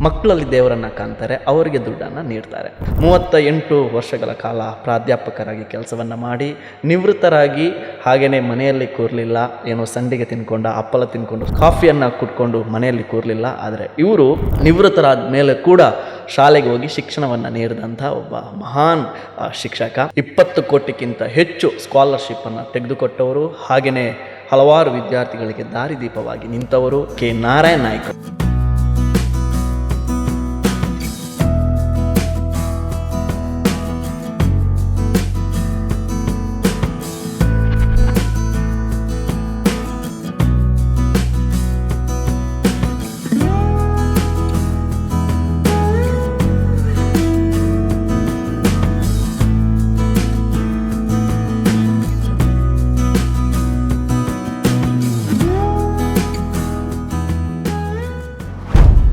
ಮಕ್ಕಳಲ್ಲಿ ದೇವರನ್ನು ಕಾಣ್ತಾರೆ, ಅವರಿಗೆ ದುಡ್ಡನ್ನು ನೀಡ್ತಾರೆ. 38 ವರ್ಷಗಳ ಕಾಲ ಪ್ರಾಧ್ಯಾಪಕರಾಗಿ ಕೆಲಸವನ್ನು ಮಾಡಿ ನಿವೃತ್ತರಾಗಿ ಹಾಗೆಯೇ ಮನೆಯಲ್ಲಿ ಕೂರಲಿಲ್ಲ. ಏನೋ ಸಂಡಿಗೆ ತಿನ್ಕೊಂಡು ಹಪ್ಪಳ ತಿನ್ಕೊಂಡು ಕಾಫಿಯನ್ನು ಕುಟ್ಕೊಂಡು ಮನೆಯಲ್ಲಿ ಕೂರಲಿಲ್ಲ. ಆದರೆ ಇವರು ನಿವೃತ್ತರಾದ ಮೇಲೆ ಕೂಡ ಶಾಲೆಗೆ ಹೋಗಿ ಶಿಕ್ಷಣವನ್ನು ನೀಡಿದಂಥ ಒಬ್ಬ ಮಹಾನ್ ಶಿಕ್ಷಕ. 20 ಕೋಟಿಗಿಂತ ಹೆಚ್ಚು ಸ್ಕಾಲರ್ಶಿಪ್ಪನ್ನು ತೆಗೆದುಕೊಟ್ಟವರು, ಹಾಗೆಯೇ ಹಲವಾರು ವಿದ್ಯಾರ್ಥಿಗಳಿಗೆ ದಾರಿದೀಪವಾಗಿ ನಿಂತವರು ಕೆ ನಾರಾಯಣ ನಾಯ್ಕ.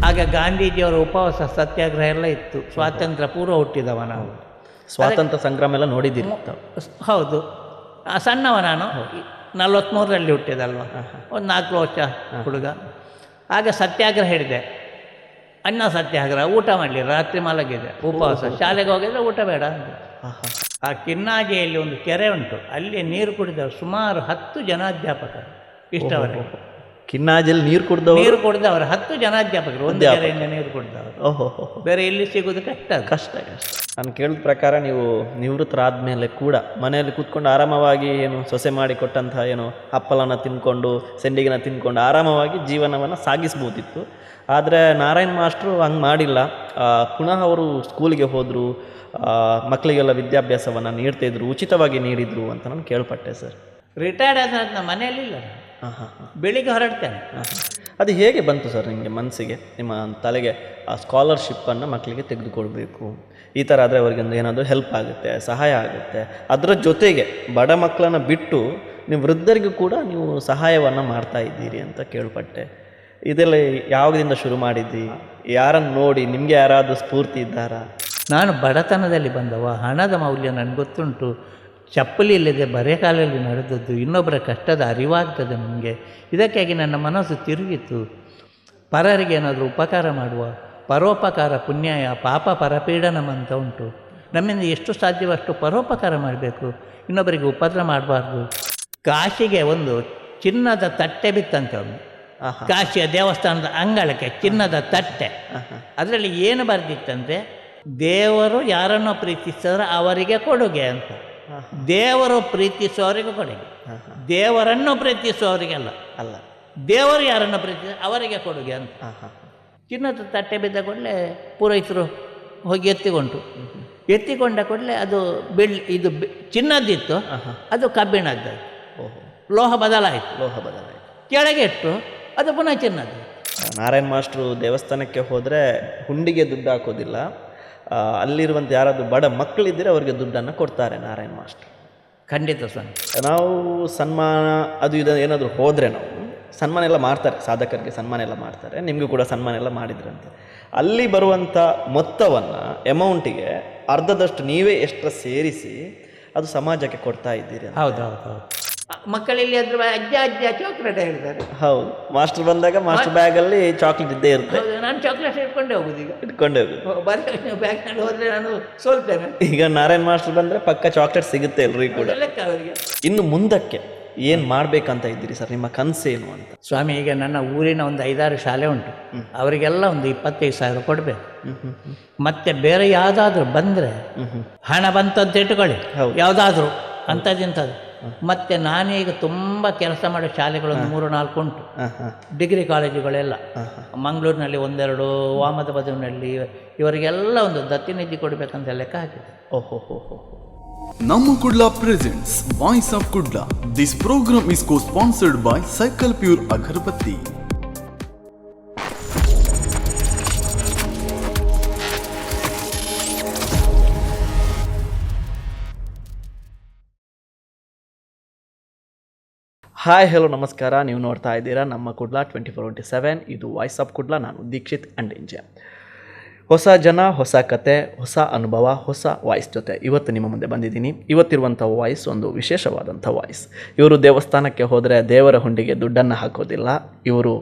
ಆಗ ಗಾಂಧೀಜಿಯವರ ಉಪವಾಸ ಸತ್ಯಾಗ್ರಹ ಎಲ್ಲ ಇತ್ತು. ಸ್ವಾತಂತ್ರ್ಯ ಪೂರ್ವ ಹುಟ್ಟಿದವ ನಾವು. ಸ್ವಾತಂತ್ರ್ಯ ಸಂಗ್ರಾಮ ಎಲ್ಲ ನೋಡಿದ್ದೀರಿ? ಹೌದು, ಸಣ್ಣವ ನಾನು. 43ರಲ್ಲಿ ಹುಟ್ಟಿದಲ್ವ, ಒಂದು 4 ವರ್ಷ ಹುಡುಗ. ಆಗ ಸತ್ಯಾಗ್ರಹ ಹಿಡಿದೆ, ಅನ್ನ ಸತ್ಯಾಗ್ರಹ. ಊಟ ಮಾಡಲಿ, ರಾತ್ರಿ ಮಲಗಿದೆ, ಉಪವಾಸ. ಶಾಲೆಗೆ ಹೋಗಿದ್ರೆ ಊಟ ಬೇಡ ಅಂತ. ಆ ಕಿನ್ನಾಜಿಯಲ್ಲಿ ಒಂದು ಕೆರೆ ಉಂಟು, ಅಲ್ಲಿ ನೀರು ಕುಡಿದವರು ಸುಮಾರು 10 ಜನಾಧ್ಯಾಪಕರು. ಇಷ್ಟವರೆಗೆ ಕಿನ್ನಾಜಲ್ಲಿ ನೀರು ಕುಡಿದವರು 10 ಜನಾಧ್ಯಾಪಕರು, ಒಂದು ಕೆರೆಯಿಂದ ನೀರು ಕುಡಿದವರು. ಓಹೋ, ಬೇರೆ ಇಲ್ಲಿ ಸಿಗೋದು ಕಷ್ಟ. ನಾನು ಕೇಳಿದ ಪ್ರಕಾರ ನೀವು ನಿವೃತ್ತರಾದ ಮೇಲೆ ಕೂಡ ಮನೆಯಲ್ಲಿ ಕೂತ್ಕೊಂಡು ಆರಾಮವಾಗಿ ಏನು ಸೊಸೆ ಮಾಡಿ ಕೊಟ್ಟಂಥ ಏನು ಹಪ್ಪಲನ ತಿನ್ಕೊಂಡು ಸೆಂಡಿಗೆನ ತಿನ್ಕೊಂಡು ಆರಾಮವಾಗಿ ಜೀವನವನ್ನು ಸಾಗಿಸ್ಬೋದಿತ್ತು. ಆದರೆ ನಾರಾಯಣ್ ಮಾಸ್ಟ್ರು ಹಂಗೆ ಮಾಡಿಲ್ಲ. ಪುನಃ ಅವರು ಸ್ಕೂಲಿಗೆ ಹೋದರು, ಮಕ್ಕಳಿಗೆಲ್ಲ ವಿದ್ಯಾಭ್ಯಾಸವನ್ನು ನೀಡ್ತಾಯಿದ್ರು, ಉಚಿತವಾಗಿ ನೀಡಿದರು ಅಂತ ನಾನು ಕೇಳ್ಪಟ್ಟೆ ಸರ್. ರಿಟೈರ್ಡ್ ಆದ ನಮ್ಮ ಮನೆಯಲ್ಲಿ ಇಲ್ಲ, ಬೆಳಿಗ್ಗೆ ಹೊರಡ್ತೇನೆ. ಅದು ಹೇಗೆ ಬಂತು ಸರ್ ನಿಮಗೆ ಮನಸ್ಸಿಗೆ, ನಿಮ್ಮ ತಲೆಗೆ ಆ ಸ್ಕಾಲರ್ಶಿಪ್ಪನ್ನು ಮಕ್ಕಳಿಗೆ ತೆಗೆದುಕೊಡ್ಬೇಕು, ಈ ಥರ ಆದರೆ ಅವ್ರಿಗೊಂದು ಏನಾದರೂ ಹೆಲ್ಪ್ ಆಗುತ್ತೆ, ಸಹಾಯ ಆಗುತ್ತೆ, ಅದರ ಜೊತೆಗೆ ಬಡ ಮಕ್ಕಳನ್ನು ಬಿಟ್ಟು ನೀವು ವೃದ್ಧರಿಗೂ ಕೂಡ ನೀವು ಸಹಾಯವನ್ನು ಮಾಡ್ತಾ ಇದ್ದೀರಿ ಅಂತ ಕೇಳ್ಪಟ್ಟೆ. ಇದೆಲ್ಲ ಯಾವುದರಿಂದ ಶುರು ಮಾಡಿದ್ದಿ? ಯಾರನ್ನು ನೋಡಿ ನಿಮಗೆ ಯಾರಾದರೂ ಸ್ಫೂರ್ತಿ ಇದ್ದಾರಾ? ನಾನು ಬಡತನದಲ್ಲಿ ಬಂದವ, ಹಣದ ಮೌಲ್ಯ ನನಗೆ ಗೊತ್ತುಂಟು. ಚಪ್ಪಲಿ ಇಲ್ಲದೆ ಬರೆಕಾಲಲ್ಲಿ ನಡೆದದ್ದು, ಇನ್ನೊಬ್ಬರ ಕಷ್ಟದ ಅರಿವಾಗ್ತದೆ ನನಗೆ. ಇದಕ್ಕಾಗಿ ನನ್ನ ಮನಸ್ಸು ತಿರುಗಿತು. ಪರರಿಗೆ ಏನಾದರೂ ಉಪಕಾರ ಮಾಡುವ, ಪರೋಪಕಾರ ಪುಣ್ಯಾಯ ಪಾಪ ಪರಪೀಡನಂ ಅಂತ ಉಂಟು. ನಮ್ಮಿಂದ ಎಷ್ಟು ಸಾಧ್ಯವೋ ಅಷ್ಟು ಪರೋಪಕಾರ ಮಾಡಬೇಕು, ಇನ್ನೊಬ್ಬರಿಗೆ ಉಪದ್ರ ಮಾಡಬಾರ್ದು. ಕಾಶಿಗೆ ಒಂದು ಚಿನ್ನದ ತಟ್ಟೆ ಬಿತ್ತಂತೆ ಅವನು. ಕಾಶಿಯ ದೇವಸ್ಥಾನದ ಅಂಗಳಕ್ಕೆ ಚಿನ್ನದ ತಟ್ಟೆ. ಅದರಲ್ಲಿ ಏನು ಬರೆದಿತ್ತಂತೆ, ದೇವರು ಯಾರನ್ನೋ ಪ್ರೀತಿಸಿದ್ರೆ ಅವರಿಗೆ ಕೊಡುಗೆ ಅಂತ. ದೇವರು ಪ್ರೀತಿಸುವವರಿಗೆ ಕೊಡುಗೆ, ದೇವರನ್ನು ಪ್ರೀತಿಸುವವರಿಗೆಲ್ಲ ಅಲ್ಲ. ದೇವರು ಯಾರನ್ನು ಪ್ರೀತಿಸ ಅವರಿಗೆ ಕೊಡುಗೆ ಅಂತ. ಚಿನ್ನದ ತಟ್ಟೆ ಬಿದ್ದ ಕೂಡಲೇ ಪೂರೈಸರು ಹೋಗಿ ಎತ್ತಿಕೊಂಡ ಕೂಡಲೇ ಅದು ಇದು ಚಿನ್ನದಿತ್ತು, ಅದು ಕಬ್ಬಿಣದ್ದು. ಲೋಹ ಬದಲಾಯಿತು. ಕೆಳಗೆ ಇಟ್ಟು ಅದು ಪುನಃ ಚಿನ್ನದ್ದು. ನಾರಾಯಣ್ ಮಾಸ್ಟ್ರು ದೇವಸ್ಥಾನಕ್ಕೆ ಹೋದರೆ ಹುಂಡಿಗೆ ದುಡ್ಡು ಹಾಕೋದಿಲ್ಲ, ಅಲ್ಲಿರುವಂಥ ಯಾರಾದರೂ ಬಡ ಮಕ್ಕಳಿದ್ದರೆ ಅವರಿಗೆ ದುಡ್ಡನ್ನು ಕೊಡ್ತಾರೆ ನಾರಾಯಣ್ ಮಾಸ್ಟ್ರು. ಖಂಡಿತ ಸ್ವಾಮಿ. ನಾವು ಸನ್ಮಾನ ಅದು ಇದು ಏನಾದರೂ ಹೋದರೆ ನಾವು ಸನ್ಮಾನ ಎಲ್ಲ ಮಾಡ್ತಾರೆ, ಸಾಧಕರಿಗೆ ಸನ್ಮಾನ ಎಲ್ಲ ಮಾಡ್ತಾರೆ, ನಿಮಗೂ ಕೂಡ ಸನ್ಮಾನ ಎಲ್ಲ ಮಾಡಿದ್ರಂತೆ. ಅಲ್ಲಿ ಬರುವಂಥ ಮೊತ್ತವನ್ನು ಅಮೌಂಟಿಗೆ ಅರ್ಧದಷ್ಟು ನೀವೇ ಎಷ್ಟರ ಸೇರಿಸಿ ಅದು ಸಮಾಜಕ್ಕೆ ಕೊಡ್ತಾ ಇದ್ದೀರಿ. ಹೌದು. ಮಕ್ಕಳಲ್ಲಿ ಅದ್ರ ಅಜ್ಜ ಚಾಕ್ಲೇಟ್ ಹೇಳ್ತಾರೆ. ಹೌದು, ಮಾಸ್ಟರ್ ಬಂದಾಗ ಮಾಸ್ಟರ್ ಬ್ಯಾಗಲ್ಲಿ ಚಾಕ್ಲೇಟ್ ಇದ್ದೇ ಇರುತ್ತೆ. ನಾನು ಚಾಕ್ಲೇಟ್ ಇಟ್ಕೊಂಡೇ ಹೋಗುದು. ಈಗ ಬ್ಯಾಗ್ನಲ್ಲಿ ಹೋದ್ರೆ ನಾನು ಸೋಲ್ತೇನೆ. ಈಗ ನಾರಾಯಣ್ ಮಾಸ್ಟರ್ ಬಂದರೆ ಪಕ್ಕ ಚಾಕ್ಲೇಟ್ ಸಿಗುತ್ತೆ ಎಲ್ರಿಗೂ ಕೂಡ. ಇನ್ನು ಮುಂದಕ್ಕೆ ಏನು ಮಾಡಬೇಕಂತ ಇದ್ದೀರಿ ಸರ್, ನಿಮ್ಮ ಕನಸೇನು ಅಂತ? ಸ್ವಾಮಿ, ಈಗ ನನ್ನ ಊರಿನ ಒಂದು 5-6 ಶಾಲೆ ಉಂಟು, ಅವರಿಗೆಲ್ಲ ಒಂದು 25,000 ಕೊಡಬೇಕು. ಮತ್ತೆ ಬೇರೆ ಯಾವುದಾದ್ರೂ ಬಂದರೆ ಹಣ ಬಂತಂತ ಇಟ್ಕೊಳ್ಳಿ, ಯಾವುದಾದ್ರೂ ಅಂಥದ್ದಿಂಥದ್ದು. ಮತ್ತು ನಾನೀಗ ತುಂಬ ಕೆಲಸ ಮಾಡೋ ಶಾಲೆಗಳೊಂದು 3-4 ಉಂಟು, ಡಿಗ್ರಿ ಕಾಲೇಜುಗಳೆಲ್ಲ. ಮಂಗಳೂರಿನಲ್ಲಿ 1-2, ವಾಮದಬದುವಿನಲ್ಲಿ, ಇವರಿಗೆಲ್ಲ ಒಂದು ದತ್ತಿನಿಧಿ ಕೊಡಬೇಕಂತ ಲೆಕ್ಕ ಹಾಕಿದೆ. Namma Kudla presents Voice of Kudla. This program is co-sponsored by Cycle Pure Agarbatti. Hi, hello, ನಮಸ್ಕಾರ. ನೀವು ನೋಡ್ತಾ ಇದ್ದೀರಾ ನಮ್ಮ ಕುಡ್ಲಾ 24/7. ಇದು ವಾಯ್ಸ್ ಆಫ್ ಕುಡ್ಲಾ. ನಾನು ದೀಕ್ಷಿತ್ ಅಂಡಿಂಜ. ಹೊಸ ಜನ, ಹೊಸ ಕತೆ, ಹೊಸ ಅನುಭವ, ಹೊಸ ವಾಯ್ಸ್ ಜೊತೆ ಇವತ್ತು ನಿಮ್ಮ ಮುಂದೆ ಬಂದಿದ್ದೀನಿ. ಇವತ್ತಿರುವಂಥ ವಾಯ್ಸ್ ಒಂದು ವಿಶೇಷವಾದಂಥ ವಾಯ್ಸ್. ಇವರು ದೇವಸ್ಥಾನಕ್ಕೆ ಹೋದರೆ ದೇವರ ಹುಂಡಿಗೆ ದುಡ್ಡನ್ನು ಹಾಕೋದಿಲ್ಲ. ಇವರು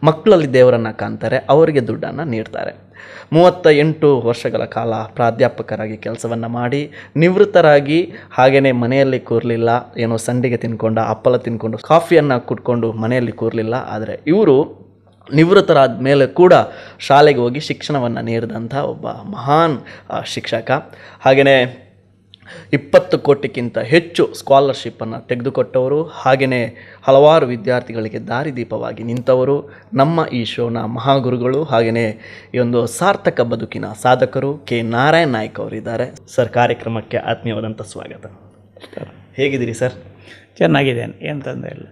ಮಕ್ಕಳಲ್ಲಿ ದೇವರನ್ನು ಕಾಣ್ತಾರೆ, ಅವರಿಗೆ ದುಡ್ಡನ್ನು ನೀಡ್ತಾರೆ. 38 ವರ್ಷಗಳ ಕಾಲ ಪ್ರಾಧ್ಯಾಪಕರಾಗಿ ಕೆಲಸವನ್ನು ಮಾಡಿ ನಿವೃತ್ತರಾಗಿ ಹಾಗೆಯೇ ಮನೆಯಲ್ಲಿ ಕೂರಲಿಲ್ಲ. ಏನೋ ಸಂಡಿಗೆ ತಿನ್ಕೊಂಡು ಹಪ್ಪಳ ತಿನ್ಕೊಂಡು ಕಾಫಿಯನ್ನು ಕುಡ್ಕೊಂಡು ಮನೆಯಲ್ಲಿ ಕೂರಲಿಲ್ಲ. ಆದರೆ ಇವರು ನಿವೃತ್ತರಾದ ಮೇಲೆ ಕೂಡ ಶಾಲೆಗೆ ಹೋಗಿ ಶಿಕ್ಷಣವನ್ನು ನೀಡಿದಂಥ ಒಬ್ಬ ಮಹಾನ್ ಶಿಕ್ಷಕ. ಹಾಗೆಯೇ 20 ಕೋಟಿಗಿಂತ ಹೆಚ್ಚು ಸ್ಕಾಲರ್ಶಿಪ್ಪನ್ನು ತೆಗೆದುಕೊಟ್ಟವರು, ಹಾಗೆಯೇ ಹಲವಾರು ವಿದ್ಯಾರ್ಥಿಗಳಿಗೆ ದಾರಿದೀಪವಾಗಿ ನಿಂತವರು ನಮ್ಮ ಈ ಶೋನ ಮಹಾಗುರುಗಳು, ಹಾಗೆಯೇ ಈ ಒಂದು ಸಾರ್ಥಕ ಬದುಕಿನ ಸಾಧಕರು ಕೆ ನಾರಾಯಣ್ ನಾಯ್ಕ್ ಅವರಿದ್ದಾರೆ. ಸರ್, ಕಾರ್ಯಕ್ರಮಕ್ಕೆ ಆತ್ಮೀಯವಾದಂಥ ಸ್ವಾಗತ. ಹೇಗಿದ್ದೀರಿ ಸರ್? ಚೆನ್ನಾಗಿದ್ದೇನೆ, ಏನು ತೊಂದರೆ ಇಲ್ಲ.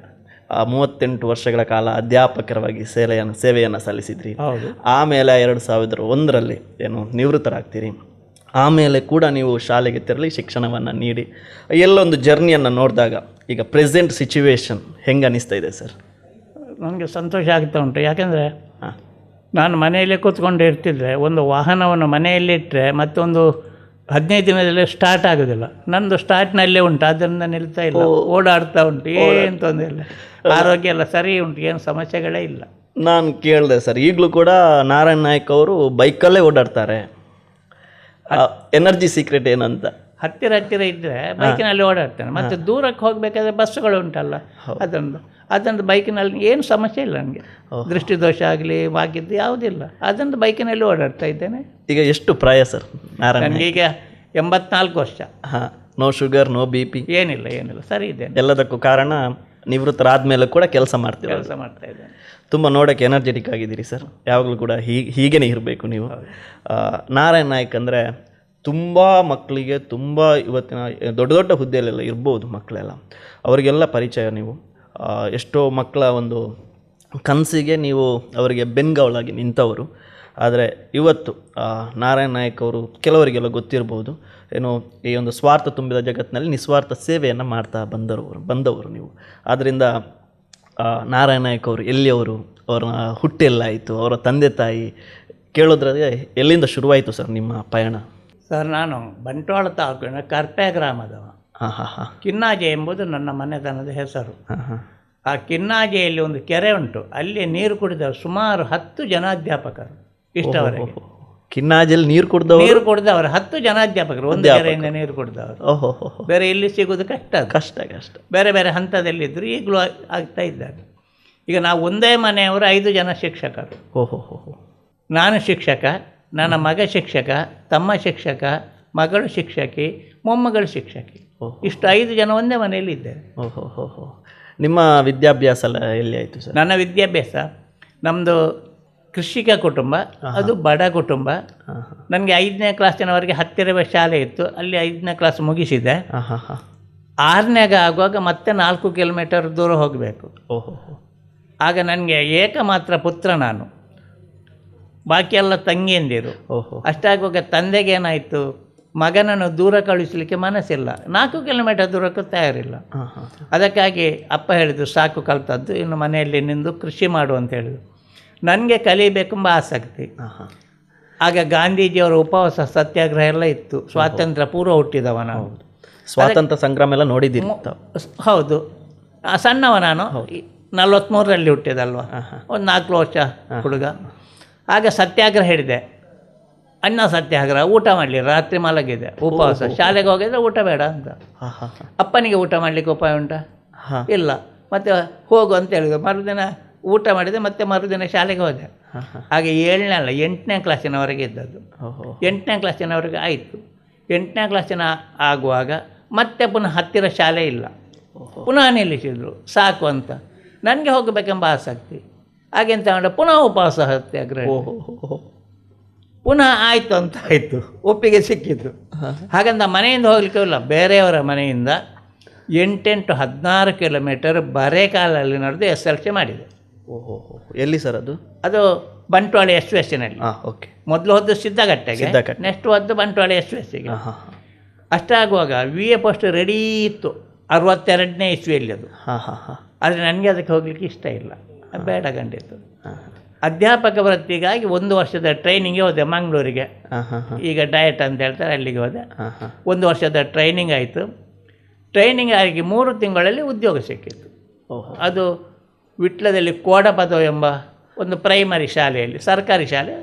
38 ವರ್ಷಗಳ ಕಾಲ ಅಧ್ಯಾಪಕರಾಗಿ ಸೇವೆಯನ್ನು ಸಲ್ಲಿಸಿದ್ರಿ. ಹೌದು. ಆಮೇಲೆ 2001ರಲ್ಲಿ ಏನು ನಿವೃತ್ತರಾಗ್ತೀರಿ. ಆಮೇಲೆ ಕೂಡ ನೀವು ಶಾಲೆಗೆ ತೆರಳಿ ಶಿಕ್ಷಣವನ್ನು ನೀಡಿ ಎಲ್ಲೊಂದು ಜರ್ನಿಯನ್ನು ನೋಡಿದಾಗ ಈಗ ಪ್ರೆಸೆಂಟ್ ಸಿಚುವೇಶನ್ ಹೆಂಗೆ ಅನ್ನಿಸ್ತಾ ಇದೆ ಸರ್? ನನಗೆ ಸಂತೋಷ ಆಗ್ತಾ ಉಂಟು. ಯಾಕೆಂದರೆ ನಾನು ಮನೆಯಲ್ಲೇ ಕೂತ್ಕೊಂಡು ಇರ್ತಿದ್ರೆ, ಒಂದು ವಾಹನವನ್ನು ಮನೆಯಲ್ಲಿಟ್ಟರೆ ಮತ್ತೊಂದು 15 ದಿನದಲ್ಲಿ ಸ್ಟಾರ್ಟ್ ಆಗೋದಿಲ್ಲ. ನಂದು ಸ್ಟಾರ್ಟ್ನಲ್ಲೇ ಉಂಟು, ಅದರಿಂದ ನಿಲ್ತಾ ಇಲ್ಲ, ಓಡಾಡ್ತಾ ಉಂಟು, ಏನು ತೊಂದರೆ ಇಲ್ಲ, ಆರೋಗ್ಯ ಎಲ್ಲ ಸರಿ ಉಂಟು, ಏನು ಸಮಸ್ಯೆಗಳೇ ಇಲ್ಲ. ನಾನು ಕೇಳಿದೆ ಸರ್, ಈಗಲೂ ಕೂಡ ನಾರಾಯಣ್ ನಾಯ್ಕ್ ಅವರು ಬೈಕಲ್ಲೇ ಓಡಾಡ್ತಾರೆ. ಎನರ್ಜಿ ಸೀಕ್ರೆಟ್ ಏನಂತ? ಹತ್ತಿರ ಇದ್ದರೆ ಬೈಕಿನಲ್ಲಿ ಓಡಾಡ್ತಾನೆ. ಮತ್ತು ದೂರಕ್ಕೆ ಹೋಗಬೇಕಾದ್ರೆ ಬಸ್ಸುಗಳು ಉಂಟಲ್ಲ, ಅದೊಂದು ಬೈಕಿನಲ್ಲಿ ಏನು ಸಮಸ್ಯೆ ಇಲ್ಲ ನನಗೆ. ದೃಷ್ಟಿದೋಷ ಆಗಲಿ ಬಾಕಿದ್ದು ಯಾವುದಿಲ್ಲ, ಅದೊಂದು ಬೈಕಿನಲ್ಲಿ ಓಡಾಡ್ತಾ ಇದ್ದೇನೆ. ಈಗ ಎಷ್ಟು ಪ್ರಾಯ ಸರ್ ನಾರಾಯಣ್? ನನಗೀಗ 84 ವರ್ಷ. ಹಾಂ. No sugar, no BP? ಏನಿಲ್ಲ, ಸರಿ ಇದ್ದೇನೆ. ಎಲ್ಲದಕ್ಕೂ ಕಾರಣ ನಿವೃತ್ತರಾದ ಮೇಲೆ ಕೂಡ ಕೆಲಸ ಮಾಡ್ತಾ ಇದ್ದೇನೆ. ತುಂಬ ನೋಡೋಕ್ಕೆ ಎನರ್ಜೆಟಿಕ್ ಆಗಿದ್ದೀರಿ ಸರ್. ಯಾವಾಗಲೂ ಕೂಡ ಹೀಗೇ ಇರಬೇಕು ನೀವು. ನಾರಾಯಣ್ ನಾಯ್ಕ್ ಅಂದರೆ ತುಂಬ ಮಕ್ಕಳಿಗೆ ತುಂಬ ಇವತ್ತಿನ ದೊಡ್ಡ ಹುದ್ದೆಯಲ್ಲೆಲ್ಲ ಇರ್ಬೋದು ಮಕ್ಕಳೆಲ್ಲ, ಅವರಿಗೆಲ್ಲ ಪರಿಚಯ ನೀವು. ಎಷ್ಟೋ ಮಕ್ಕಳ ಒಂದು ಕನಸಿಗೆ ನೀವು ಅವರಿಗೆ ಬೆನ್ಗಾವಲಾಗಿ ನಿಂತವರು. ಆದರೆ ಇವತ್ತು ನಾರಾಯಣ್ ನಾಯ್ಕ್ ಅವರು ಕೆಲವರಿಗೆಲ್ಲ ಗೊತ್ತಿರ್ಬೋದು, ಏನು ಈ ಒಂದು ಸ್ವಾರ್ಥ ತುಂಬಿದ ಜಗತ್ತಿನಲ್ಲಿ ನಿಸ್ವಾರ್ಥ ಸೇವೆಯನ್ನು ಮಾಡ್ತಾ ಬಂದವರು ನೀವು. ಆದ್ದರಿಂದ ನಾರಾಯಣ್ ನಾಯ್ಕ್ ಅವರು ಎಲ್ಲಿಯವರು, ಅವರ ಹುಟ್ಟೆಲ್ಲಾಯಿತು, ಅವರ ತಂದೆ ತಾಯಿ ಕೇಳೋದ್ರಾಗೆ ಎಲ್ಲಿಂದ ಶುರುವಾಯಿತು ಸರ್ ನಿಮ್ಮ ಪಯಣ? ಸರ್, ನಾನು ಬಂಟ್ವಾಳ ತಾಲೂಕಿನ ಕರ್ಪೆ ಗ್ರಾಮದವ. ಕಿನ್ನಾಜೆ ಎಂಬುದು ನನ್ನ ಮನೆತನದ ಹೆಸರು. ಆ ಕಿನ್ನಾಜೆಯಲ್ಲಿ ಒಂದು ಕೆರೆ ಉಂಟು, ಅಲ್ಲಿ ನೀರು ಕುಡಿದವರು ಸುಮಾರು 10 ಜನ ಅಧ್ಯಾಪಕರು. ಇಷ್ಟವರೆಗೆ ಕಿನ್ನಾಜೆಯಲ್ಲಿ ನೀರು ಕುಡಿದವರು 10 ಜನ ಅಧ್ಯಾಪಕರು, ಒಂದು ಕೆರೆಯಿಂದ ನೀರು ಕುಡಿದವರು. ಬೇರೆ ಇಲ್ಲಿ ಸಿಗೋದು ಕಷ್ಟ. ಬೇರೆ ಹಂತದಲ್ಲಿದ್ದರು, ಈಗಲೂ ಆಗ್ತಾ ಇದ್ದಾರೆ. ಈಗ ನಾವು ಒಂದೇ ಮನೆಯವರು 5 ಜನ ಶಿಕ್ಷಕರು. ನಾನು ಶಿಕ್ಷಕ, ನನ್ನ ಮಗ ಶಿಕ್ಷಕ, ತಮ್ಮ ಶಿಕ್ಷಕ, ಮಗಳು ಶಿಕ್ಷಕಿ, ಮೊಮ್ಮಗಳು ಶಿಕ್ಷಕಿ. ಇಷ್ಟು 5 ಜನ ಒಂದೇ ಮನೆಯಲ್ಲಿ ಇದ್ದೇವೆ. ನಿಮ್ಮ ವಿದ್ಯಾಭ್ಯಾಸ ಎಲ್ಲ ಎಲ್ಲಿ ಆಯಿತು ಸರ್? ನನ್ನ ವಿದ್ಯಾಭ್ಯಾಸ, ನಮ್ಮದು ಕೃಷಿಕ ಕುಟುಂಬ, ಅದು ಬಡ ಕುಟುಂಬ. ನನಗೆ 5ನೇ ಕ್ಲಾಸಿನವರೆಗೆ ಹತ್ತಿರವೇ ಶಾಲೆ ಇತ್ತು, ಅಲ್ಲಿ 5ನೇ ಕ್ಲಾಸ್ ಮುಗಿಸಿದೆ. 6ನೇಗೆ ಆಗುವಾಗ ಮತ್ತೆ 4 ಕಿಲೋಮೀಟರ್ ದೂರ ಹೋಗಬೇಕು. ಆಗ ನನಗೆ ಏಕಮಾತ್ರ ಪುತ್ರ ನಾನು, ಬಾಕಿ ಎಲ್ಲ ತಂಗಿಯಂದಿರು. ಅಷ್ಟಾಗುವಾಗ ತಂದೆಗೆ ಏನಾಯಿತು, ಮಗನನ್ನು ದೂರ ಕಳಿಸಲಿಕ್ಕೆ ಮನಸ್ಸಿಲ್ಲ, 4 ಕಿಲೋಮೀಟರ್ ದೂರಕ್ಕೂ ತಯಾರಿಲ್ಲ. ಅದಕ್ಕಾಗಿ ಅಪ್ಪ ಹೇಳಿದರು, ಸಾಕು ಕಲ್ತದ್ದು, ಇನ್ನು ಮನೆಯಲ್ಲಿ ನಿಂದು ಕೃಷಿ ಮಾಡು ಅಂತ ಹೇಳಿದರು. ನನಗೆ ಕಲಿಬೇಕೆಂಬ ಆಸಕ್ತಿ. ಆಗ ಗಾಂಧೀಜಿಯವರ ಉಪವಾಸ ಸತ್ಯಾಗ್ರಹ ಎಲ್ಲ ಇತ್ತು, ಸ್ವಾತಂತ್ರ್ಯ ಪೂರ್ವ ಹುಟ್ಟಿದವ ನಾನು. ಸ್ವಾತಂತ್ರ್ಯ ಸಂಗ್ರಾಮ ಎಲ್ಲ ನೋಡಿದ್ದೀನಿ. ಹೌದು, ಸಣ್ಣವ ನಾನು, 43ರಲ್ಲಿ ಹುಟ್ಟಿದಲ್ವ, ಒಂದು 4 ವರ್ಷ ಹುಡುಗ. ಆಗ ಸತ್ಯಾಗ್ರಹ ಹಿಡಿದೆ, ಅನ್ನ ಸತ್ಯಾಗ್ರಹ. ಊಟ ಮಾಡಲಿ, ರಾತ್ರಿ ಮಲಗಿದೆ, ಉಪವಾಸ. ಶಾಲೆಗೆ ಹೋಗಿದ್ರೆ ಊಟ ಬೇಡ ಅಂತ. ಅಪ್ಪನಿಗೆ ಊಟ ಮಾಡಲಿಕ್ಕೆ ಉಪಾಯ ಉಂಟಾ? ಇಲ್ಲ. ಮತ್ತು ಹೋಗು ಅಂತ ಹೇಳಿದ್ರು. ಮರುದಿನ ಊಟ ಮಾಡಿದೆ, ಮತ್ತೆ ಮರುದಿನ ಶಾಲೆಗೆ ಹೋದೆ. ಹಾಗೆ 7ನೇ ಅಲ್ಲ 8ನೇ ಕ್ಲಾಸಿನವರೆಗೆ ಇದ್ದದ್ದು. 8ನೇ ಕ್ಲಾಸಿನವರೆಗೆ ಆಯಿತು. 8ನೇ ಕ್ಲಾಸಿನ ಆಗುವಾಗ ಮತ್ತೆ ಪುನಃ ಹತ್ತಿರ ಶಾಲೆ ಇಲ್ಲ, ಪುನಃ ನಿಲ್ಲಿಸಿದರು, ಸಾಕು ಅಂತ. ನನಗೆ ಹೋಗಬೇಕೆಂಬ ಆಸಕ್ತಿ. ಹಾಗೆಂತ ಮಾಡಿ ಪುನಃ ಉಪವಾಸ ಸತ್ಯಾಗ್ರಹ. ಪುನಃ ಆಯಿತು ಅಂತ ಆಯಿತು, ಒಪ್ಪಿಗೆ ಸಿಕ್ಕಿತ್ತು. ಹಾಗಂತ ಮನೆಯಿಂದ ಹೋಗಲಿಕ್ಕೆ ಇಲ್ಲ, ಬೇರೆಯವರ ಮನೆಯಿಂದ 8-16 ಕಿಲೋಮೀಟರ್ ಬರೇ ಕಾಲಲ್ಲಿ ನಡೆದು SLC ಮಾಡಿದೆ. ಎಲ್ಲಿ ಸರ್ ಅದು? ಅದು ಬಂಟ್ವಾಳ SVSನಲ್ಲಿ. ಓಕೆ. ಮೊದಲು ಹೋದ್ದು ಸಿದ್ದಗಟ್ಟೆಗೆ, ನೆಕ್ಸ್ಟ್ ಹೋದ್ದು ಬಂಟ್ವಾಳ SVSಗೆ. ಅಷ್ಟಾಗುವಾಗ VA ಪೋಸ್ಟ್ ರೆಡಿ ಇತ್ತು, 62ನೇ ಇಸ್ವಿಯಲ್ಲಿ ಅದು. ಆದರೆ ನನಗೆ ಅದಕ್ಕೆ ಹೋಗಲಿಕ್ಕೆ ಇಷ್ಟ ಇಲ್ಲ, ಬೇಡ ಕಂಡಿತ್ತು. ಅಧ್ಯಾಪಕ ವೃತ್ತಿಗಾಗಿ 1 ವರ್ಷದ ಟ್ರೈನಿಂಗ್ಗೆ ಹೋದೆ ಮಂಗಳೂರಿಗೆ. ಈಗ ಡಯಟ್ ಅಂತ ಹೇಳ್ತಾರೆ, ಅಲ್ಲಿಗೆ ಹೋದೆ. 1 ವರ್ಷದ ಟ್ರೈನಿಂಗ್ ಆಯಿತು. ಟ್ರೈನಿಂಗ್ ಆಗಿ 3 ತಿಂಗಳಲ್ಲಿ ಉದ್ಯೋಗ ಸಿಕ್ಕಿತ್ತು. ಅದು ವಿಟ್ಲದಲ್ಲಿ ಕೋಡಪದ ಎಂಬ ಒಂದು ಪ್ರೈಮರಿ ಶಾಲೆಯಲ್ಲಿ, ಸರ್ಕಾರಿ ಶಾಲೆ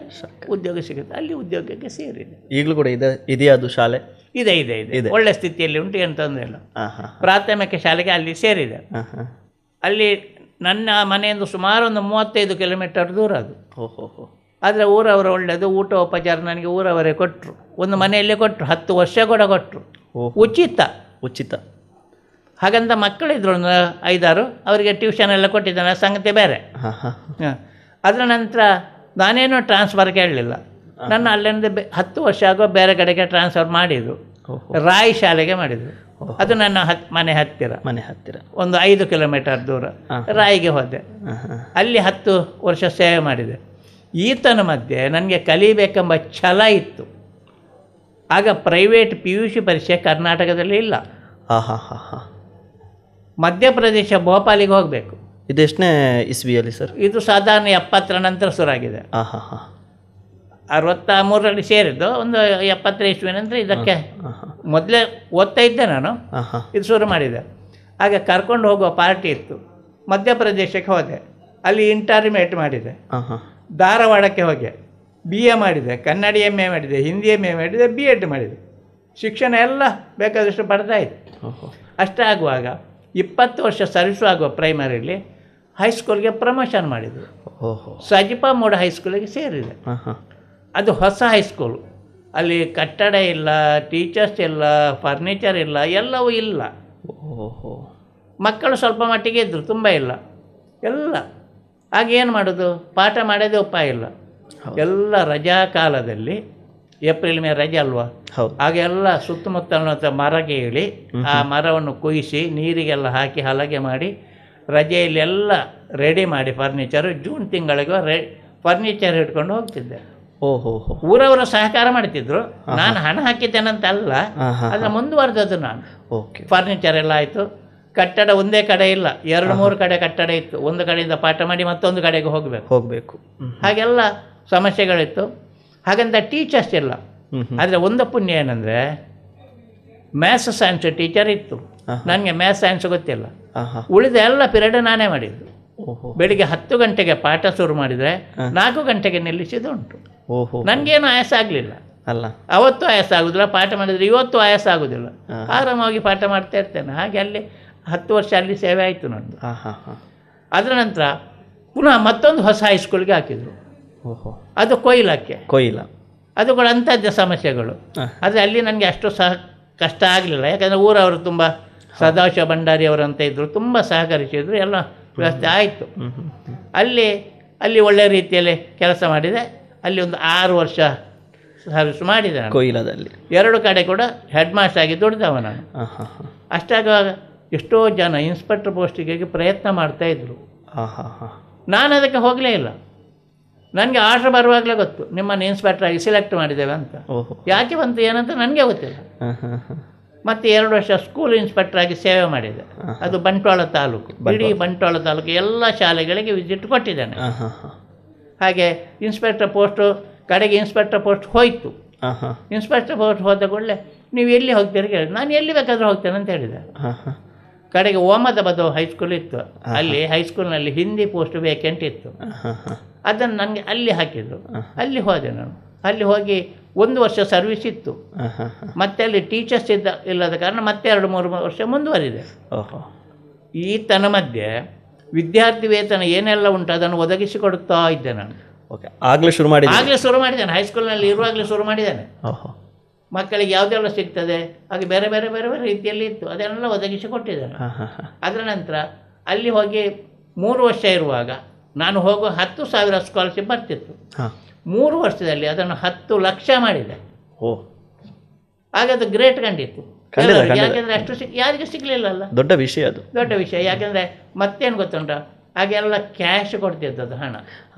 ಉದ್ಯೋಗ ಸಿಗುತ್ತೆ, ಅಲ್ಲಿ ಉದ್ಯೋಗಕ್ಕೆ ಸೇರಿದೆ. ಈಗಲೂ ಕೂಡ ಇದೆಯಾ ಅದು ಶಾಲೆ? ಇದೆ ಇದೆ ಇದೆ, ಒಳ್ಳೆ ಸ್ಥಿತಿಯಲ್ಲಿ ಉಂಟು, ಏನು ತೊಂದರೆ ಇಲ್ಲ. ಪ್ರಾಥಮಿಕ ಶಾಲೆಗೆ ಅಲ್ಲಿ ಸೇರಿದೆ. ಅಲ್ಲಿ ನನ್ನ ಮನೆಯಿಂದ ಸುಮಾರು ಒಂದು 35 ಕಿಲೋಮೀಟರ್ ದೂರ ಅದು. ಓಹೋ. ಆದರೆ ಊರವರು ಒಳ್ಳೆಯದು, ಊಟ ಉಪಚಾರ ನನಗೆ ಊರವರೇ ಕೊಟ್ಟರು, ಒಂದು ಮನೆಯಲ್ಲೇ ಕೊಟ್ಟರು, 10 ವರ್ಷ ಕೂಡ ಕೊಟ್ಟರು, ಉಚಿತ. ಹಾಗಂತ ಮಕ್ಕಳಿದ್ರು ಒಂದು 5-6, ಅವರಿಗೆ ಟ್ಯೂಷನ್ ಎಲ್ಲ ಕೊಟ್ಟಿದ್ದಾನೆ, ಸಂಗತಿ ಬೇರೆ. ಅದರ ನಂತರ ನಾನೇನೋ ಟ್ರಾನ್ಸ್ಫರ್ ಕೇಳಲಿಲ್ಲ, ನನ್ನ ಅಲ್ಲಿಂದ 10 ವರ್ಷ ಆಗೋ ಬೇರೆ ಕಡೆಗೆ ಟ್ರಾನ್ಸ್ಫರ್ ಮಾಡಿದರು, ರಾಯ್ ಶಾಲೆಗೆ ಮಾಡಿದರು. ಅದು ನನ್ನ ಮನೆ ಹತ್ತಿರ ಒಂದು 5 ಕಿಲೋಮೀಟರ್ ದೂರ ರಾಯಿಗೆ ಹೋದೆ. ಅಲ್ಲಿ 10 ವರ್ಷ ಸೇವೆ ಮಾಡಿದೆ. ಈತನ ಮಧ್ಯೆ ನನಗೆ ಕಲಿಬೇಕೆಂಬ ಛಲ ಇತ್ತು. ಆಗ ಪ್ರೈವೇಟ್ PUC ಪರೀಕ್ಷೆ ಕರ್ನಾಟಕದಲ್ಲಿ ಇಲ್ಲ. ಮಧ್ಯಪ್ರದೇಶ ಭೋಪಾಲಿಗೆ ಹೋಗಬೇಕು. ಇದೆಷ್ಟನೇ ಇಸ್ವಿಯಲ್ಲಿ ಸರ್? ಇದು ಸಾಧಾರಣ 70ರ ನಂತರ ಶುರುವಾಗಿದೆ. 63ರಲ್ಲಿ ಸೇರಿದ್ದು, ಒಂದು 70 ಇಸ್ವಿ ನಂತರ ಇದಕ್ಕೆ ಮೊದಲೇ ಓದ್ತಾ ಇದ್ದೆ ನಾನು, ಇದು ಶುರು ಮಾಡಿದೆ. ಆಗ ಕರ್ಕೊಂಡು ಹೋಗುವ ಪಾರ್ಟಿ ಇತ್ತು. ಮಧ್ಯಪ್ರದೇಶಕ್ಕೆ ಹೋದೆ, ಅಲ್ಲಿ ಇಂಟರ್ಮೇಟ್ ಮಾಡಿದೆ. ಧಾರವಾಡಕ್ಕೆ ಹೋಗಿ BA ಮಾಡಿದೆ, ಕನ್ನಡ MA ಮಾಡಿದೆ, ಹಿಂದಿ MA ಮಾಡಿದೆ, B.Ed ಮಾಡಿದೆ. ಶಿಕ್ಷಣ ಎಲ್ಲ ಬೇಕಾದಷ್ಟು ಪಡೆದಾಯಿತು. ಅಷ್ಟಾಗುವಾಗ 20 ವರ್ಷ ಸರ್ವಿಸು ಆಗುವ ಪ್ರೈಮರಿಲಿ ಹೈಸ್ಕೂಲ್ಗೆ ಪ್ರಮೋಷನ್ ಮಾಡಿದರು. ಸಜಿಪಾ ಮೋಡ ಹೈಸ್ಕೂಲಿಗೆ ಸೇರಿದೆ. ಅದು ಹೊಸ ಹೈಸ್ಕೂಲು, ಅಲ್ಲಿ ಕಟ್ಟಡ ಇಲ್ಲ, ಟೀಚರ್ಸ್ ಇಲ್ಲ, ಫರ್ನಿಚರ್ ಇಲ್ಲ, ಎಲ್ಲವೂ ಇಲ್ಲ. ಮಕ್ಕಳು ಸ್ವಲ್ಪ ಮಟ್ಟಿಗೆ ಇದ್ದರು, ತುಂಬ ಇಲ್ಲ, ಎಲ್ಲ. ಆಗ ಏನು ಮಾಡೋದು, ಪಾಠ ಮಾಡೋದೇ ಉಪಾಯ ಇಲ್ಲ. ಎಲ್ಲ ರಜಾ ಕಾಲದಲ್ಲಿ, ಏಪ್ರಿಲ್ ಮೇ ರಜೆ ಅಲ್ವಾ, ಆಗ ಎಲ್ಲ ಸುತ್ತಮುತ್ತಲಿನ ಮರಗೆ ಇಳಿ, ಆ ಮರವನ್ನು ಕೊಯ್ಯಿಸಿ ನೀರಿಗೆಲ್ಲ ಹಾಕಿ ಹಲಗೆ ಮಾಡಿ ರಜೆಯಲ್ಲಿ ಎಲ್ಲ ರೆಡಿ ಮಾಡಿ ಫರ್ನಿಚರು, ಜೂನ್ ತಿಂಗಳಿಗೆ ಫರ್ನಿಚರ್ ಹಿಡ್ಕೊಂಡು ಹೋಗ್ತಿದ್ದೆ. ಊರವರು ಸಹಕಾರ ಮಾಡ್ತಿದ್ರು, ನಾನು ಹಣ ಹಾಕಿದ್ದೇನಂತ ಅಲ್ಲ, ಅದನ್ನು ಮುಂದುವರೆದದ್ದು ನಾನು. ಫರ್ನಿಚರ್ ಎಲ್ಲ ಆಯಿತು. ಕಟ್ಟಡ ಒಂದೇ ಕಡೆ ಇಲ್ಲ, 2-3 ಕಡೆ ಕಟ್ಟಡ ಇತ್ತು. ಒಂದು ಕಡೆಯಿಂದ ಪಾಠ ಮಾಡಿ ಮತ್ತೊಂದು ಕಡೆಗೆ ಹೋಗಬೇಕು. ಹಾಗೆಲ್ಲ ಸಮಸ್ಯೆಗಳಿತ್ತು. ಹಾಗಂತ ಟೀಚರ್ಸ್ ಇಲ್ಲ. ಆದರೆ ಒಂದು ಪುಣ್ಯ ಏನಂದರೆ, ಮ್ಯಾಥ್ಸ್ ಸೈನ್ಸ್ ಟೀಚರ್ ಇತ್ತು. ನನಗೆ ಮ್ಯಾಥ್ಸ್ ಸೈನ್ಸ್ ಗೊತ್ತಿಲ್ಲ. ಉಳಿದ ಎಲ್ಲ ಪಿರಿಯಡ್ ನಾನೇ ಮಾಡಿದ್ದು. ಬೆಳಿಗ್ಗೆ 10 ಗಂಟೆಗೆ ಪಾಠ ಶುರು ಮಾಡಿದರೆ 4 ಗಂಟೆಗೆ ನಿಲ್ಲಿಸಿದ್ದು ಉಂಟು. ನನಗೇನು ಆಯಾಸ ಆಗಲಿಲ್ಲ. ಅವತ್ತು ಆಯಾಸ ಆಗೋದಿಲ್ಲ, ಪಾಠ ಮಾಡಿದರೆ ಇವತ್ತು ಆಯಾಸ ಆಗೋದಿಲ್ಲ, ಆರಾಮಾಗಿ ಪಾಠ ಮಾಡ್ತಾ ಇರ್ತೇನೆ. ಹಾಗೆ ಅಲ್ಲಿ 10 ವರ್ಷ ಅಲ್ಲಿ ಸೇವೆ ಆಯಿತು ನನ್ನದು. ಅದರ ನಂತರ ಪುನಃ ಮತ್ತೊಂದು ಹೊಸ ಹೈಸ್ಕೂಲ್ಗೆ ಹಾಕಿದರು. ಅದು ಕೊಯ್ಲಕ್ಕೆ. ಅದು ಕೂಡ ಅಂಥದ್ದೇ ಸಮಸ್ಯೆಗಳು. ಆದರೆ ಅಲ್ಲಿ ನನಗೆ ಅಷ್ಟು ಕಷ್ಟ ಆಗಲಿಲ್ಲ, ಯಾಕಂದರೆ ಊರವರು ತುಂಬ ಸದಾಶಿವ ಭಂಡಾರಿ ಅವರಂತ ಇದ್ದರು, ತುಂಬ ಸಹಕರಿಸಿದರು, ಎಲ್ಲ ವ್ಯವಸ್ಥೆ ಆಯಿತು. ಅಲ್ಲಿ ಒಳ್ಳೆಯ ರೀತಿಯಲ್ಲಿ ಕೆಲಸ ಮಾಡಿದೆ. ಅಲ್ಲಿ ಒಂದು 6 ವರ್ಷ ಸರ್ವಿಸ್ ಮಾಡಿದೆ ನಾನು ಕೊಯ್ಲದಲ್ಲಿ. 2 ಕಡೆ ಕೂಡ ಹೆಡ್ ಮಾಸ್ಟರ್ ಆಗಿ ದುಡಿದವ ನಾನು. ಅಷ್ಟಾಗುವಾಗ ಎಷ್ಟೋ ಜನ ಇನ್ಸ್ಪೆಕ್ಟರ್ ಪೋಸ್ಟಿಗೆ ಪ್ರಯತ್ನ ಮಾಡ್ತಾಯಿದ್ರು. ನಾನು ಅದಕ್ಕೆ ಹೋಗಲೇ ಇಲ್ಲ. ನನಗೆ ಆರ್ಡ್ರ್ ಬರುವಾಗಲೇ ಗೊತ್ತು, ನಿಮ್ಮನ್ನು ಇನ್ಸ್ಪೆಕ್ಟರ್ ಆಗಿ ಸಿಲೆಕ್ಟ್ ಮಾಡಿದ್ದೇವೆ ಅಂತ. ಯಾಕೆ ಬಂತು ಏನಂತ ನನಗೆ ಗೊತ್ತಿಲ್ಲ. ಮತ್ತು 2 ವರ್ಷ ಸ್ಕೂಲ್ ಇನ್ಸ್ಪೆಕ್ಟರ್ ಆಗಿ ಸೇವೆ ಮಾಡಿದೆ. ಅದು ಬಂಟ್ವಾಳ ತಾಲೂಕು, ಇಡೀ ಬಂಟ್ವಾಳ ತಾಲೂಕು ಎಲ್ಲ ಶಾಲೆಗಳಿಗೆ ವಿಸಿಟ್ ಕೊಟ್ಟಿದ್ದೇನೆ. ಹಾಗೆ ಇನ್ಸ್ಪೆಕ್ಟರ್ ಪೋಸ್ಟು ಕಡೆಗೆ ಇನ್ಸ್ಪೆಕ್ಟರ್ ಪೋಸ್ಟ್ ಹೋಯಿತು. ಇನ್ಸ್ಪೆಕ್ಟರ್ ಪೋಸ್ಟ್ ಹೋದ ಕೂಡಲೇ ನೀವು ಎಲ್ಲಿ ಹೋಗ್ತೀರಿ ಕೇಳಿ, ನಾನು ಎಲ್ಲಿ ಬೇಕಾದರೂ ಹೋಗ್ತೇನೆ ಅಂತ ಹೇಳಿದೆ. ಕಡೆಗೆ ಓಮದಾಬಾದ್ ಹೈಸ್ಕೂಲ್ ಇತ್ತು, ಅಲ್ಲಿ ಹೈಸ್ಕೂಲ್ನಲ್ಲಿ ಹಿಂದಿ ಪೋಸ್ಟ್ ವೇಕೆಂಟ್ ಇತ್ತು. ಅದನ್ನು ನನಗೆ ಅಲ್ಲಿ ಹಾಕಿದ್ರು. ಅಲ್ಲಿ ಹೋದೆ ನಾನು. ಅಲ್ಲಿ ಹೋಗಿ 1 ವರ್ಷ ಸರ್ವಿಸ್ ಇತ್ತು. ಮತ್ತೆ ಅಲ್ಲಿ ಟೀಚರ್ಸ್ ಇಲ್ಲದ ಕಾರಣ ಮತ್ತೆ 2-3 ವರ್ಷ ಮುಂದುವರಿದೆ. ಈತನ ಮಧ್ಯೆ ವಿದ್ಯಾರ್ಥಿ ವೇತನ ಏನೆಲ್ಲ ಉಂಟು ಅದನ್ನು ಒದಗಿಸಿಕೊಡುತ್ತಾ ಇದ್ದೆ ನಾನು. ಆಗಲೇ ಶುರು ಮಾಡಿದ್ದೇನೆ. ಹೈಸ್ಕೂಲ್ನಲ್ಲಿ ಇರುವಾಗಲೇ ಶುರು ಮಾಡಿದ್ದೇನೆ. ಮಕ್ಕಳಿಗೆ ಯಾವುದೆಲ್ಲ ಸಿಗ್ತದೆ ಹಾಗೆ ಬೇರೆ ಬೇರೆ ಬೇರೆ ಬೇರೆ ರೀತಿಯಲ್ಲಿ ಇತ್ತು, ಅದನ್ನೆಲ್ಲ ಒದಗಿಸಿಕೊಟ್ಟಿದ್ದೇನೆ. ಅದರ ನಂತರ ಅಲ್ಲಿ ಹೋಗಿ 3 ವರ್ಷ ಇರುವಾಗ ನಾನು ಹೋಗೋ 10,000 ಸ್ಕಾಲರ್ಶಿಪ್ ಬರ್ತಿತ್ತು. 3 ವರ್ಷದಲ್ಲಿ ಅದನ್ನು 10 ಲಕ್ಷ ಮಾಡಿದೆ. ಹಾಗಾದ್ರೆ ಗ್ರೇಟ್ ಕಂಡಿತ್ತು. ಯಾಕೆಂದರೆ ಅಷ್ಟು ಯಾರಿಗೂ ಸಿಗಲಿಲ್ಲಲ್ಲ, ದೊಡ್ಡ ವಿಷಯ ಅದು, ದೊಡ್ಡ ವಿಷಯ. ಯಾಕೆಂದರೆ ಮತ್ತೇನು ಗೊತ್ತುಂಟ, ಹಾಗೆಲ್ಲ ಕ್ಯಾಶ್ ಕೊಡ್ತಿದ್ದದ್ದು, ಹಣ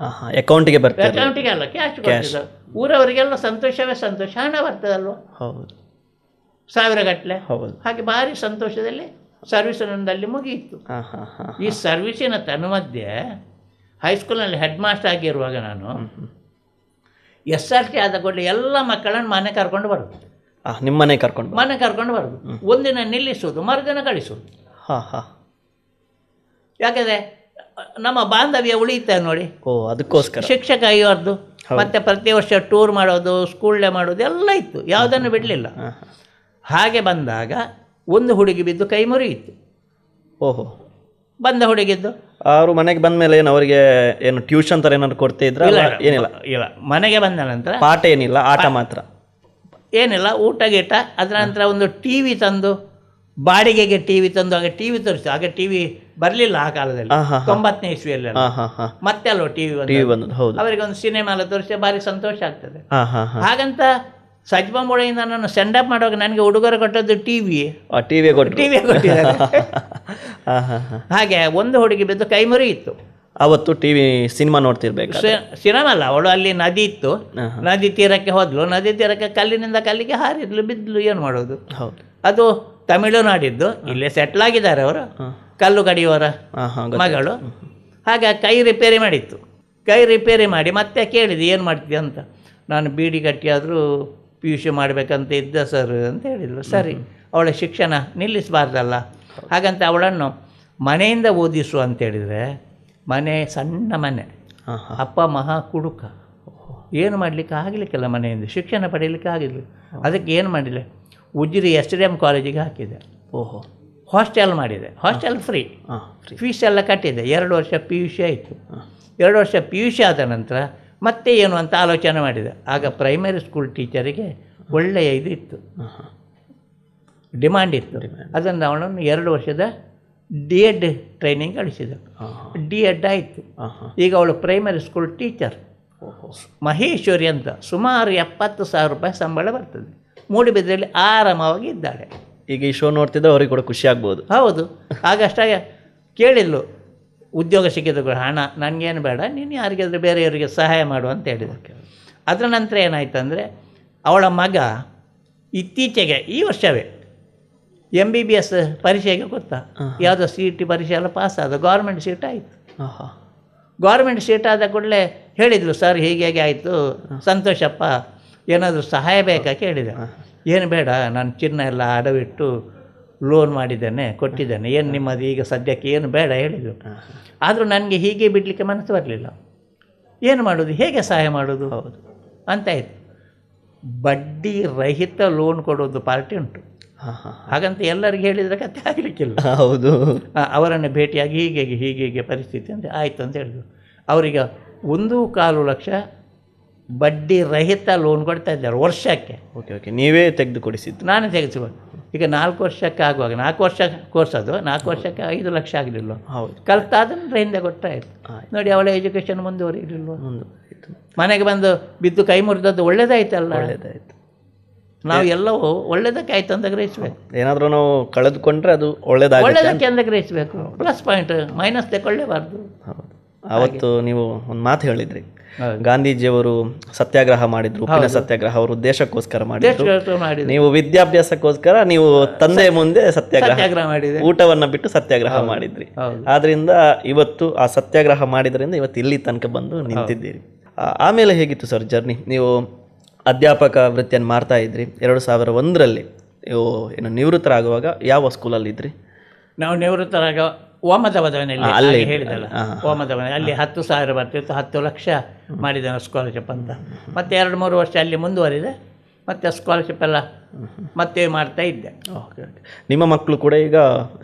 ಅಕೌಂಟಿಗೆ ಅಲ್ಲ, ಕ್ಯಾಶ್ ಕೊಡ್ತಿದ್ದು. ಊರವರಿಗೆಲ್ಲ ಸಂತೋಷವೇ ಸಂತೋಷ, ಹಣ ಬರ್ತದಲ್ವ, 1000 ಗಟ್ಟಲೆ. ಹಾಗೆ ಭಾರಿ ಸಂತೋಷದಲ್ಲಿ ಸರ್ವಿಸಿನಲ್ಲಿ ಮುಗಿಯಿತು. ಈ ಸರ್ವಿಸಿನ ತನ್ಮಧ್ಯೆ ಹೈಸ್ಕೂಲ್ನಲ್ಲಿ ಹೆಡ್ ಮಾಸ್ಟರ್ ಆಗಿರುವಾಗ ನಾನು SRT ಆದ ಕೂಡಲೇ ಎಲ್ಲ ಮಕ್ಕಳನ್ನು ಮನೆ ಕರ್ಕೊಂಡು ಬರೋದು. ಮನೆ ಕರ್ಕೊಂಡು ಬರೋದು. ಒಂದಿನ ನಿಲ್ಲಿಸೋದು, ಮರುದಿನ ಕಳಿಸೋದು. ಯಾಕೆಂದರೆ ನಮ್ಮ ಬಾಂಧವ್ಯ ಉಳಿಯುತ್ತೆ ನೋಡಿ. ಓ, ಅದಕ್ಕೋಸ್ಕರ ಶಿಕ್ಷಕ ಇವರದ್ದು ಮತ್ತೆ ಪ್ರತಿ ವರ್ಷ ಟೂರ್ ಮಾಡೋದು, ಸ್ಕೂಲ್ ಡೇ ಮಾಡೋದು ಎಲ್ಲ ಇತ್ತು, ಯಾವುದನ್ನು ಬಿಡಲಿಲ್ಲ. ಹಾಗೆ ಬಂದಾಗ ಒಂದು ಹುಡುಗಿ ಬಿದ್ದು ಕೈ ಮುರಿಯಿತು. ಓಹೋ. ಬಂದ ಹುಡುಗಿದ್ದು ಅವರು ಮನೆಗೆ ಬಂದ ಮೇಲೆ ಏನು ಅವರಿಗೆ ಏನು ಟ್ಯೂಷನ್ ಥರ ಏನಾದ್ರು ಕೊಡ್ತಾ ಇದ್ರ? ಏನಿಲ್ಲ. ಇಲ್ಲ, ಮನೆಗೆ ಬಂದ ನಂತರ ಪಾಠ ಏನಿಲ್ಲ, ಆಟ ಮಾತ್ರ. ಏನಿಲ್ಲ, ಊಟ ಗೀಟ. ಅದರ ನಂತರ ಒಂದು ಟಿ ವಿ ತಂದು, ಬಾಡಿಗೆಗೆ ಟಿ ವಿ ತಂದು, ಆಗ ಟಿ ವಿ ತೋರಿಸಿ. ಆಗ ಟಿ ವಿ ಬರಲಿಲ್ಲ ಆ ಕಾಲದಲ್ಲಿ, 90ನೇ ಇಸ್ವಿಯಲ್ಲಿ. ಮತ್ತೆ ಅಲ್ವ ಟಿ ವಿ ಬಂದದ್ದು. ಹೌದು. ಅವರಿಗೆ ಒಂದು ಸಿನಿಮಾ ಎಲ್ಲ ತೋರಿಸಿ ಭಾರಿ ಸಂತೋಷ ಆಗ್ತದೆ. ಹಾಗಂತ ಸಜ್ಬಂಬುಳೆಯಿಂದ ನಾನು ಸೆಂಡಪ್ ಮಾಡುವಾಗ ನನಗೆ ಉಡುಗೊರೆ ಕೊಟ್ಟದ್ದು ಟಿವಿ ಕೊಟ್ಟಿದ್ದಾರೆ. ಹಾಗೆ ಒಂದು ಹುಡುಗಿ ಬಿದ್ದು ಕೈ ಮುರಿಯಿತ್ತು. ಅವತ್ತು ಟಿವಿ ಸಿನಿಮಾ ನೋಡ್ತಿರ್ಬೇಕು. ಸಿನಿಮಾ ಅಲ್ಲ, ಅವಳು ಅಲ್ಲಿ ನದಿ ಇತ್ತು, ನದಿ ತೀರಕ್ಕೆ ಹೋದ್ಲು. ನದಿ ತೀರಕ್ಕೆ ಕಲ್ಲಿನಿಂದ ಕಲ್ಲಿಗೆ ಹಾರಿದ್ಲು, ಬಿದ್ಲು. ಏನು ಮಾಡೋದು? ಹೌದು. ಅದು ತಮಿಳುನಾಡಿದ್ದು, ಇಲ್ಲೇ ಸೆಟ್ಲ್ ಆಗಿದ್ದಾರೆ ಅವರು, ಕಲ್ಲು ಕಡಿಯುವವರ ಮಗಳು. ಹಾಗೆ ಕೈ ರಿಪೇರಿ ಮಾಡಿತ್ತು. ಕೈ ರಿಪೇರಿ ಮಾಡಿ ಮತ್ತೆ ಕೇಳಿದೆ, ಏನು ಮಾಡ್ತೀಯ ಅಂತ. ನಾನು ಬೀಡಿ ಕಟ್ಟಿಯಾದರೂ PUC ಮಾಡಬೇಕಂತ ಇದ್ದ ಸರ್ ಅಂತ ಹೇಳಿದರು. ಸರಿ, ಅವಳ ಶಿಕ್ಷಣ ನಿಲ್ಲಿಸಬಾರ್ದಲ್ಲ. ಹಾಗಂತ ಅವಳನ್ನು ಮನೆಯಿಂದ ಓದಿಸು ಅಂತೇಳಿದರೆ, ಮನೆ ಸಣ್ಣ ಮನೆ, ಅಪ್ಪ ಮಹಾ ಕುಡುಕ, ಏನು ಮಾಡಲಿಕ್ಕೆ ಆಗಲಿಕ್ಕಿಲ್ಲ. ಮನೆಯಿಂದ ಶಿಕ್ಷಣ ಪಡೀಲಿಕ್ಕೆ ಆಗಿಲ್ಲ. ಅದಕ್ಕೆ ಏನು ಮಾಡಿದೆ, ಉಜಿರಿ SDM ಕಾಲೇಜಿಗೆ ಹಾಕಿದೆ. ಓಹೋ. ಹಾಸ್ಟೆಲ್ ಮಾಡಿದೆ. ಹಾಸ್ಟೆಲ್ ಫ್ರೀ, ಫೀಸ್ ಎಲ್ಲ ಕಟ್ಟಿದೆ. 2 ವರ್ಷ PUC ಆಯಿತು. 2 ವರ್ಷ PUC ಆದ ನಂತರ ಮತ್ತೆ ಏನು ಅಂತ ಆಲೋಚನೆ ಮಾಡಿದೆ. ಆಗ ಪ್ರೈಮರಿ ಸ್ಕೂಲ್ ಟೀಚರಿಗೆ ಒಳ್ಳೆಯ ಇದು ಇತ್ತು, ಡಿಮಾಂಡ್ ಇತ್ತು. ಅದನ್ನು ಅವಳನ್ನು 2 ವರ್ಷದ D.Ed ಟ್ರೈನಿಂಗ್ ಕಳಿಸಿದ. D.Ed ಆಯಿತು. ಈಗ ಅವಳು ಪ್ರೈಮರಿ ಸ್ಕೂಲ್ ಟೀಚರ್, ಮಹೇಶ್ವರಿ ಅಂತ. ಸುಮಾರು 70,000 ರೂಪಾಯಿ ಸಂಬಳ ಬರ್ತದೆ. ಮೂಡಿಬಿದ್ರೆಯಲ್ಲಿ ಆರಾಮವಾಗಿ ಇದ್ದಾಳೆ. ಈಗ ಈ ಶೋ ನೋಡ್ತಿದ್ರೆ ಅವ್ರಿಗೆ ಕೂಡ ಖುಷಿ ಆಗ್ಬೋದು. ಹೌದು. ಆಗಷ್ಟಾಗ ಕೇಳಿದ್ಲು, ಉದ್ಯೋಗ ಸಿಕ್ಕಿದ್ರು ಹಣ ನನಗೇನು ಬೇಡ, ನೀನು ಯಾರಿಗಾದ್ರೂ ಬೇರೆಯವರಿಗೆ ಸಹಾಯ ಮಾಡು ಅಂತ ಹೇಳಿದ. ಅದರ ನಂತರ ಏನಾಯ್ತು ಅಂದರೆ, ಅವಳ ಮಗ ಇತ್ತೀಚೆಗೆ ಈ ವರ್ಷವೇ MBBS ಪರೀಕ್ಷೆಗೆ ಗೊತ್ತಾ, ಯಾವುದೋ CET ಪರೀಕ್ಷೆ ಎಲ್ಲ ಪಾಸ್ ಆದ, ಗೌರ್ಮೆಂಟ್ ಸೀಟ್ ಆಯಿತು. ಗೌರ್ಮೆಂಟ್ ಸೀಟ್ ಆದ ಕೂಡಲೇ ಹೇಳಿದರು, ಸರ್ ಹೀಗೆ ಆಯಿತು, ಸಂತೋಷಪ್ಪ, ಏನಾದರೂ ಸಹಾಯ ಬೇಕಾ ಕೇಳಿದೆ. ಏನು ಬೇಡ, ನಾನು ಚಿನ್ನ ಎಲ್ಲ ಅಡವಿಟ್ಟು ಲೋನ್ ಮಾಡಿದ್ದೇನೆ, ಕೊಟ್ಟಿದ್ದೇನೆ, ಏನು ನಿಮ್ಮದು ಈಗ ಸದ್ಯಕ್ಕೆ ಏನು ಬೇಡ ಹೇಳಿದರು. ಆದರೂ ನನಗೆ ಹೀಗೆ ಬಿಡಲಿಕ್ಕೆ ಮನಸ್ಸು ಬರಲಿಲ್ಲ. ಏನು ಮಾಡೋದು, ಹೇಗೆ ಸಹಾಯ ಮಾಡೋದು? ಹೌದು ಅಂತಾಯಿತು. ಬಡ್ಡಿ ರಹಿತ ಲೋನ್ ಕೊಡೋದು ಪಾರ್ಟಿ ಉಂಟು. ಹಾಗಂತ ಎಲ್ಲರಿಗೆ ಹೇಳಿದರೆ ಕತೆ ಆಗಲಿಕ್ಕಿಲ್ಲ. ಹೌದು. ಅವರನ್ನು ಭೇಟಿಯಾಗಿ ಹೀಗೆ ಪರಿಸ್ಥಿತಿ ಅಂತ ಆಯಿತು ಅಂತ ಹೇಳಿದರು. ಅವರಿಗೆ 1.25 ಲಕ್ಷ ಬಡ್ಡಿ ರಹಿತ ಲೋನ್ ಕೊಡ್ತಾ ಇದ್ದಾರೆ ವರ್ಷಕ್ಕೆ. ಓಕೆ. ನೀವೇ ತೆಗೆದು ಕೊಡಿಸಿದ್ದು? ನಾನೇ ತೆಗೆದುಕೊಂಡು. ಈಗ 4 ವರ್ಷಕ್ಕೆ ಆಗುವಾಗ, 4 ವರ್ಷ ಕೋರ್ಸ್ ಅದು, 4 ವರ್ಷಕ್ಕೆ 5 ಲಕ್ಷ ಆಗಲಿಲ್ಲ. ಹೌದು. ಕಲ್ತಾದ್ರೆ ಹಿಂದೆ ಕೊಟ್ಟಾಯಿತು. ನೋಡಿ, ಅವಳ ಎಜುಕೇಷನ್ ಮುಂದುವರಿಲಿಲ್ವ? ಮನೆಗೆ ಬಂದು ಬಿದ್ದು ಕೈ ಮುರಿದದ್ದು ಒಳ್ಳೇದಾಯ್ತಲ್ಲ. ಒಳ್ಳೇದಾಯಿತು. ನಾವು ಎಲ್ಲವೂ ಒಳ್ಳೇದಕ್ಕೆ ಆಯ್ತು ಅಂತ ಗ್ರಹಿಸಬೇಕು. ಏನಾದರೂ ನಾವು ಕಳೆದುಕೊಂಡ್ರೆ ಅದು ಒಳ್ಳೇದಕ್ಕೆ ಅಂತ ಗ್ರಹಿಸಬೇಕು. ಪ್ಲಸ್ ಪಾಯಿಂಟ್, ಮೈನಸ್ ತಗೊಳ್ಳೇಬಾರ್ದು. ಹೌದು. ಅವತ್ತು ನೀವು ಒಂದು ಮಾತು ಹೇಳಿದ್ರಿ, ಗಾಂಧೀಜಿಯವರು ಸತ್ಯಾಗ್ರಹ ಮಾಡಿದ್ರು, ಉಪ್ಪಿನ ಸತ್ಯಾಗ್ರಹ ಅವರು ದೇಶಕ್ಕೋಸ್ಕರ ಮಾಡಿದ್ರು, ನೀವು ವಿದ್ಯಾಭ್ಯಾಸಕ್ಕೋಸ್ಕರ ನೀವು ತಂದೆ ಮುಂದೆ ಸತ್ಯಾಗ್ರಹ ಮಾಡಿದ್ರಿ, ಊಟವನ್ನು ಬಿಟ್ಟು ಸತ್ಯಾಗ್ರಹ ಮಾಡಿದ್ರಿ. ಆದ್ರಿಂದ ಇವತ್ತು ಆ ಸತ್ಯಾಗ್ರಹ ಮಾಡಿದ್ರಿಂದ ಇವತ್ತು ಇಲ್ಲಿ ತನಕ ಬಂದು ನಿಂತಿದ್ದೀರಿ. ಆಮೇಲೆ ಹೇಗಿತ್ತು ಸರ್ ಜರ್ನಿ? ನೀವು ಅಧ್ಯಾಪಕ ವೃತ್ತಿಯನ್ನು ಮಾಡ್ತಾ ಇದ್ರಿ. 2001ರಲ್ಲಿ ನೀವು ಏನು ನಿವೃತ್ತರಾಗುವಾಗ ಯಾವ ಸ್ಕೂಲಲ್ಲಿ ಇದ್ರಿ? ನಾವು ನಿವೃತ್ತರಾಗ ಓಮದವದಲ್ಲಿ ಹೇಳಿದಲ್ಲ, ಓಮದವನ ಅಲ್ಲಿ 10,000 ಬರ್ತಿತ್ತು. 10 ಲಕ್ಷ ಮಾಡಿದೆ ಸ್ಕಾಲರ್ಶಿಪ್ ಅಂತ. ಮತ್ತೆ 2-3 ವರ್ಷ ಅಲ್ಲಿ ಮುಂದುವರಿದೆ. ಮತ್ತೆ ಸ್ಕಾಲರ್ಶಿಪ್ ಎಲ್ಲ ಮತ್ತೆ ಮಾಡ್ತಾ ಇದ್ದೆ. ಓಕೆ. ನಿಮ್ಮ ಮಕ್ಕಳು ಕೂಡ ಈಗ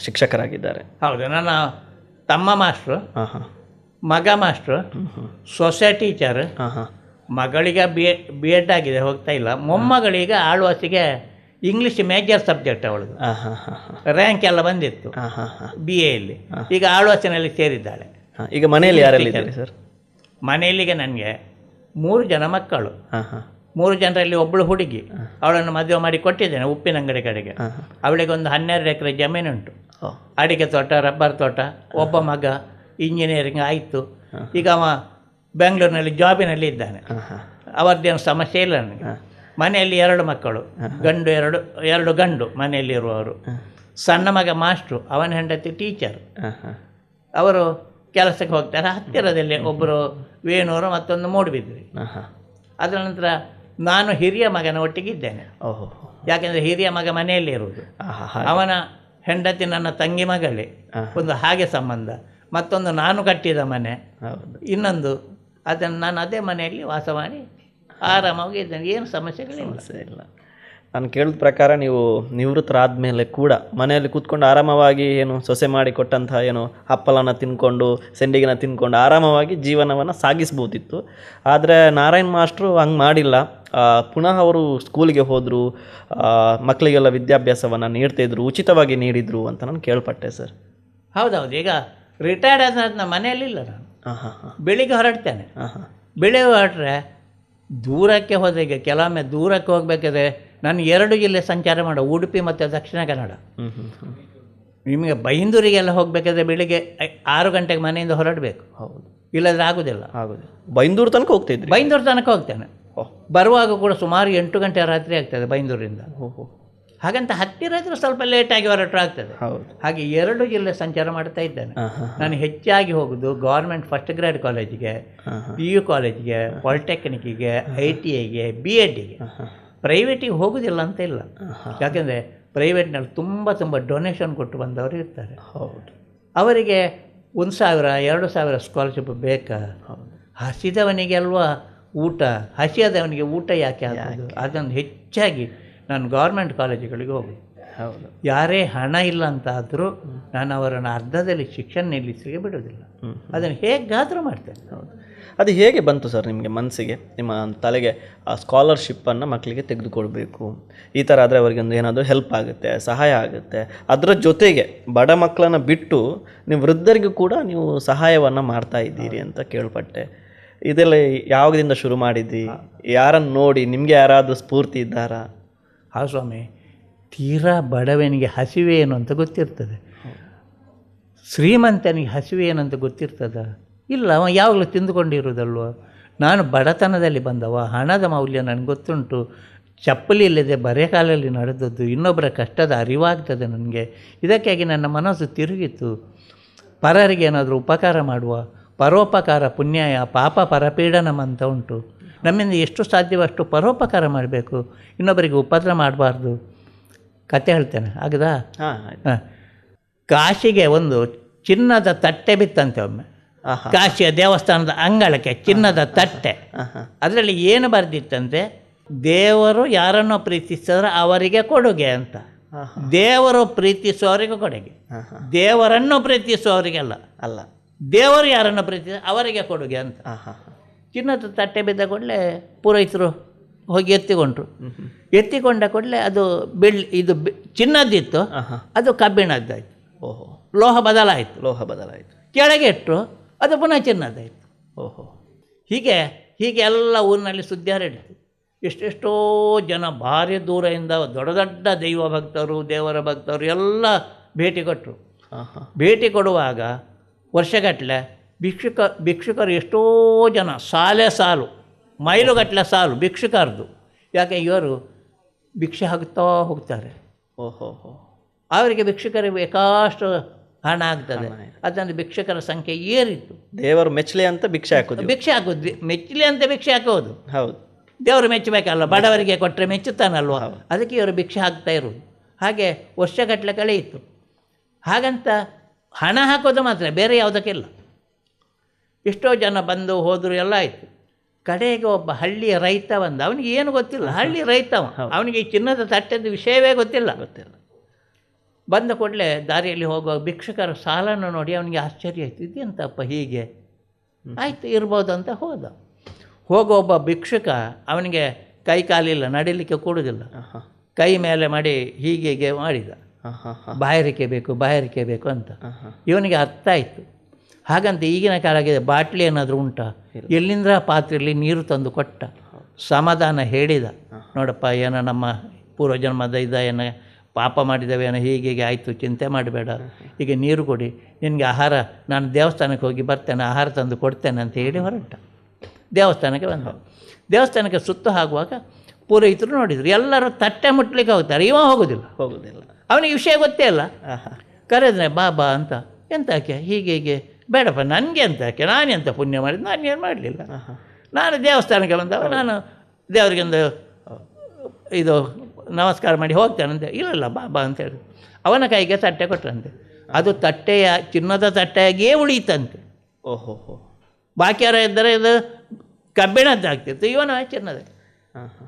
ಶಿಕ್ಷಕರಾಗಿದ್ದಾರೆ? ಹೌದು. ನನ್ನ ತಮ್ಮ ಮಾಸ್ಟ್ರು, ಮಗ ಮಾಸ್ಟ್ರು, ಸೊಸೈಟಿ ಟೀಚರ್. ಮಗಳಿಗೆ B.Ed ಆಗಿದೆ, ಹೋಗ್ತಾ ಇಲ್ಲ. ಮೊಮ್ಮಗಳಿಗೆ ಆಳ್ವಾಸಿಗೆ ಇಂಗ್ಲೀಷ್ ಮೇಜರ್ ಸಬ್ಜೆಕ್ಟ್ ಅವಳದು, ರ್ಯಾಂಕ್ ಎಲ್ಲ ಬಂದಿತ್ತು BA-ಯಲ್ಲಿ. ಈಗ ಆಳ್ವಾಸಿನಲ್ಲಿ ಸೇರಿದ್ದಾಳೆ. ಈಗ ಮನೆಯಲ್ಲಿ ಯಾರೆಲ್ಲಿದ್ದಾರೆ ಸರ್? ಮನೆಯಲ್ಲಿಗೆ ನನಗೆ 3 ಜನ ಮಕ್ಕಳು. 3 ಜನರಲ್ಲಿ ಒಬ್ಬಳು ಹುಡುಗಿ, ಅವಳನ್ನು ಮದುವೆ ಮಾಡಿ ಕೊಟ್ಟಿದ್ದೇನೆ ಉಪ್ಪಿನಂಗಡಿ ಕಡೆಗೆ. ಅವಳಿಗೆ ಒಂದು 12 ಎಕರೆ ಜಮೀನುಂಟು, ಅಡಿಕೆ ತೋಟ, ರಬ್ಬರ್ ತೋಟ. ಒಬ್ಬ ಮಗ ಇಂಜಿನಿಯರಿಂಗ್ ಆಯಿತು. ಈಗ ಅವ ಬೆಂಗಳೂರಿನಲ್ಲಿ ಜಾಬಿನಲ್ಲಿ ಇದ್ದಾನೆ. ಅವರದ್ದೇನು ಸಮಸ್ಯೆ ಇಲ್ಲ ನನಗೆ. ಮನೆಯಲ್ಲಿ 2 ಮಕ್ಕಳು, ಎರಡು ಗಂಡು ಮನೆಯಲ್ಲಿರುವವರು. ಸಣ್ಣ ಮಗ ಮಾಸ್ಟ್ರು, ಅವನ ಹೆಂಡತಿ ಟೀಚರ್. ಅವರು ಕೆಲಸಕ್ಕೆ ಹೋಗ್ತಾರೆ. ಹತ್ತಿರದಲ್ಲಿ ಒಬ್ಬರು ವೇಣೂರು, ಮತ್ತೊಂದು ಮೂಡುಬಿದ್ರಿ. ಅದರ ನಂತರ ನಾನು ಹಿರಿಯ ಮಗನ ಒಟ್ಟಿಗಿದ್ದೇನೆ. ಯಾಕೆಂದರೆ ಹಿರಿಯ ಮಗ ಮನೆಯಲ್ಲಿ ಇರುವುದು. ಅವನ ಹೆಂಡತಿ ನನ್ನ ತಂಗಿ ಮಗಳೇ, ಒಂದು ಹಾಗೆ ಸಂಬಂಧ. ಮತ್ತೊಂದು ನಾನು ಕಟ್ಟಿದ ಮನೆ, ಹೌದು. ಇನ್ನೊಂದು ಅದನ್ನು ನಾನು ಅದೇ ಮನೆಯಲ್ಲಿ ವಾಸ ಮಾಡಿ ಆರಾಮಾಗಿ ಇದ್ದೇನೆ, ಏನು ಸಮಸ್ಯೆಗಳಿಲ್ಲ. ಸಮಸ್ಯೆ ಇಲ್ಲ. ನಾನು ಕೇಳಿದ ಪ್ರಕಾರ ನೀವು ನಿವೃತ್ತರಾದ ಮೇಲೆ ಕೂಡ ಮನೆಯಲ್ಲಿ ಕೂತ್ಕೊಂಡು ಆರಾಮವಾಗಿ ಏನು ಸೊಸೆ ಮಾಡಿ ಕೊಟ್ಟಂತಹ ಏನು ಹಪ್ಪಲನ ತಿನ್ಕೊಂಡು ಸೆಂಡಿಗೆನ ತಿನ್ಕೊಂಡು ಆರಾಮವಾಗಿ ಜೀವನವನ್ನು ಸಾಗಿಸ್ಬೋದಿತ್ತು. ಆದರೆ ನಾರಾಯಣ್ ಮಾಸ್ಟ್ರು ಹಂಗೆ ಮಾಡಿಲ್ಲ. ಪುನಃ ಅವರು ಸ್ಕೂಲಿಗೆ ಹೋದರು, ಮಕ್ಕಳಿಗೆಲ್ಲ ವಿದ್ಯಾಭ್ಯಾಸವನ್ನು ನೀಡ್ತಾಯಿದ್ರು, ಉಚಿತವಾಗಿ ನೀಡಿದರು ಅಂತ ನಾನು ಕೇಳ್ಪಟ್ಟೆ ಸರ್. ಹೌದೌದು. ಈಗ ರಿಟೈರ್ಡ್ ಆದ ನಾನು ಮನೆಯಲ್ಲಿಲ್ಲ. ನಾನು ಹಾಂ ಹಾಂ ಹಾಂ ಬೆಳಿಗ್ಗೆ ಹೊರಡ್ತೇನೆ. ಹಾಂ ಹಾಂ ಬೆಳಿಗ್ಗೆ ಹೊರಟ್ರೆ ದೂರಕ್ಕೆ ಹೋದ, ಈಗ ಕೆಲವೊಮ್ಮೆ ದೂರಕ್ಕೆ ಹೋಗಬೇಕಾದ್ರೆ ನಾನು 2 ಜಿಲ್ಲೆ ಸಂಚಾರ ಮಾಡೋ, ಉಡುಪಿ ಮತ್ತು ದಕ್ಷಿಣ ಕನ್ನಡ. ನಿಮಗೆ ಬೈಂದೂರಿಗೆಲ್ಲ ಹೋಗಬೇಕಾದ್ರೆ ಬೆಳಿಗ್ಗೆ 6 ಗಂಟೆಗೆ ಮನೆಯಿಂದ ಹೊರಡಬೇಕು. ಹೌದು, ಇಲ್ಲದ್ರೆ ಆಗೋದಿಲ್ಲ. ಬೈಂದೂರು ತನಕ ಹೋಗ್ತಿದ್ರಿ? ಬೈಂದೂರು ತನಕ ಹೋಗ್ತೇನೆ. ಬರುವಾಗ ಕೂಡ ಸುಮಾರು 8 ಗಂಟೆ ರಾತ್ರಿ ಆಗ್ತದೆ ಬೈಂದೂರಿಂದ. ಹಾಗಂತ ಹತ್ತಿರ ಇದ್ರೆ ಸ್ವಲ್ಪ ಲೇಟಾಗಿ ಹೊರಟು ಆಗ್ತದೆ. ಹಾಗೆ 2 ಜಿಲ್ಲೆ ಸಂಚಾರ ಮಾಡ್ತಾ ಇದ್ದೇನೆ. ನಾನು ಹೆಚ್ಚಾಗಿ ಹೋಗೋದು ಗೌರ್ಮೆಂಟ್ ಫಸ್ಟ್ ಗ್ರೇಡ್ ಕಾಲೇಜಿಗೆ, PU ಕಾಲೇಜಿಗೆ, ಪಾಲಿಟೆಕ್ನಿಕ್ಕಿಗೆ, ITIಗೆ, BEdಗೆ. ಪ್ರೈವೇಟಿಗೆ ಹೋಗೋದಿಲ್ಲ ಅಂತ ಇಲ್ಲ. ಯಾಕೆಂದರೆ ಪ್ರೈವೇಟ್ನಲ್ಲಿ ತುಂಬ ಡೊನೇಷನ್ ಕೊಟ್ಟು ಬಂದವರು ಇರ್ತಾರೆ. ಅವರಿಗೆ 1,000 2,000 ಸ್ಕಾಲರ್ಶಿಪ್ ಬೇಕಾ? ಹಸಿದವನಿಗೆಲ್ವ ಊಟ, ಹಸಿಯಾದವನಿಗೆ ಊಟ ಯಾಕೆ ಆಗೋದು? ಅದನ್ನು ಹೆಚ್ಚಾಗಿ ನಾನು ಗೌರ್ಮೆಂಟ್ ಕಾಲೇಜುಗಳಿಗೆ ಹೋಗೋದು. ಯಾರೇ ಹಣ ಇಲ್ಲ ಅಂತಾದರೂ ನಾನು ಅವರನ್ನು ಅರ್ಧದಲ್ಲಿ ಶಿಕ್ಷಣ ನಿಲ್ಲಿಸಲಿಕ್ಕೆ ಬಿಡೋದಿಲ್ಲ. ಅದನ್ನು ಹೇಗಾದರೂ ಮಾಡ್ತೇನೆ. ಅದು ಹೇಗೆ ಬಂತು ಸರ್ ನಿಮಗೆ ಮನಸ್ಸಿಗೆ, ನಿಮ್ಮ ತಲೆಗೆ ಆ ಸ್ಕಾಲರ್ಶಿಪ್ಪನ್ನು ಮಕ್ಕಳಿಗೆ ತೆಗೆದುಕೊಳ್ಬೇಕು, ಈ ಥರ ಆದರೆ ಅವರಿಗೆ ಒಂದು ಏನಾದರೂ ಹೆಲ್ಪ್ ಆಗುತ್ತೆ, ಸಹಾಯ ಆಗುತ್ತೆ, ಅದರ ಜೊತೆಗೆ ಬಡ ಮಕ್ಕಳನ್ನು ಬಿಟ್ಟು ನೀವು ವೃದ್ಧರಿಗೂ ಕೂಡ ನೀವು ಸಹಾಯವನ್ನು ಮಾಡ್ತಾ ಇದ್ದೀರಿ ಅಂತ ಕೇಳ್ಪಟ್ಟೆ. ಇದೆಲ್ಲ ಯಾವಾಗದಿಂದ ಶುರು ಮಾಡಿದ್ರಿ? ಯಾರನ್ನು ನೋಡಿ ನಿಮಗೆ ಯಾರಾದರೂ ಸ್ಫೂರ್ತಿ ಇದ್ದಾರಾ? ಹೌದು ಸ್ವಾಮಿ, ತೀರಾ ಬಡವನಿಗೆ ಹಸಿವೆ ಏನು ಅಂತ ಗೊತ್ತಿರ್ತದೆ, ಶ್ರೀಮಂತನಿಗೆ ಹಸಿವೆ ಏನಂತ ಗೊತ್ತಿರ್ತದ? ಇಲ್ಲ, ಅವ ಯಾವಾಗಲೂ ತಿಂದುಕೊಂಡಿರೋದಲ್ವ. ನಾನು ಬಡತನದಲ್ಲಿ ಬಂದವ, ಹಣದ ಮೌಲ್ಯ ನನಗೆ ಗೊತ್ತುಂಟು. ಚಪ್ಪಲಿ ಇಲ್ಲದೆ ಬರೆಕಾಲಲ್ಲಿ ನಡೆದದ್ದು, ಇನ್ನೊಬ್ಬರ ಕಷ್ಟದ ಅರಿವಾಗ್ತದೆ ನನಗೆ. ಇದಕ್ಕಾಗಿ ನನ್ನ ಮನಸ್ಸು ತಿರುಗಿತು. ಪರರಿಗೆ ಏನಾದರೂ ಉಪಕಾರ ಮಾಡುವ, ಪರೋಪಕಾರ ಪುಣ್ಯಾಯ ಪಾಪ ಪರಪೀಡನಂ ಅಂತ ಉಂಟು. ನಮ್ಮಿಂದ ಎಷ್ಟು ಸಾಧ್ಯವಷ್ಟು ಪರೋಪಕಾರ ಮಾಡಬೇಕು, ಇನ್ನೊಬ್ಬರಿಗೆ ಉಪದ್ರ ಮಾಡಬಾರ್ದು. ಕತೆ ಹೇಳ್ತೇನೆ, ಆಗದಾ? ಹಾಂ. ಕಾಶಿಗೆ ಒಂದು ಚಿನ್ನದ ತಟ್ಟೆ ಬಿತ್ತಂತೆ ಒಮ್ಮೆ. ಕಾಶಿಯ ದೇವಸ್ಥಾನದ ಅಂಗಳಕ್ಕೆ ಚಿನ್ನದ ತಟ್ಟೆ. ಅದರಲ್ಲಿ ಏನು ಬರೆದಿತ್ತಂತೆ? ದೇವರು ಯಾರನ್ನೋ ಪ್ರೀತಿಸಿದ್ರೆ ಅವರಿಗೆ ಕೊಡುಗೆ ಅಂತ. ದೇವರು ಪ್ರೀತಿಸುವವರಿಗೆ ಕೊಡುಗೆ, ದೇವರನ್ನು ಪ್ರೀತಿಸುವವರಿಗೆಲ್ಲ ಅಲ್ಲ. ದೇವರು ಯಾರನ್ನು ಪ್ರೀತಿಸ ಅವರಿಗೆ ಕೊಡುಗೆ ಅಂತ. ಚಿನ್ನದ ತಟ್ಟೆ ಬಿದ್ದ ಕೂಡಲೇ ಪುರೋಹಿತರು ಹೋಗಿ ಎತ್ತಿಕೊಂಡ್ರು. ಎತ್ತಿಕೊಂಡ ಕೂಡಲೇ ಅದು ಇದು ಚಿನ್ನದಿತ್ತು, ಅದು ಕಬ್ಬಿಣದ್ದಾಯಿತು. ಲೋಹ ಬದಲಾಯಿತು. ಕೆಳಗೆ ಇಟ್ಟರು, ಅದು ಪುನಃ ಚಿನ್ನದಾಯಿತು. ಹೀಗೆ ಎಲ್ಲ ಊರಿನಲ್ಲಿ ಸುದ್ದಿ ಹರಡಿತು. ಎಷ್ಟೆಷ್ಟೋ ಜನ ಭಾರಿ ದೂರದಿಂದ ದೊಡ್ಡ ದೊಡ್ಡ ದೈವ ಭಕ್ತರು, ದೇವರ ಭಕ್ತರು ಎಲ್ಲ ಭೇಟಿ ಕೊಟ್ಟರು. ಭೇಟಿ ಕೊಡುವಾಗ ವರ್ಷಗಟ್ಟಲೆ ಭಿಕ್ಷುಕರು ಎಷ್ಟೋ ಜನ ಸಾಲು ಮೈಲುಗಟ್ಟಲೆ ಸಾಲು ಭಿಕ್ಷುಕರದು. ಯಾಕೆ ಇವರು ಭಿಕ್ಷೆ ಹಾಕ್ತಾ ಹೋಗ್ತಾರೆ. ಅವರಿಗೆ ಭಿಕ್ಷುಕರಿಗೆ ಬೇಕಷ್ಟು ಹಣ ಆಗ್ತದೆ. ಅದನ್ನು ಭಿಕ್ಷುಕರ ಸಂಖ್ಯೆ ಏರಿತ್ತು. ದೇವರು ಮೆಚ್ಚಲಿ ಅಂತ ಭಿಕ್ಷೆ ಹಾಕೋದು, ಮೆಚ್ಚಲಿ ಅಂತ ಭಿಕ್ಷೆ ಹಾಕೋದು. ಹೌದು, ದೇವರು ಮೆಚ್ಚಬೇಕಲ್ಲ, ಬಡವರಿಗೆ ಕೊಟ್ಟರೆ ಮೆಚ್ಚುತ್ತಾನಲ್ವ, ಅದಕ್ಕೆ ಇವರು ಭಿಕ್ಷೆ ಹಾಕ್ತಾ ಇರೋದು. ಹಾಗೆ ವರ್ಷಗಟ್ಟಲೆ ಕಳೆಯಿತು. ಹಾಗಂತ ಹಣ ಹಾಕೋದು ಮಾತ್ರ, ಬೇರೆ ಯಾವುದಕ್ಕಿಲ್ಲ. ಎಷ್ಟೋ ಜನ ಬಂದು ಹೋದರು, ಎಲ್ಲ ಆಯಿತು. ಕಡೆಗೆ ಒಬ್ಬ ಹಳ್ಳಿಯ ರೈತ ಬಂದ. ಅವನಿಗೆ ಏನು ಗೊತ್ತಿಲ್ಲ, ಹಳ್ಳಿ ರೈತವ, ಅವನಿಗೆ ಈ ಚಿನ್ನದ ತಟ್ಟೆದ ವಿಷಯವೇ ಗೊತ್ತಿಲ್ಲ. ಬಂದ ಕೂಡಲೇ ದಾರಿಯಲ್ಲಿ ಹೋಗುವ ಭಿಕ್ಷುಕರ ಸಾಲನ್ನು ನೋಡಿ ಅವನಿಗೆ ಆಶ್ಚರ್ಯ ಆಯಿತು. ಇದೆಂತಪ್ಪ ಹೀಗೆ ಆಯಿತು, ಇರ್ಬೋದು ಅಂತ ಹೋಗೋ ಒಬ್ಬ ಭಿಕ್ಷುಕ, ಅವನಿಗೆ ಕೈ ಕಾಲಿಲ್ಲ, ನಡಿಲಿಕ್ಕೆ ಕೊಡೋದಿಲ್ಲ. ಕೈ ಮೇಲೆ ಮಾಡಿ ಹೀಗೆ ಮಾಡಿದ, ಬಾಯಾರಿಕೆ ಬೇಕು ಅಂತ. ಇವನಿಗೆ ಅರ್ಥ ಆಯಿತು. ಹಾಗಂತ ಈಗಿನ ಕಾಲಕ್ಕೆ ಬಾಟ್ಲಿ ಏನಾದರೂ ಉಂಟಾ? ಎಲ್ಲಿಂದ ಪಾತ್ರೆಯಲ್ಲಿ ನೀರು ತಂದು ಕೊಟ್ಟ, ಸಮಾಧಾನ ಹೇಳಿದ. ನೋಡಪ್ಪ, ಏನೋ ನಮ್ಮ ಪೂರ್ವಜನ್ಮದ ಏನೋ ಪಾಪ ಮಾಡಿದ್ದೇವೆ, ಏನೋ ಹೀಗೆ ಆಯಿತು, ಚಿಂತೆ ಮಾಡಬೇಡ, ಈಗ ನೀರು ಕೊಡಿ, ನಿನಗೆ ಆಹಾರ ನಾನು ದೇವಸ್ಥಾನಕ್ಕೆ ಹೋಗಿ ಬರ್ತೇನೆ, ಆಹಾರ ತಂದು ಕೊಡ್ತೇನೆ ಅಂತ ಹೇಳಿ ಹೊರಟ. ದೇವಸ್ಥಾನಕ್ಕೆ ಬಂದ. ದೇವಸ್ಥಾನಕ್ಕೆ ಸುತ್ತು ಆಗುವಾಗ ಪುರೋಹಿತರು ನೋಡಿದರು, ಎಲ್ಲರೂ ತಟ್ಟೆ ಮುಟ್ಲಿಕ್ಕೆ ಹೋಗ್ತಾರೆ, ಇವ ಹೋಗೋದಿಲ್ಲ. ಅವನಿಗೆ ವಿಷಯ ಗೊತ್ತೇ ಇಲ್ಲ. ಕರೆದ್ರೆ ಬಾಬಾ ಅಂತ. ಎಂತಕ್ಕೆ ಹೀಗೆ? ಬೇಡಪ್ಪ, ನನಗೆ ಎಂತಕ್ಕೆ, ನಾನೆಂತ ಪುಣ್ಯ ಮಾಡಿದ್ದು, ನಾನೇನು ಮಾಡಲಿಲ್ಲ. ನಾನು ದೇವಸ್ಥಾನಕ್ಕೆ ಬಂದವ, ನಾನು ದೇವರಿಗೊಂದು ಇದು ನಮಸ್ಕಾರ ಮಾಡಿ ಹೋಗ್ತೇನಂತೆ. ಇಲ್ಲ ಬಾಬಾ ಅಂತ ಹೇಳಿ ಅವನ ಕೈಗೆ ತಟ್ಟೆ ಕೊಟ್ಟರಂತೆ. ಅದು ತಟ್ಟೆಯ ಚಿನ್ನದ ತಟ್ಟೆಯಾಗಿಯೇ ಉಳಿಯಿತಂತೆ. ಓಹೋ ಹೋ. ಬಾಕಿ ಯಾರೋ ಇದ್ದರೆ ಇದು ಕಬ್ಬಿಣದ್ದಾಗ್ತಿತ್ತು, ಇವನು ಚಿನ್ನದ.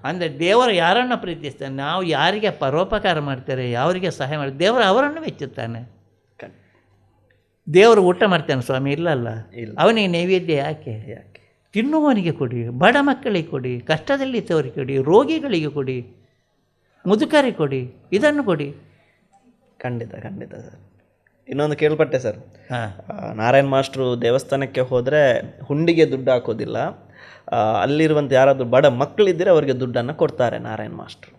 ಅಂದರೆ ದೇವರು ಯಾರನ್ನು ಪ್ರೀತಿಸ್ತಾನೆ, ನಾವು ಯಾರಿಗೆ ಪರೋಪಕಾರ ಮಾಡ್ತಾರೆ, ಯಾರಿಗೆ ಸಹಾಯ ಮಾಡ್ತಾರೆ, ದೇವರು ಅವರನ್ನು ಮೆಚ್ಚುತ್ತಾನೆ. ದೇವರು ಊಟ ಮಾಡ್ತಾನೆ ಸ್ವಾಮಿ, ಇಲ್ಲಲ್ಲ. ಅವನಿಗೆ ನೈವೇದ್ಯ ಯಾಕೆ? ತಿನ್ನುವವನಿಗೆ ಕೊಡಿ, ಬಡ ಮಕ್ಕಳಿಗೆ ಕೊಡಿ, ಕಷ್ಟದಲ್ಲಿದ್ದವರಿಗೆ ಕೊಡಿ, ರೋಗಿಗಳಿಗೆ ಕೊಡಿ, ಮುದುಕರಿಗೆ ಕೊಡಿ, ಇದನ್ನು ಕೊಡಿ. ಖಂಡಿತ ಖಂಡಿತ ಸರ್. ಇನ್ನೊಂದು ಕೇಳ್ಪಟ್ಟೆ ಸರ್, ಹಾಂ, ನಾರಾಯಣ್ ಮಾಸ್ಟ್ರು ದೇವಸ್ಥಾನಕ್ಕೆ ಹೋದರೆ ಹುಂಡಿಗೆ ದುಡ್ಡು ಹಾಕೋದಿಲ್ಲ, ಅಲ್ಲಿರುವಂಥ ಯಾರಾದರೂ ಬಡ ಮಕ್ಕಳಿದ್ದರೆ ಅವರಿಗೆ ದುಡ್ಡನ್ನು ಕೊಡ್ತಾರೆ ನಾರಾಯಣ್ ಮಾಸ್ಟ್ರು.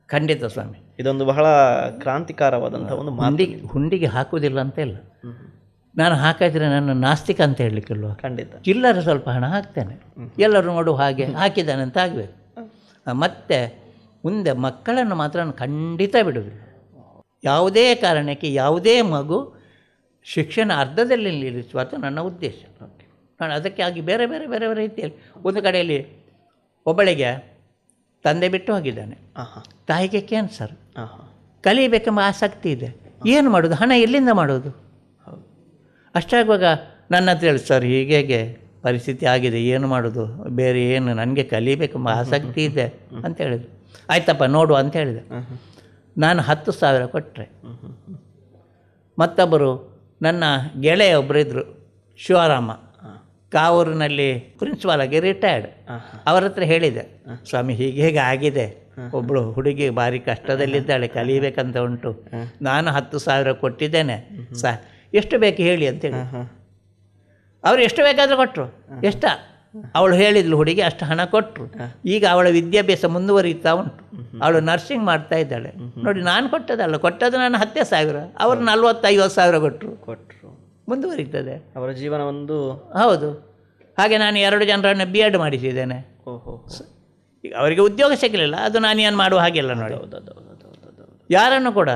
ಖಂಡಿತ ಸ್ವಾಮಿ, ಇದೊಂದು ಬಹಳ ಕ್ರಾಂತಿಕಾರವಾದಂಥ ಒಂದು ಹುಂಡಿಗೆ ಹಾಕುವುದಿಲ್ಲ ಅಂತ ಇಲ್ಲ. ನಾನು ಹಾಕಿದ್ರೆ ನನ್ನ ನಾಸ್ತಿಕ ಅಂತ ಹೇಳಲಿಕ್ಕಿಲ್ವ? ಖಂಡಿತ. ಚಿಲ್ಲರೆ ಸ್ವಲ್ಪ ಹಣ ಹಾಕ್ತೇನೆ, ಎಲ್ಲರೂ ನೋಡು ಹಾಗೆ ಹಾಕಿದ್ದಾನೆ ಅಂತ ಆಗಬೇಕು. ಮತ್ತು ಮುಂದೆ ಮಕ್ಕಳನ್ನು ಮಾತ್ರ ನಾನು ಖಂಡಿತ ಬಿಡುವುದಿಲ್ಲ. ಯಾವುದೇ ಕಾರಣಕ್ಕೆ ಯಾವುದೇ ಮಗು ಶಿಕ್ಷಣ ಅರ್ಧದಲ್ಲಿ ನಿಲ್ಲಿಸುವ ಅಂತ ನನ್ನ ಉದ್ದೇಶ. ನಾನು ಅದಕ್ಕೆ ಆಗಿ ಬೇರೆ ಬೇರೆ ಬೇರೆ ಬೇರೆ ರೀತಿಯಲ್ಲಿ, ಒಂದು ಕಡೆಯಲ್ಲಿ ಒಬ್ಬಳಿಗೆ ತಂದೆ ಬಿಟ್ಟು ಹೋಗಿದ್ದಾನೆ, ತಾಯಿಗೆ ಕ್ಯಾನ್ಸರ್, ಕಲಿಯಬೇಕೆಂಬ ಆಸಕ್ತಿ ಇದೆ, ಏನು ಮಾಡೋದು, ಹಣ ಎಲ್ಲಿಂದ ಮಾಡೋದು? ಅಷ್ಟಾಗುವಾಗ ನನ್ನ ಹತ್ರ ಹೇಳಿ, ಸರ್ ಹೀಗೆ ಪರಿಸ್ಥಿತಿ ಆಗಿದೆ, ಏನು ಮಾಡೋದು, ಬೇರೆ ಏನು, ನನಗೆ ಕಲಿಬೇಕೆಂಬ ಆಸಕ್ತಿ ಇದೆ ಅಂತ ಹೇಳಿದ್ರು. ಆಯ್ತಪ್ಪ ನೋಡು ಅಂತ ಹೇಳಿದೆ. ನಾನು 10,000 ಕೊಟ್ಟರೆ, ಮತ್ತೊಬ್ಬರು ನನ್ನ ಗೆಳೆಯ ಒಬ್ಬರಿದ್ದರು, ಶಿವರಾಮ, ಕಾವೂರಿನಲ್ಲಿ ಪ್ರಿನ್ಸಿಪಾಲ್ ಆಗಿ ರಿಟೈರ್ಡ್. ಅವರ ಹತ್ರ ಹೇಳಿದೆ, ಸ್ವಾಮಿ ಹೀಗೆ ಆಗಿದೆ, ಒಬ್ಬಳು ಹುಡುಗಿ ಭಾರಿ ಕಷ್ಟದಲ್ಲಿದ್ದಾಳೆ, ಕಲಿಬೇಕಂತ ಉಂಟು, ನಾನು 10,000 ಕೊಟ್ಟಿದ್ದೇನೆ, ಎಷ್ಟು ಬೇಕು ಹೇಳಿ ಅಂತೇಳಿ. ಅವರು ಎಷ್ಟು ಬೇಕಾದರೂ ಕೊಟ್ಟರು. ಎಷ್ಟ ಅವಳು ಹೇಳಿದ್ಲು ಹುಡುಗಿ, ಅಷ್ಟು ಹಣ ಕೊಟ್ಟರು. ಈಗ ಅವಳ ವಿದ್ಯಾಭ್ಯಾಸ ಮುಂದುವರಿಯುತ್ತಾ ಉಂಟು, ಅವಳು ನರ್ಸಿಂಗ್ ಮಾಡ್ತಾ ಇದ್ದಾಳೆ. ನೋಡಿ, ನಾನು ಕೊಟ್ಟದ್ದು ನಾನು 10,000, ಅವರು 40,000-50,000 ಕೊಟ್ಟರು, ಮುಂದುವರಿತದೆ ಅವರ ಜೀವನ ಒಂದು. ಹೌದು. ಹಾಗೆ ನಾನು 2 ಜನರನ್ನು B.Ed ಮಾಡಿಸಿದ್ದೇನೆ. ಈಗ ಅವರಿಗೆ ಉದ್ಯೋಗ ಸಿಗಲಿಲ್ಲ, ಅದು ನಾನು ಏನು ಮಾಡುವ ಹಾಗೆಲ್ಲ ನೋಡಿ. ಯಾರನ್ನು ಕೂಡ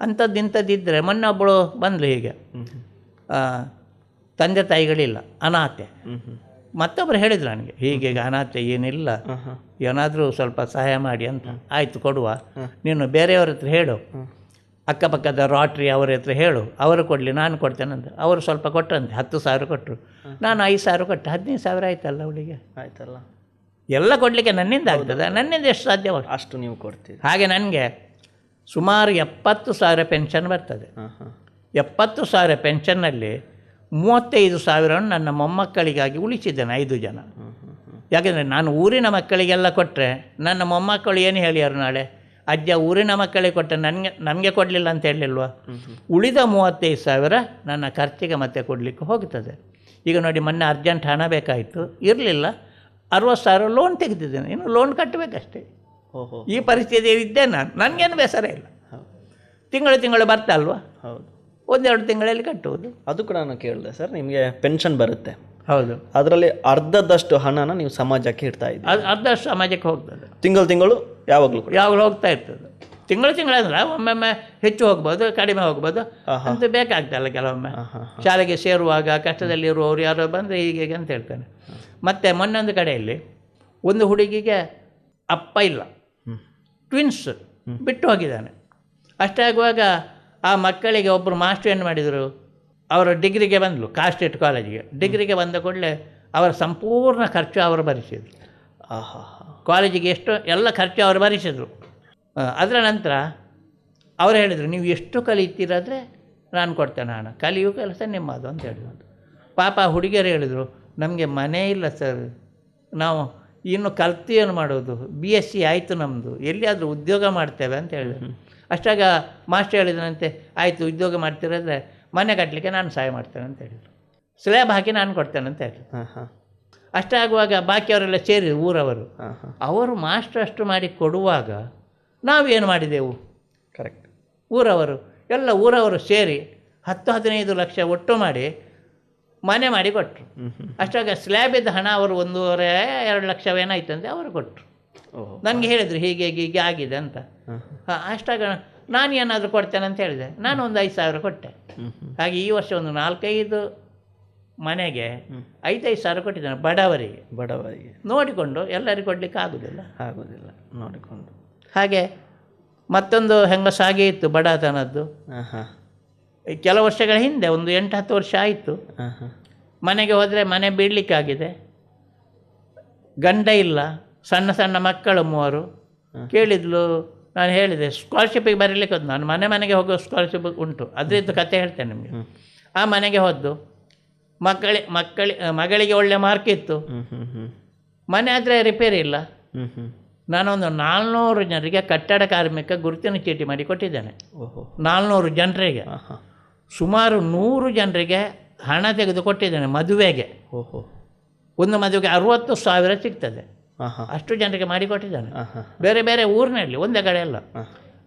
ಇಂಥದ್ದಿದ್ದರೆ, ಮೊನ್ನೆ ಒಬ್ಬಳು ಬಂದಳು, ಹೀಗೆ ತಂದೆ ತಾಯಿಗಳಿಲ್ಲ, ಅನಾಥೆ. ಮತ್ತೊಬ್ಬರು ಹೇಳಿದ್ರು ನನಗೆ, ಹೀಗೆ ಅನಾಥೆ ಏನಿಲ್ಲ, ಏನಾದರೂ ಸ್ವಲ್ಪ ಸಹಾಯ ಮಾಡಿ ಅಂತ. ಆಯಿತು ಕೊಡುವ, ನೀನು ಬೇರೆಯವ್ರ ಹತ್ರ ಹೇಳು, ಅಕ್ಕಪಕ್ಕದ ರಾಟ್ರಿ ಅವರ ಹತ್ರ ಹೇಳು, ಅವರು ಕೊಡಲಿ, ನಾನು ಕೊಡ್ತೇನೆ ಅಂತ. ಅವರು ಸ್ವಲ್ಪ ಕೊಟ್ಟರಂತೆ, 10,000 ಕೊಟ್ಟರು, ನಾನು 5,000 ಕೊಟ್ಟೆ, 15,000 ಆಯ್ತಲ್ಲ ಅವಳಿಗೆ. ಆಯ್ತಲ್ಲ, ಎಲ್ಲ ಕೊಡಲಿಕ್ಕೆ ನನ್ನಿಂದ ಆಗ್ತದೆ, ನನ್ನಿಂದ ಎಷ್ಟು ಸಾಧ್ಯವ ಅಷ್ಟು ನೀವು ಕೊಡ್ತೀರಿ. ಹಾಗೆ ನನಗೆ ಸುಮಾರು 70,000 ಪೆನ್ಷನ್ ಬರ್ತದೆ. 70,000 ಪೆನ್ಷನ್ನಲ್ಲಿ 35,000 ನನ್ನ ಮೊಮ್ಮಕ್ಕಳಿಗಾಗಿ ಉಳಿಸಿದ್ದೇನೆ, 5 ಜನ. ಯಾಕೆಂದರೆ ನಾನು ಊರಿನ ಮಕ್ಕಳಿಗೆಲ್ಲ ಕೊಟ್ಟರೆ ನನ್ನ ಮೊಮ್ಮಕ್ಕಳು ಏನು ಹೇಳಿಯಾರು ನಾಳೆ, ಅಜ್ಜ ಊರಿನ ಮಕ್ಕಳಿಗೆ ಕೊಟ್ಟರೆ ನಮಗೆ ಕೊಡಲಿಲ್ಲ ಅಂತ ಹೇಳಲಿಲ್ವ? ಉಳಿದ 35,000 ನನ್ನ ಖರ್ಚಿಗೆ ಮತ್ತೆ ಕೊಡಲಿಕ್ಕೆ ಹೋಗ್ತದೆ. ಈಗ ನೋಡಿ, ಮೊನ್ನೆ ಅರ್ಜೆಂಟ್ ಹಣ ಬೇಕಾಯಿತು, ಇರಲಿಲ್ಲ, 60,000 ಲೋನ್ ತೆಗೆದಿದ್ದೇನೆ, ಇನ್ನು ಲೋನ್ ಕಟ್ಟಬೇಕಷ್ಟೇ. ಈ ಪರಿಸ್ಥಿತಿ ಇದ್ದೆ ನಾನು, ನನಗೇನು ಬೇಸರ ಇಲ್ಲ. ತಿಂಗಳು ಬರ್ತಾ ಅಲ್ವಾ? ಹೌದು, 1-2 ತಿಂಗಳಲ್ಲಿ ಕಟ್ಟುವುದು. ಅದು ಕೂಡ ನಾನು ಕೇಳಿದೆ ಸರ್, ನಿಮಗೆ ಪೆನ್ಷನ್ ಬರುತ್ತೆ, ಹೌದು, ಅದರಲ್ಲಿ ಅರ್ಧದಷ್ಟು ಹಣನ ನೀವು ಸಮಾಜಕ್ಕೆ ಇಡ್ತಾ ಇದ್ದೀರಿ. ಅರ್ಧಷ್ಟು ಸಮಾಜಕ್ಕೆ ಹೋಗ್ತದೆ, ತಿಂಗಳು ಯಾವಾಗಲೂ ಹೋಗ್ತಾ ಇರ್ತದೆ. ತಿಂಗಳಂದ್ರೆ ಒಮ್ಮೊಮ್ಮೆ ಹೆಚ್ಚು ಹೋಗ್ಬೋದು, ಕಡಿಮೆ ಹೋಗ್ಬೋದು ಅಂತ ಬೇಕಾಗ್ತಲ್ಲ. ಕೆಲವೊಮ್ಮೆ ಶಾಲೆಗೆ ಸೇರುವಾಗ ಕಷ್ಟದಲ್ಲಿರುವವರು ಯಾರೋ ಬಂದರೆ ಹೀಗೆ ಅಂತ ಹೇಳ್ತಾನೆ. ಮತ್ತು ಮೊನ್ನೊಂದು ಕಡೆಯಲ್ಲಿ ಒಂದು ಹುಡುಗಿಗೆ ಅಪ್ಪ ಇಲ್ಲ, ಟ್ವಿನ್ಸ್ ಬಿಟ್ಟು ಹೋಗಿದ್ದಾನೆ. ಅಷ್ಟೇ ಆಗುವಾಗ ಆ ಮಕ್ಕಳಿಗೆ ಒಬ್ಬರು ಮಾಸ್ಟರ್ ಏನು ಮಾಡಿದರು, ಅವರು ಡಿಗ್ರಿಗೆ ಬಂದಳು, ಕಾಸ್ಟೇಟ್ ಕಾಲೇಜಿಗೆ. ಡಿಗ್ರಿಗೆ ಬಂದ ಕೂಡಲೇ ಅವರ ಸಂಪೂರ್ಣ ಖರ್ಚು ಅವರು ಭರಿಸಿದರು. ಕಾಲೇಜಿಗೆ ಎಷ್ಟು ಎಲ್ಲ ಖರ್ಚು ಅವರು ಭರಿಸಿದರು. ಅದರ ನಂತರ ಅವರು ಹೇಳಿದರು, ನೀವು ಎಷ್ಟು ಕಲಿತೀರಾದರೆ ನಾನು ಕೊಡ್ತೇನೆ ಹಣ, ಕಲಿಯುವ ಕೆಲಸ ನಿಮ್ಮದು ಅಂತ ಹೇಳಿದ್ರು. ಪಾಪ ಹುಡುಗಿಯರು ಹೇಳಿದರು, ನಮಗೆ ಮನೆ ಇಲ್ಲ ಸರ್, ನಾವು ಇನ್ನು ಕಲ್ತು ಏನು ಮಾಡೋದು, BSc ಆಯಿತು ನಮ್ಮದು, ಎಲ್ಲಿಯಾದರೂ ಉದ್ಯೋಗ ಮಾಡ್ತೇವೆ ಅಂತ ಹೇಳಿದರು. ಅಷ್ಟಾಗ ಮಾಸ್ಟರ್ ಹೇಳಿದನಂತೆ, ಆಯಿತು ಉದ್ಯೋಗ ಮಾಡ್ತಿರಾದರೆ ಮನೆ ಕಟ್ಟಲಿಕ್ಕೆ ನಾನು ಸಹಾಯ ಮಾಡ್ತೇನೆ ಅಂತ ಹೇಳಿದರು, ಸ್ಲ್ಯಾಬ್ ಹಾಕಿ ನಾನು ಕೊಡ್ತೇನೆ ಅಂತ ಹೇಳಿದರು. ಅಷ್ಟಾಗುವಾಗ ಬಾಕಿಯವರೆಲ್ಲ ಸೇರಿ ಊರವರು, ಅವರು ಮಾಸ್ಟರ್ ಅಷ್ಟು ಮಾಡಿ ಕೊಡುವಾಗ ನಾವೇನು ಮಾಡಿದೆವು, ಕರೆಕ್ಟ್, ಊರವರು ಸೇರಿ 10-15 ಲಕ್ಷ ಒಟ್ಟು ಮಾಡಿ ಮನೆ ಮಾಡಿ ಕೊಟ್ಟರು. ಅಷ್ಟಾಗ ಸ್ಲ್ಯಾಬಿದ್ದ ಹಣ ಅವರು 1.5-2 ಲಕ್ಷವೇನಾಯ್ತಂತೆ ಅವರು ಕೊಟ್ಟರು. ನನಗೆ ಹೇಳಿದರು ಹೀಗೆ ಆಗಿದೆ ಅಂತ. ಅಷ್ಟಾಗ ನಾನು ಏನಾದರೂ ಕೊಡ್ತೇನೆ ಅಂತ ಹೇಳಿದೆ, ನಾನು ಒಂದು 5,000 ಕೊಟ್ಟೆ. ಹಾಗೆ ಈ ವರ್ಷ ಒಂದು 4-5 ಮನೆಗೆ 5,000 ಕೊಟ್ಟಿದ್ದಾನೆ, ಬಡವರಿಗೆ ನೋಡಿಕೊಂಡು. ಎಲ್ಲರಿಗೂ ಕೊಡಲಿಕ್ಕೆ ಆಗೋದಿಲ್ಲ ನೋಡಿಕೊಂಡು. ಹಾಗೆ ಮತ್ತೊಂದು ಹೆಂಗಸಾಗೆ ಇತ್ತು ಬಡತನದ್ದು. ಕೆಲವು ವರ್ಷಗಳ ಹಿಂದೆ ಒಂದು 8-10 ವರ್ಷ ಆಯಿತು. ಹಾಂ ಹಾಂ ಮನೆಗೆ ಹೋದರೆ ಮನೆ ಬೀಳಲಿಕ್ಕಾಗಿದೆ, ಗಂಡ ಇಲ್ಲ, ಸಣ್ಣ ಸಣ್ಣ ಮಕ್ಕಳು 3. ಕೇಳಿದ್ಲು, ನಾನು ಹೇಳಿದೆ ಸ್ಕಾಲರ್ಶಿಪ್ಪಿಗೆ ಬರೀಲಿಕ್ಕೆ ಹೋದ್ದು. ನಾನು ಮನೆಗೆ ಹೋಗೋ ಸ್ಕಾಲರ್ಶಿಪ್ ಉಂಟು, ಅದರದ್ದು ಕತೆ ಹೇಳ್ತೇನೆ ನಿಮಗೆ. ಆ ಮನೆಗೆ ಹೋದ್ದು, ಮಗಳಿಗೆ ಒಳ್ಳೆ ಮಾರ್ಕ್ ಇತ್ತು, ಮನೆ ಆದರೆ ರಿಪೇರಿ ಇಲ್ಲ. ನಾನೊಂದು 400 ಜನರಿಗೆ ಕಟ್ಟಡ ಕಾರ್ಮಿಕ ಗುರುತಿನ ಚೀಟಿ ಮಾಡಿ ಕೊಟ್ಟಿದ್ದೇನೆ. 400 ಜನರಿಗೆ, ಸುಮಾರು 100 ಜನರಿಗೆ ಹಣ ತೆಗೆದು ಕೊಟ್ಟಿದ್ದೇನೆ ಮದುವೆಗೆ. ಒಂದು ಮದುವೆಗೆ 60,000 ಸಿಗ್ತದೆ, ಅಷ್ಟು ಜನರಿಗೆ ಮಾಡಿಕೊಟ್ಟಿದ್ದಾನೆ. ಬೇರೆ ಬೇರೆ ಊರಿನಲ್ಲಿ, ಒಂದೇ ಕಡೆ ಅಲ್ಲ.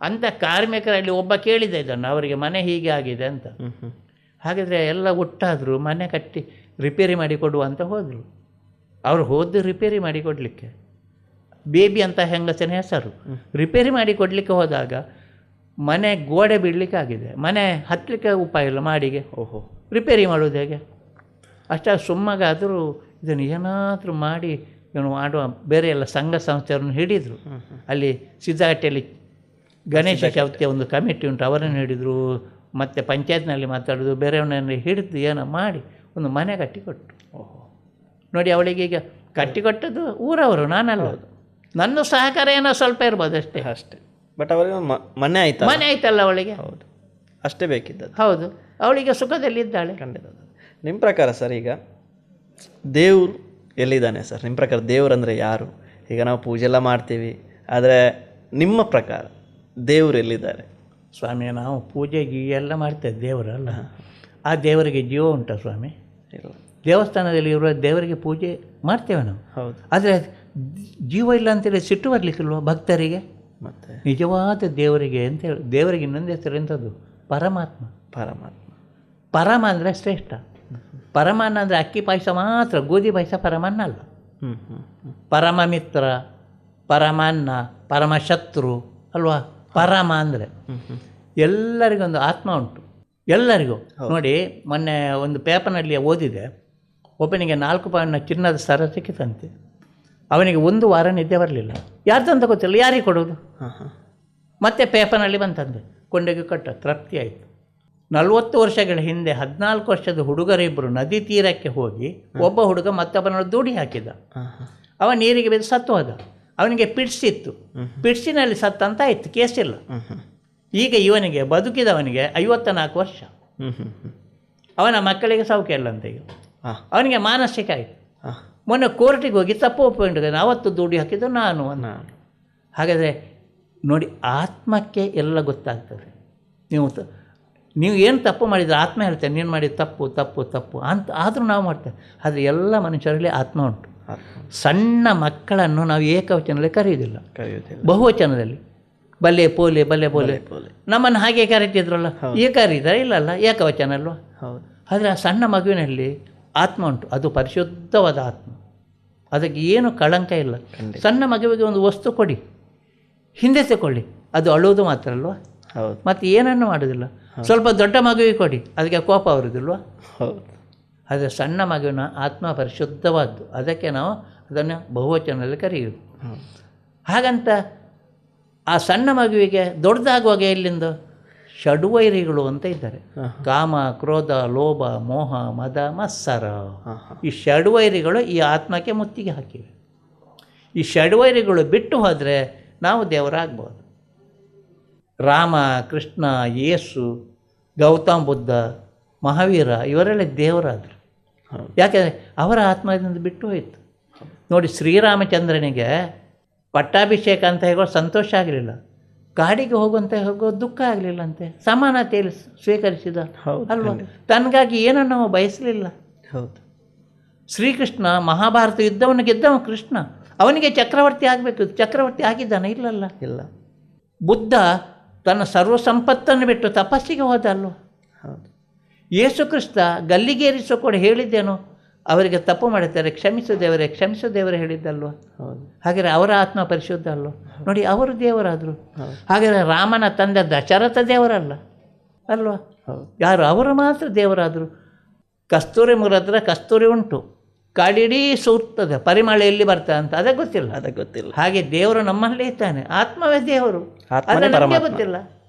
ಅಂಥ ಕಾರ್ಮಿಕರಲ್ಲಿ ಒಬ್ಬ ಕೇಳಿದೆ ಇದನ್ನು, ಅವರಿಗೆ ಮನೆ ಹೀಗೆ ಆಗಿದೆ ಅಂತ. ಹಾಗಿದ್ರೆ ಎಲ್ಲ ಒಟ್ಟಾದರು, ಮನೆ ಕಟ್ಟಿ ರಿಪೇರಿ ಮಾಡಿಕೊಡುವ ಅಂತ ಹೋದರು. ಅವರು ಹೋದ್ದು ರಿಪೇರಿ ಮಾಡಿಕೊಡ್ಲಿಕ್ಕೆ, ಬೇಬಿ ಅಂತ ಹೆಂಗಸನ ಹೆಸರು. ರಿಪೇರಿ ಮಾಡಿಕೊಡ್ಲಿಕ್ಕೆ ಹೋದಾಗ ಮನೆ ಗೋಡೆ ಬಿಡಲಿಕ್ಕೆ ಆಗಿದೆ, ಮನೆ ಹತ್ತಲಿಕ್ಕೆ ಉಪಾಯ ಇಲ್ಲ ಮಾಡಿಗೆ. ರಿಪೇರಿ ಮಾಡೋದು ಹೇಗೆ? ಅಷ್ಟಾಗಿ ಸುಮ್ಮಗಾದರೂ ಇದನ್ನು ಏನಾದರೂ ಮಾಡಿ ಇವನು ಮಾಡುವ. ಬೇರೆ ಎಲ್ಲ ಸಂಘ ಸಂಸ್ಥೆಯವ್ರನ್ನ ಹಿಡಿದರು. ಅಲ್ಲಿ ಸಿದ್ದಾಗಟ್ಟೆಯಲ್ಲಿ ಗಣೇಶ ಚೌತಿಯ ಒಂದು ಕಮಿಟಿ ಉಂಟು, ಅವರನ್ನು ಹಿಡಿದರು. ಮತ್ತು ಪಂಚಾಯತ್ನಲ್ಲಿ ಮಾತಾಡೋದು, ಬೇರೆಯವನ್ನೆಲ್ಲ ಹಿಡಿದು ಏನೋ ಮಾಡಿ ಒಂದು ಮನೆ ಕಟ್ಟಿಕೊಟ್ಟು. ನೋಡಿ, ಅವಳಿಗೆ ಈಗ ಕಟ್ಟಿಕೊಟ್ಟದ್ದು ಊರವರು, ನಾನಲ್ಲ. ನನ್ನ ಸಹಕಾರ ಏನೋ ಸ್ವಲ್ಪ ಇರ್ಬೋದು ಅಷ್ಟೇ. ಬಟ್ ಅವರಿಗೆ ಮನೆ ಆಯ್ತು, ಮನೆ ಆಯ್ತಲ್ಲ ಅವಳಿಗೆ. ಹೌದು, ಅಷ್ಟೇ ಬೇಕಿದ್ದದ್ದು. ಹೌದು, ಅವಳಿಗೆ ಸುಖದಲ್ಲಿದ್ದಾಳೆ. ಖಂಡಿತ. ನಿಮ್ಮ ಪ್ರಕಾರ ಸರ್, ಈಗ ದೇವ್ರು ಎಲ್ಲಿದ್ದಾನೆ ಸರ್? ನಿಮ್ಮ ಪ್ರಕಾರ ದೇವ್ರಂದರೆ ಯಾರು? ಈಗ ನಾವು ಪೂಜೆ ಎಲ್ಲ ಮಾಡ್ತೀವಿ, ಆದರೆ ನಿಮ್ಮ ಪ್ರಕಾರ ದೇವ್ರು ಎಲ್ಲಿದ್ದಾರೆ? ಸ್ವಾಮಿ, ನಾವು ಪೂಜೆಗೆ ಎಲ್ಲ ಮಾಡ್ತೇವೆ, ದೇವರಲ್ಲ. ಆ ದೇವರಿಗೆ ಜೀವ ಉಂಟಾ ಸ್ವಾಮಿ? ಇಲ್ಲ. ದೇವಸ್ಥಾನದಲ್ಲಿ ಇರುವ ದೇವರಿಗೆ ಪೂಜೆ ಮಾಡ್ತೇವೆ ನಾವು. ಹೌದು. ಆದರೆ ಜೀವ ಇಲ್ಲ ಅಂತೇಳಿ ಸಿಟ್ಟು ಬರಲಿಕ್ಕಿಲ್ವ ಭಕ್ತರಿಗೆ? ಮತ್ತೆ ನಿಜವಾದ ದೇವರಿಗೆ ಅಂತೇಳಿ, ದೇವರಿಗೆ ಇನ್ನೊಂದು ಹೆಸರು ಎಂಥದ್ದು? ಪರಮಾತ್ಮ. ಪರಮಾತ್ಮ. ಪರಮ ಅಂದರೆ ಶ್ರೇಷ್ಠ. ಪರಮಾನ್ನ ಅಂದರೆ ಅಕ್ಕಿ ಪಾಯಸ ಮಾತ್ರ, ಗೋಧಿ ಪಾಯಸ ಪರಮಾನ್ನ ಅಲ್ಲ. ಪರಮ ಮಿತ್ರ, ಪರಮಾನ್ನ, ಪರಮಶತ್ರು ಅಲ್ವಾ? ಪರಮ ಅಂದರೆ ಎಲ್ಲರಿಗೊಂದು ಆತ್ಮ ಉಂಟು, ಎಲ್ಲರಿಗೂ. ನೋಡಿ, ಮೊನ್ನೆ ಒಂದು ಪೇಪರ್ನಲ್ಲಿ ಓದಿದೆ, ಒಬ್ಬನಿಗೆ 4 ಪೌಂಡ್ನ ಚಿನ್ನದ ಸರ ಸಿಕ್ಕಿತಂತೆ. ಅವನಿಗೆ 1 ವಾರ ನಿದ್ದೆ ಬರಲಿಲ್ಲ. ಯಾರ್ದಂತ ಗೊತ್ತಿಲ್ಲ, ಯಾರಿಗೆ ಕೊಡೋದು? ಮತ್ತೆ ಪೇಪರ್ನಲ್ಲಿ ಬಂತಂದೆ, ಕೊಂಡೆಗೆ ಕೊಟ್ಟ, ತೃಪ್ತಿ ಆಯಿತು. 40 ವರ್ಷಗಳ ಹಿಂದೆ 14 ವರ್ಷದ ಹುಡುಗರಿಬ್ಬರು ನದಿ ತೀರಕ್ಕೆ ಹೋಗಿ, ಒಬ್ಬ ಹುಡುಗ ಮತ್ತೊಬ್ಬನ ದೂಡಿ ಹಾಕಿದ. ಅವ ನೀರಿಗೆ ಬಿದ್ದು ಸತ್ತು ಹೋದ. ಅವನಿಗೆ ಪಿಡ್ಸಿತ್ತು, ಪಿಡ್ಸಿನಲ್ಲಿ ಸತ್ತಂತ ಆಯಿತು, ಕೇಸಿಲ್ಲ. ಈಗ ಇವನಿಗೆ, ಬದುಕಿದವನಿಗೆ 54 ವರ್ಷ. ಅವನ ಮಕ್ಕಳಿಗೆ ಸೌಖ್ಯ ಇಲ್ಲ ಅಂತ ಈಗ. ಅವನಿಗೆ ಮಾನಸಿಕ ಆಯಿತು. ಮೊನ್ನೆ ಕೋರ್ಟಿಗೆ ಹೋಗಿ ತಪ್ಪು ಒಪ್ಪಿಕೊಂಡಿದ್ದಾನೆ, ಅವತ್ತು ದುಡಿ ಹಾಕಿದ್ದು ನಾನು. ಹಾಗಾದರೆ ನೋಡಿ, ಆತ್ಮಕ್ಕೆ ಎಲ್ಲ ಗೊತ್ತಾಗ್ತದೆ. ನೀವು ಏನು ತಪ್ಪು ಮಾಡಿದರೆ ಆತ್ಮ ಹೇಳ್ತೇನೆ, ನೀನು ಮಾಡಿದ ತಪ್ಪು ತಪ್ಪು ತಪ್ಪು ಅಂತ. ಆದರೂ ನಾವು ಮಾಡ್ತೇವೆ. ಆದರೆ ಎಲ್ಲ ಮನುಷ್ಯರಲ್ಲಿ ಆತ್ಮ ಉಂಟು. ಸಣ್ಣ ಮಕ್ಕಳನ್ನು ನಾವು ಏಕವಚನದಲ್ಲಿ ಕರೆಯುವುದಿಲ್ಲ, ಬಹುವಚನದಲ್ಲಿ ಬಲ್ಲೆ ಪೋಲೆ ಬಲ್ಲೆ ಬೋಲೆ. ನಮ್ಮನ್ನು ಹಾಗೆ ಕರೀತಿದ್ರಲ್ಲ, ಈಗ ಕರೀತಾರೆ ಇಲ್ಲಲ್ಲ, ಏಕವಚನ ಅಲ್ವಾ? ಹೌದು. ಆದರೆ ಆ ಸಣ್ಣ ಮಗುವಿನಲ್ಲಿ ಆತ್ಮ ಉಂಟು, ಅದು ಪರಿಶುದ್ಧವಾದ ಆತ್ಮ, ಅದಕ್ಕೆ ಏನು ಕಳಂಕ ಇಲ್ಲ. ಸಣ್ಣ ಮಗುವಿಗೆ ಒಂದು ವಸ್ತು ಕೊಡಿ, ಹಿಂದೆ ತಗೊಳ್ಳಿ, ಅದು ಅಳುವುದು ಮಾತ್ರ ಅಲ್ವಾ? ಹೌದು. ಮತ್ತು ಏನನ್ನು ಮಾಡೋದಿಲ್ಲ. ಸ್ವಲ್ಪ ದೊಡ್ಡ ಮಗುವಿಗೆ ಕೊಡಿ, ಅದಕ್ಕೆ ಕೋಪ ಬರುವುದಿಲ್ವ? ಹೌದು. ಆದರೆ ಸಣ್ಣ ಮಗುವಿನ ಆತ್ಮ ಪರಿಶುದ್ಧವಾದ್ದು, ಅದಕ್ಕೆ ನಾವು ಅದನ್ನು ಬಹುವಚನದಲ್ಲಿ ಕರೆಯುವುದು. ಹಾಗಂತ ಆ ಸಣ್ಣ ಮಗುವಿಗೆ ದೊಡ್ಡದಾಗುವಾಗ ಎಲ್ಲಿಂದ ಷಡ್ವೈರಿಗಳು ಅಂತ ಇದ್ದಾರೆ. ಕಾಮ, ಕ್ರೋಧ, ಲೋಭ, ಮೋಹ, ಮದ, ಮತ್ಸರ. ಈ ಷಡ್ವೈರಿಗಳು ಈ ಆತ್ಮಕ್ಕೆ ಮುತ್ತಿಗೆ ಹಾಕಿವೆ. ಈ ಷಡ್ವೈರಿಗಳು ಬಿಟ್ಟು ಹೋದರೆ ನಾವು ದೇವರಾಗ್ಬೋದು. ರಾಮ, ಕೃಷ್ಣ, ಯೇಸು, ಗೌತಮ ಬುದ್ಧ, ಮಹಾವೀರ ಇವರೆಲ್ಲ ದೇವರಾದರು. ಯಾಕೆಂದರೆ ಅವರ ಆತ್ಮದಿಂದ ಬಿಟ್ಟು ಹೋಯಿತು. ನೋಡಿ, ಶ್ರೀರಾಮಚಂದ್ರನಿಗೆ ಪಟ್ಟಾಭಿಷೇಕ ಅಂತ ಹೇಗೋ ಸಂತೋಷ ಆಗಲಿಲ್ಲ, ಕಾಡಿಗೆ ಹೋಗುವಂತೆ ಹೋಗೋ ದುಃಖ ಆಗಲಿಲ್ಲಂತೆ, ಸಮಾನತೆಯಲ್ಲಿ ಸ್ವೀಕರಿಸಿದ ಅಲ್ವಾ? ತನಗಾಗಿ ಏನನ್ನು ನಾವು ಬಯಸಲಿಲ್ಲ. ಹೌದು. ಶ್ರೀಕೃಷ್ಣ ಮಹಾಭಾರತ ಯುದ್ಧವನ್ನು ಗೆದ್ದವ ಕೃಷ್ಣ, ಅವನಿಗೆ ಚಕ್ರವರ್ತಿ ಆಗಬೇಕು, ಚಕ್ರವರ್ತಿ ಆಗಿದ್ದಾನೆ? ಇಲ್ಲಲ್ಲ, ಇಲ್ಲ. ಬುದ್ಧ ತನ್ನ ಸರ್ವ ಸಂಪತ್ತನ್ನು ಬಿಟ್ಟು ತಪಸ್ಸಿಗೆ ಹೋದ ಅಲ್ವ? ಹೌದು. ಯೇಸು ಕ್ರಿಸ್ತ ಗಲ್ಲಿಗೇರಿಸೋ ಕೂಡ ಹೇಳಿದ್ದೇನೋ, ಅವರಿಗೆ ತಪ್ಪು ಮಾಡುತ್ತಾರೆ ಕ್ಷಮಿಸು ದೇವರೇ, ಕ್ಷಮಿಸು ದೇವರೇ ಹೇಳಿದ್ದಲ್ವ? ಹೌದು. ಹಾಗಾದರೆ ಅವರ ಆತ್ಮ ಪರಿಶುದ್ಧ ಅಲ್ವ? ನೋಡಿ, ಅವರು ದೇವರಾದರು. ಹಾಗಾದರೆ ರಾಮನ ತಂದೆ ದಶರಥ ದೇವರಲ್ಲ ಅಲ್ವಾ? ಯಾರು? ಅವರು ಮಾತ್ರ ದೇವರಾದರು. ಕಸ್ತೂರಿ ಮುರದ್ರ ಕಸ್ತೂರಿ ಉಂಟು, ಕಾಡಿಡೀ ಸೂರ್ತದೆ, ಪರಿಮಳ ಎಲ್ಲಿ ಬರ್ತದೆ ಅಂತ ಅದಕ್ಕೆ ಗೊತ್ತಿಲ್ಲ, ಅದಕ್ಕೆ ಗೊತ್ತಿಲ್ಲ. ಹಾಗೆ ದೇವರು ನಮ್ಮಲ್ಲೇ ಇದ್ದಾನೆ, ಆತ್ಮವೇ ದೇವರು, ಅದು ನಮಗೆ ಗೊತ್ತಿಲ್ಲ.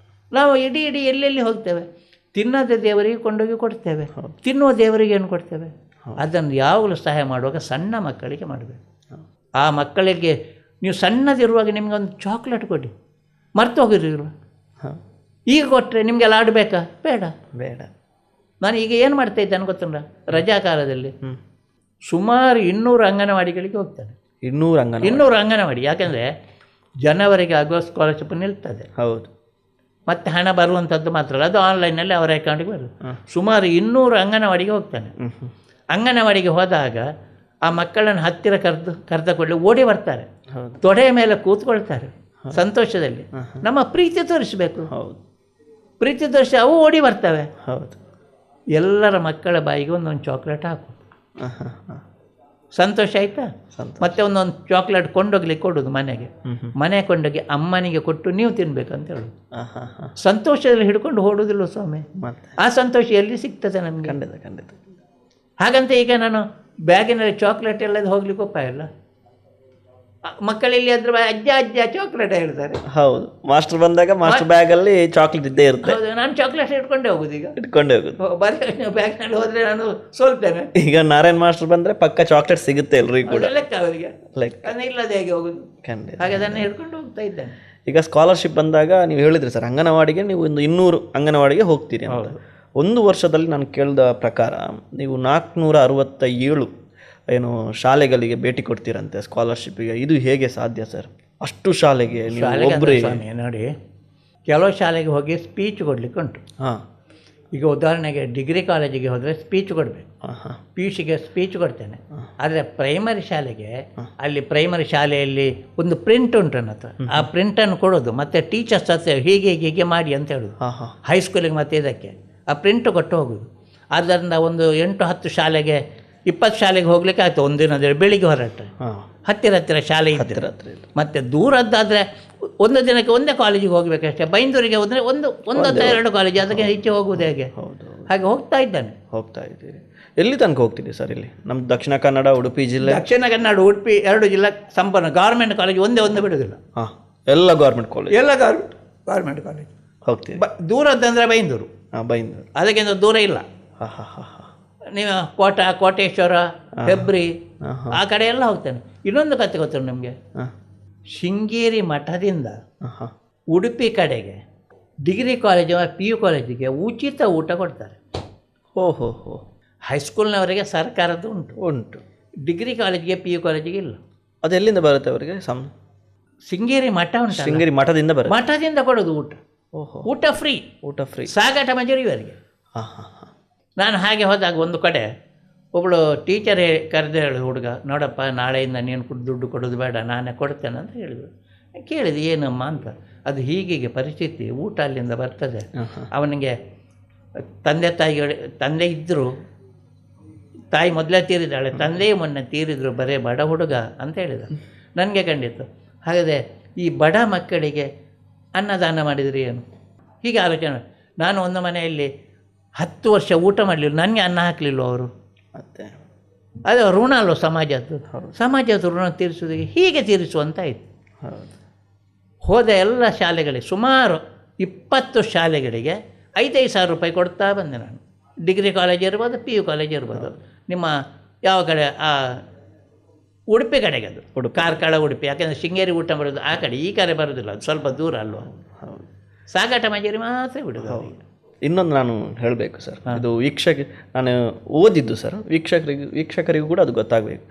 ನಾವು ಇಡೀ ಎಲ್ಲೆಲ್ಲಿ ಹೋಗ್ತೇವೆ. ತಿನ್ನದ ದೇವರಿಗೆ ಕೊಂಡೋಗಿ ಕೊಡ್ತೇವೆ, ತಿನ್ನುವ ದೇವರಿಗೆ ಏನು ಕೊಡ್ತೇವೆ? ಅದನ್ನು ಯಾವಾಗಲೂ ಸಹಾಯ ಮಾಡುವಾಗ ಸಣ್ಣ ಮಕ್ಕಳಿಗೆ ಮಾಡಬೇಕು. ಆ ಮಕ್ಕಳಿಗೆ ನೀವು ಸಣ್ಣದಿರುವಾಗ ನಿಮಗೊಂದು ಚಾಕ್ಲೇಟ್ ಕೊಡಿ, ಮರ್ತು ಹೋಗಿರಲಿಲ್ಲ. ಈಗ ಕೊಟ್ಟರೆ ನಿಮಗೆಲ್ಲ ಆಡಬೇಕಾ? ಬೇಡ ಬೇಡ. ನಾನು ಈಗ ಏನು ಮಾಡ್ತಾ ಇದ್ದೇನೆ ಗೊತ್ತುಂಟ, ರಜಾ ಕಾಲದಲ್ಲಿ ಸುಮಾರು 200 ಅಂಗನವಾಡಿಗಳಿಗೆ ಹೋಗ್ತಾನೆ. 200 ಅಂಗನವಾಡಿ. ಯಾಕೆಂದರೆ ಜನವರಿಗೆ ಆಗುವ ಸ್ಕಾಲರ್ಶಿಪ್ ನಿಲ್ತದೆ. ಹೌದು. ಮತ್ತು ಹಣ ಬರುವಂಥದ್ದು ಮಾತ್ರ ಅಲ್ಲ, ಅದು ಆನ್ಲೈನಲ್ಲಿ ಅವರ ಅಕೌಂಟಿಗೆ ಬರುತ್ತೆ. ಸುಮಾರು 200 ಅಂಗನವಾಡಿಗೆ ಹೋಗ್ತಾನೆ. ಅಂಗನವಾಡಿಗೆ ಹೋದಾಗ ಆ ಮಕ್ಕಳನ್ನು ಹತ್ತಿರ ಕರೆದುಕೊಳ್ಳಿ ಓಡಿ ಬರ್ತಾರೆ, ತೊಡೆಯ ಮೇಲೆ ಕೂತ್ಕೊಳ್ತಾರೆ ಸಂತೋಷದಲ್ಲಿ. ನಮ್ಮ ಪ್ರೀತಿ ತೋರಿಸಬೇಕು. ಹೌದು, ಪ್ರೀತಿ ತೋರಿಸಿ ಅವು ಓಡಿ ಬರ್ತವೆ. ಹೌದು. ಎಲ್ಲರ ಮಕ್ಕಳ ಬಾಯಿಗೆ ಒಂದೊಂದು ಚಾಕ್ಲೇಟ್ ಹಾಕು, ಸಂತೋಷ ಆಯಿತಾ? ಮತ್ತೆ ಒಂದೊಂದು ಚಾಕ್ಲೇಟ್ ಕೊಂಡೋಗ್ಲಿಕ್ಕೆ ಕೊಡೋದು ಮನೆಗೆ. ಮನೆ ಕೊಂಡೋಗಿ ಅಮ್ಮನಿಗೆ ಕೊಟ್ಟು ನೀವು ತಿನ್ಬೇಕಂತ ಹೇಳೋದು. ಸಂತೋಷದಲ್ಲಿ ಹಿಡ್ಕೊಂಡು ಓಡೋದಿಲ್ಲ ಸ್ವಾಮಿ. ಆ ಸಂತೋಷ ಎಲ್ಲಿ ಸಿಗ್ತದೆ ನಮಗೆ? ಖಂಡಿತ ಖಂಡಿತ. ಹಾಗಂತ ಈಗ ನಾನು ಬ್ಯಾಗಿನಲ್ಲಿ ಚಾಕ್ಲೇಟ್ ಎಲ್ಲದು ಹೋಗ್ಲಿಕ್ಕೆ ಒಪ್ಪಾಯ ಇಲ್ಲ. ಮಕ್ಕಳಲ್ಲಿ ಅದ್ರ ಅಜ್ಜ ಅಜ್ಜ ಚಾಕ್ಲೇಟ್ ಹೇಳ್ತಾರೆ. ಹೌದು, ಮಾಸ್ಟರ್ ಬಂದಾಗ ಮಾಸ್ಟರ್ ಬ್ಯಾಗಲ್ಲಿ ಚಾಕ್ಲೇಟ್ ಇದ್ದೇ ಇರುತ್ತೆ. ಹೌದು, ನಾನು ಚಾಕ್ಲೇಟ್ ಇಟ್ಕೊಂಡೇ ಹೋಗುದು. ಈಗ ಇಟ್ಕೊಂಡೇ ಹೋಗುದು. ಬರೀ ಬ್ಯಾಗ್ನಲ್ಲಿ ಹೋದ್ರೆ ನಾನು ಸೋಲ್ತೇನೆ. ಈಗ ನಾರಾಯಣ್ ಮಾಸ್ಟರ್ ಬಂದ್ರೆ ಪಕ್ಕ ಚಾಕ್ಲೇಟ್ ಸಿಗುತ್ತೆ ಎಲ್ರಿಗೂ ಕೂಡ. ಲೆಕ್ಕ ಅವರಿಗೆ ಲೆಕ್ಕ ಇಲ್ಲದೆ ಹೇಗೆ ಹೋಗುದು? ಖಂಡಿತ. ಹಾಗೆ ಅದನ್ನು ಹಿಡ್ಕೊಂಡು ಹೋಗ್ತಾ ಇದ್ದೇನೆ. ಈಗ ಸ್ಕಾಲರ್ಶಿಪ್ ಬಂದಾಗ ನೀವು ಹೇಳಿದ್ರಿ ಸರ್, ಅಂಗನವಾಡಿಗೆ ನೀವು ಒಂದು 200 ಅಂಗನವಾಡಿಗೆ ಹೋಗ್ತೀರಿ ಅಂತ. ಒಂದು ವರ್ಷದಲ್ಲಿ ನಾನು ಕೇಳಿದ ಪ್ರಕಾರ ನೀವು 467 ಏನು ಶಾಲೆಗಳಿಗೆ ಭೇಟಿ ಕೊಡ್ತೀರಂತೆ ಸ್ಕಾಲರ್ಶಿಪ್ಗೆ. ಇದು ಹೇಗೆ ಸಾಧ್ಯ ಸರ್? ಅಷ್ಟು ಶಾಲೆಗೆ ನೀವು ಒಬ್ಬರೇ? ನೋಡಿ, ಕೆಲವು ಶಾಲೆಗೆ ಹೋಗಿ ಸ್ಪೀಚ್ ಕೊಡ್ಲಿಕ್ಕೆ ಉಂಟು. ಈಗ ಉದಾಹರಣೆಗೆ ಡಿಗ್ರಿ ಕಾಲೇಜಿಗೆ ಹೋದರೆ ಸ್ಪೀಚ್ ಕೊಡಬೇಕು, PUC ಗೆ ಸ್ಪೀಚ್ ಕೊಡ್ತೇನೆ. ಆದರೆ ಪ್ರೈಮರಿ ಶಾಲೆಗೆ, ಅಲ್ಲಿ ಪ್ರೈಮರಿ ಶಾಲೆಯಲ್ಲಿ ಒಂದು ಪ್ರಿಂಟ್ ಉಂಟು ನನ್ನ ಹತ್ರ, ಆ ಪ್ರಿಂಟನ್ನು ಕೊಡೋದು, ಮತ್ತು ಟೀಚರ್ಸ್ ಹತ್ರ ಹೀಗೆ ಹೀಗೆ ಮಾಡಿ ಅಂತ ಹೇಳೋದು. ಹೈಸ್ಕೂಲಿಗೆ ಮತ್ತು ಇದಕ್ಕೆ ಆ ಪ್ರಿಂಟ್ ಕೊಟ್ಟು ಹೋಗೋದು. ಆದ್ದರಿಂದ ಒಂದು 8-10 ಶಾಲೆಗೆ 20 ಶಾಲೆಗೆ ಹೋಗ್ಲಿಕ್ಕೆ ಆಯ್ತು ಒಂದಿನ ಬೆಳಿಗ್ಗೆ ಹೊರಟ್ರೆ. ಹತ್ತಿರ ಶಾಲೆ ಹತ್ತಿರ. ಮತ್ತು ದೂರದ್ದಾದರೆ ಒಂದು ದಿನಕ್ಕೆ ಒಂದೇ ಕಾಲೇಜಿಗೆ ಹೋಗಬೇಕಷ್ಟೇ. ಬೈಂದೂರಿಗೆ ಹೋದರೆ ಒಂದು 2 ಕಾಲೇಜ್, ಅದಕ್ಕೆ ಹೆಚ್ಚು ಹೋಗುವುದು ಹೇಗೆ? ಹಾಗೆ ಹೋಗ್ತಾ ಇದ್ದೀರಿ. ಎಲ್ಲಿ ತನಕ ಹೋಗ್ತೀರಿ ಸರ್? ಇಲ್ಲಿ ನಮ್ಮ ದಕ್ಷಿಣ ಕನ್ನಡ, ಉಡುಪಿ ಜಿಲ್ಲೆ. ದಕ್ಷಿಣ ಕನ್ನಡ, ಉಡುಪಿ 2 ಜಿಲ್ಲೆ ಸಂಪೂರ್ಣ ಗೌರ್ಮೆಂಟ್ ಕಾಲೇಜ್ ಒಂದೇ ಬಿಡೋದಿಲ್ಲ. ಎಲ್ಲ ಗೌರ್ಮೆಂಟ್ ಕಾಲೇಜ್, ಎಲ್ಲ ಗೌರ್ಮೆಂಟ್ ಕಾಲೇಜ್ ಹೋಗ್ತೀವಿ. ದೂರದ್ದಂದರೆ ಬೈಂದೂರು. ಬೈಂದೂರು ಅದಕ್ಕಿಂತ ದೂರ ಇಲ್ಲ. ನೀವು ಕೋಟೇಶ್ವರ, ಹೆಬ್ರಿ ಆ ಕಡೆ ಎಲ್ಲ ಹೋಗ್ತೇನೆ. ಇನ್ನೊಂದು ಕತೆ ಗೊತ್ತು ನಿಮಗೆ, ಶೃಂಗೇರಿ ಮಠದಿಂದ ಉಡುಪಿ ಕಡೆಗೆ ಡಿಗ್ರಿ ಕಾಲೇಜು, PU ಕಾಲೇಜಿಗೆ ಉಚಿತ ಊಟ ಕೊಡ್ತಾರೆ. ಓಹೋ. ಹೈಸ್ಕೂಲ್ನವರಿಗೆ ಸರ್ಕಾರದ್ದು ಉಂಟು, ಡಿಗ್ರಿ ಕಾಲೇಜಿಗೆ PU ಕಾಲೇಜಿಗೆ ಇಲ್ಲ. ಅದು ಎಲ್ಲಿಂದ ಬರುತ್ತೆ ಅವರಿಗೆ? ಶೃಂಗೇರಿ ಮಠ ಉಂಟು, ಶೃಂಗೇರಿ ಮಠದಿಂದ ಬರುತ್ತೆ. ಮಠದಿಂದ ಕೊಡೋದು ಊಟ. ಊಟ ಫ್ರೀ. ಸಾಗಾಟ ಮಜೂರಿವರೆಗೆ. ನಾನು ಹಾಗೆ ಹೋದಾಗ ಒಂದು ಕಡೆ ಒಬ್ಬಳು ಟೀಚರ್ ಕರೆದು ಹೇಳು, ಹುಡುಗ ನೋಡಪ್ಪ, ನಾಳೆಯಿಂದ ನೀನು ದುಡ್ಡು ಕೊಡೋದು ಬೇಡ, ನಾನೇ ಕೊಡ್ತೇನೆ ಅಂತ ಹೇಳಿದ್ರು. ಕೇಳಿದೆ, ಏನಮ್ಮ ಅಂತ. ಅದು ಹೀಗೆ ಪರಿಸ್ಥಿತಿ, ಊಟ ಅಲ್ಲಿಂದ ಬರ್ತದೆ. ಅವನಿಗೆ ತಂದೆ ಇದ್ದರು, ತಾಯಿ ಮೊದಲೇ ತೀರಿದ್ದಾಳೆ, ತಂದೆಯೇ ಮೊನ್ನೆ ತೀರಿದ್ರು, ಬರೇ ಬಡ ಹುಡುಗ ಅಂತ ಹೇಳಿದ. ನನಗೆ ಕಂಡಿತ್ತು. ಹಾಗಾದರೆ ಈ ಬಡ ಮಕ್ಕಳಿಗೆ ಅನ್ನದಾನ ಮಾಡಿದರೆ ಏನು? ಹೀಗೆ ಆಲೋಚನೆ. ನಾನು ಒಂದು ಮನೆಯಲ್ಲಿ 10 ವರ್ಷ ಊಟ ಮಾಡಲಿಲ್ಲ, ನನಗೆ ಅನ್ನ ಹಾಕಲಿಲ್ಲ ಅವರು. ಅದು ಋಣ ಅಲ್ವ ಸಮಾಜದ ಋಣ ತೀರಿಸೋದಕ್ಕೆ ಹೀಗೆ ತೀರಿಸುವಂತಾಯಿತು. ಹೋದ ಎಲ್ಲ ಶಾಲೆಗಳಿಗೆ, ಸುಮಾರು 20 ಶಾಲೆಗಳಿಗೆ 5,000 ಸಾವಿರ ರೂಪಾಯಿ ಕೊಡ್ತಾ ಬಂದೆ ನಾನು. ಡಿಗ್ರಿ ಕಾಲೇಜ್ ಇರ್ಬೋದು, PU ಕಾಲೇಜ್ ಇರ್ಬೋದು. ನಿಮ್ಮ ಯಾವ ಕಡೆ? ಉಡುಪಿ ಕಡೆಗೆ, ಅದು ಕಾರ್ಕಳ ಉಡುಪಿ. ಯಾಕೆಂದರೆ ಶೃಂಗೇರಿ ಊಟ ಬರೋದು ಆ ಕಡೆ, ಈ ಕಡೆ ಬರೋದಿಲ್ಲ, ಅದು ಸ್ವಲ್ಪ ದೂರ ಅಲ್ವ. ಸಾಗಾಟ ಮಜೂರಿ ಮಾತ್ರ ಬಿಡೋದು. ಇನ್ನೊಂದು ನಾನು ಹೇಳಬೇಕು ಸರ್, ಇದು ನಾನು ಓದಿದ್ದು ಸರ್, ವೀಕ್ಷಕರಿಗೂ ಕೂಡ ಅದು ಗೊತ್ತಾಗಬೇಕು.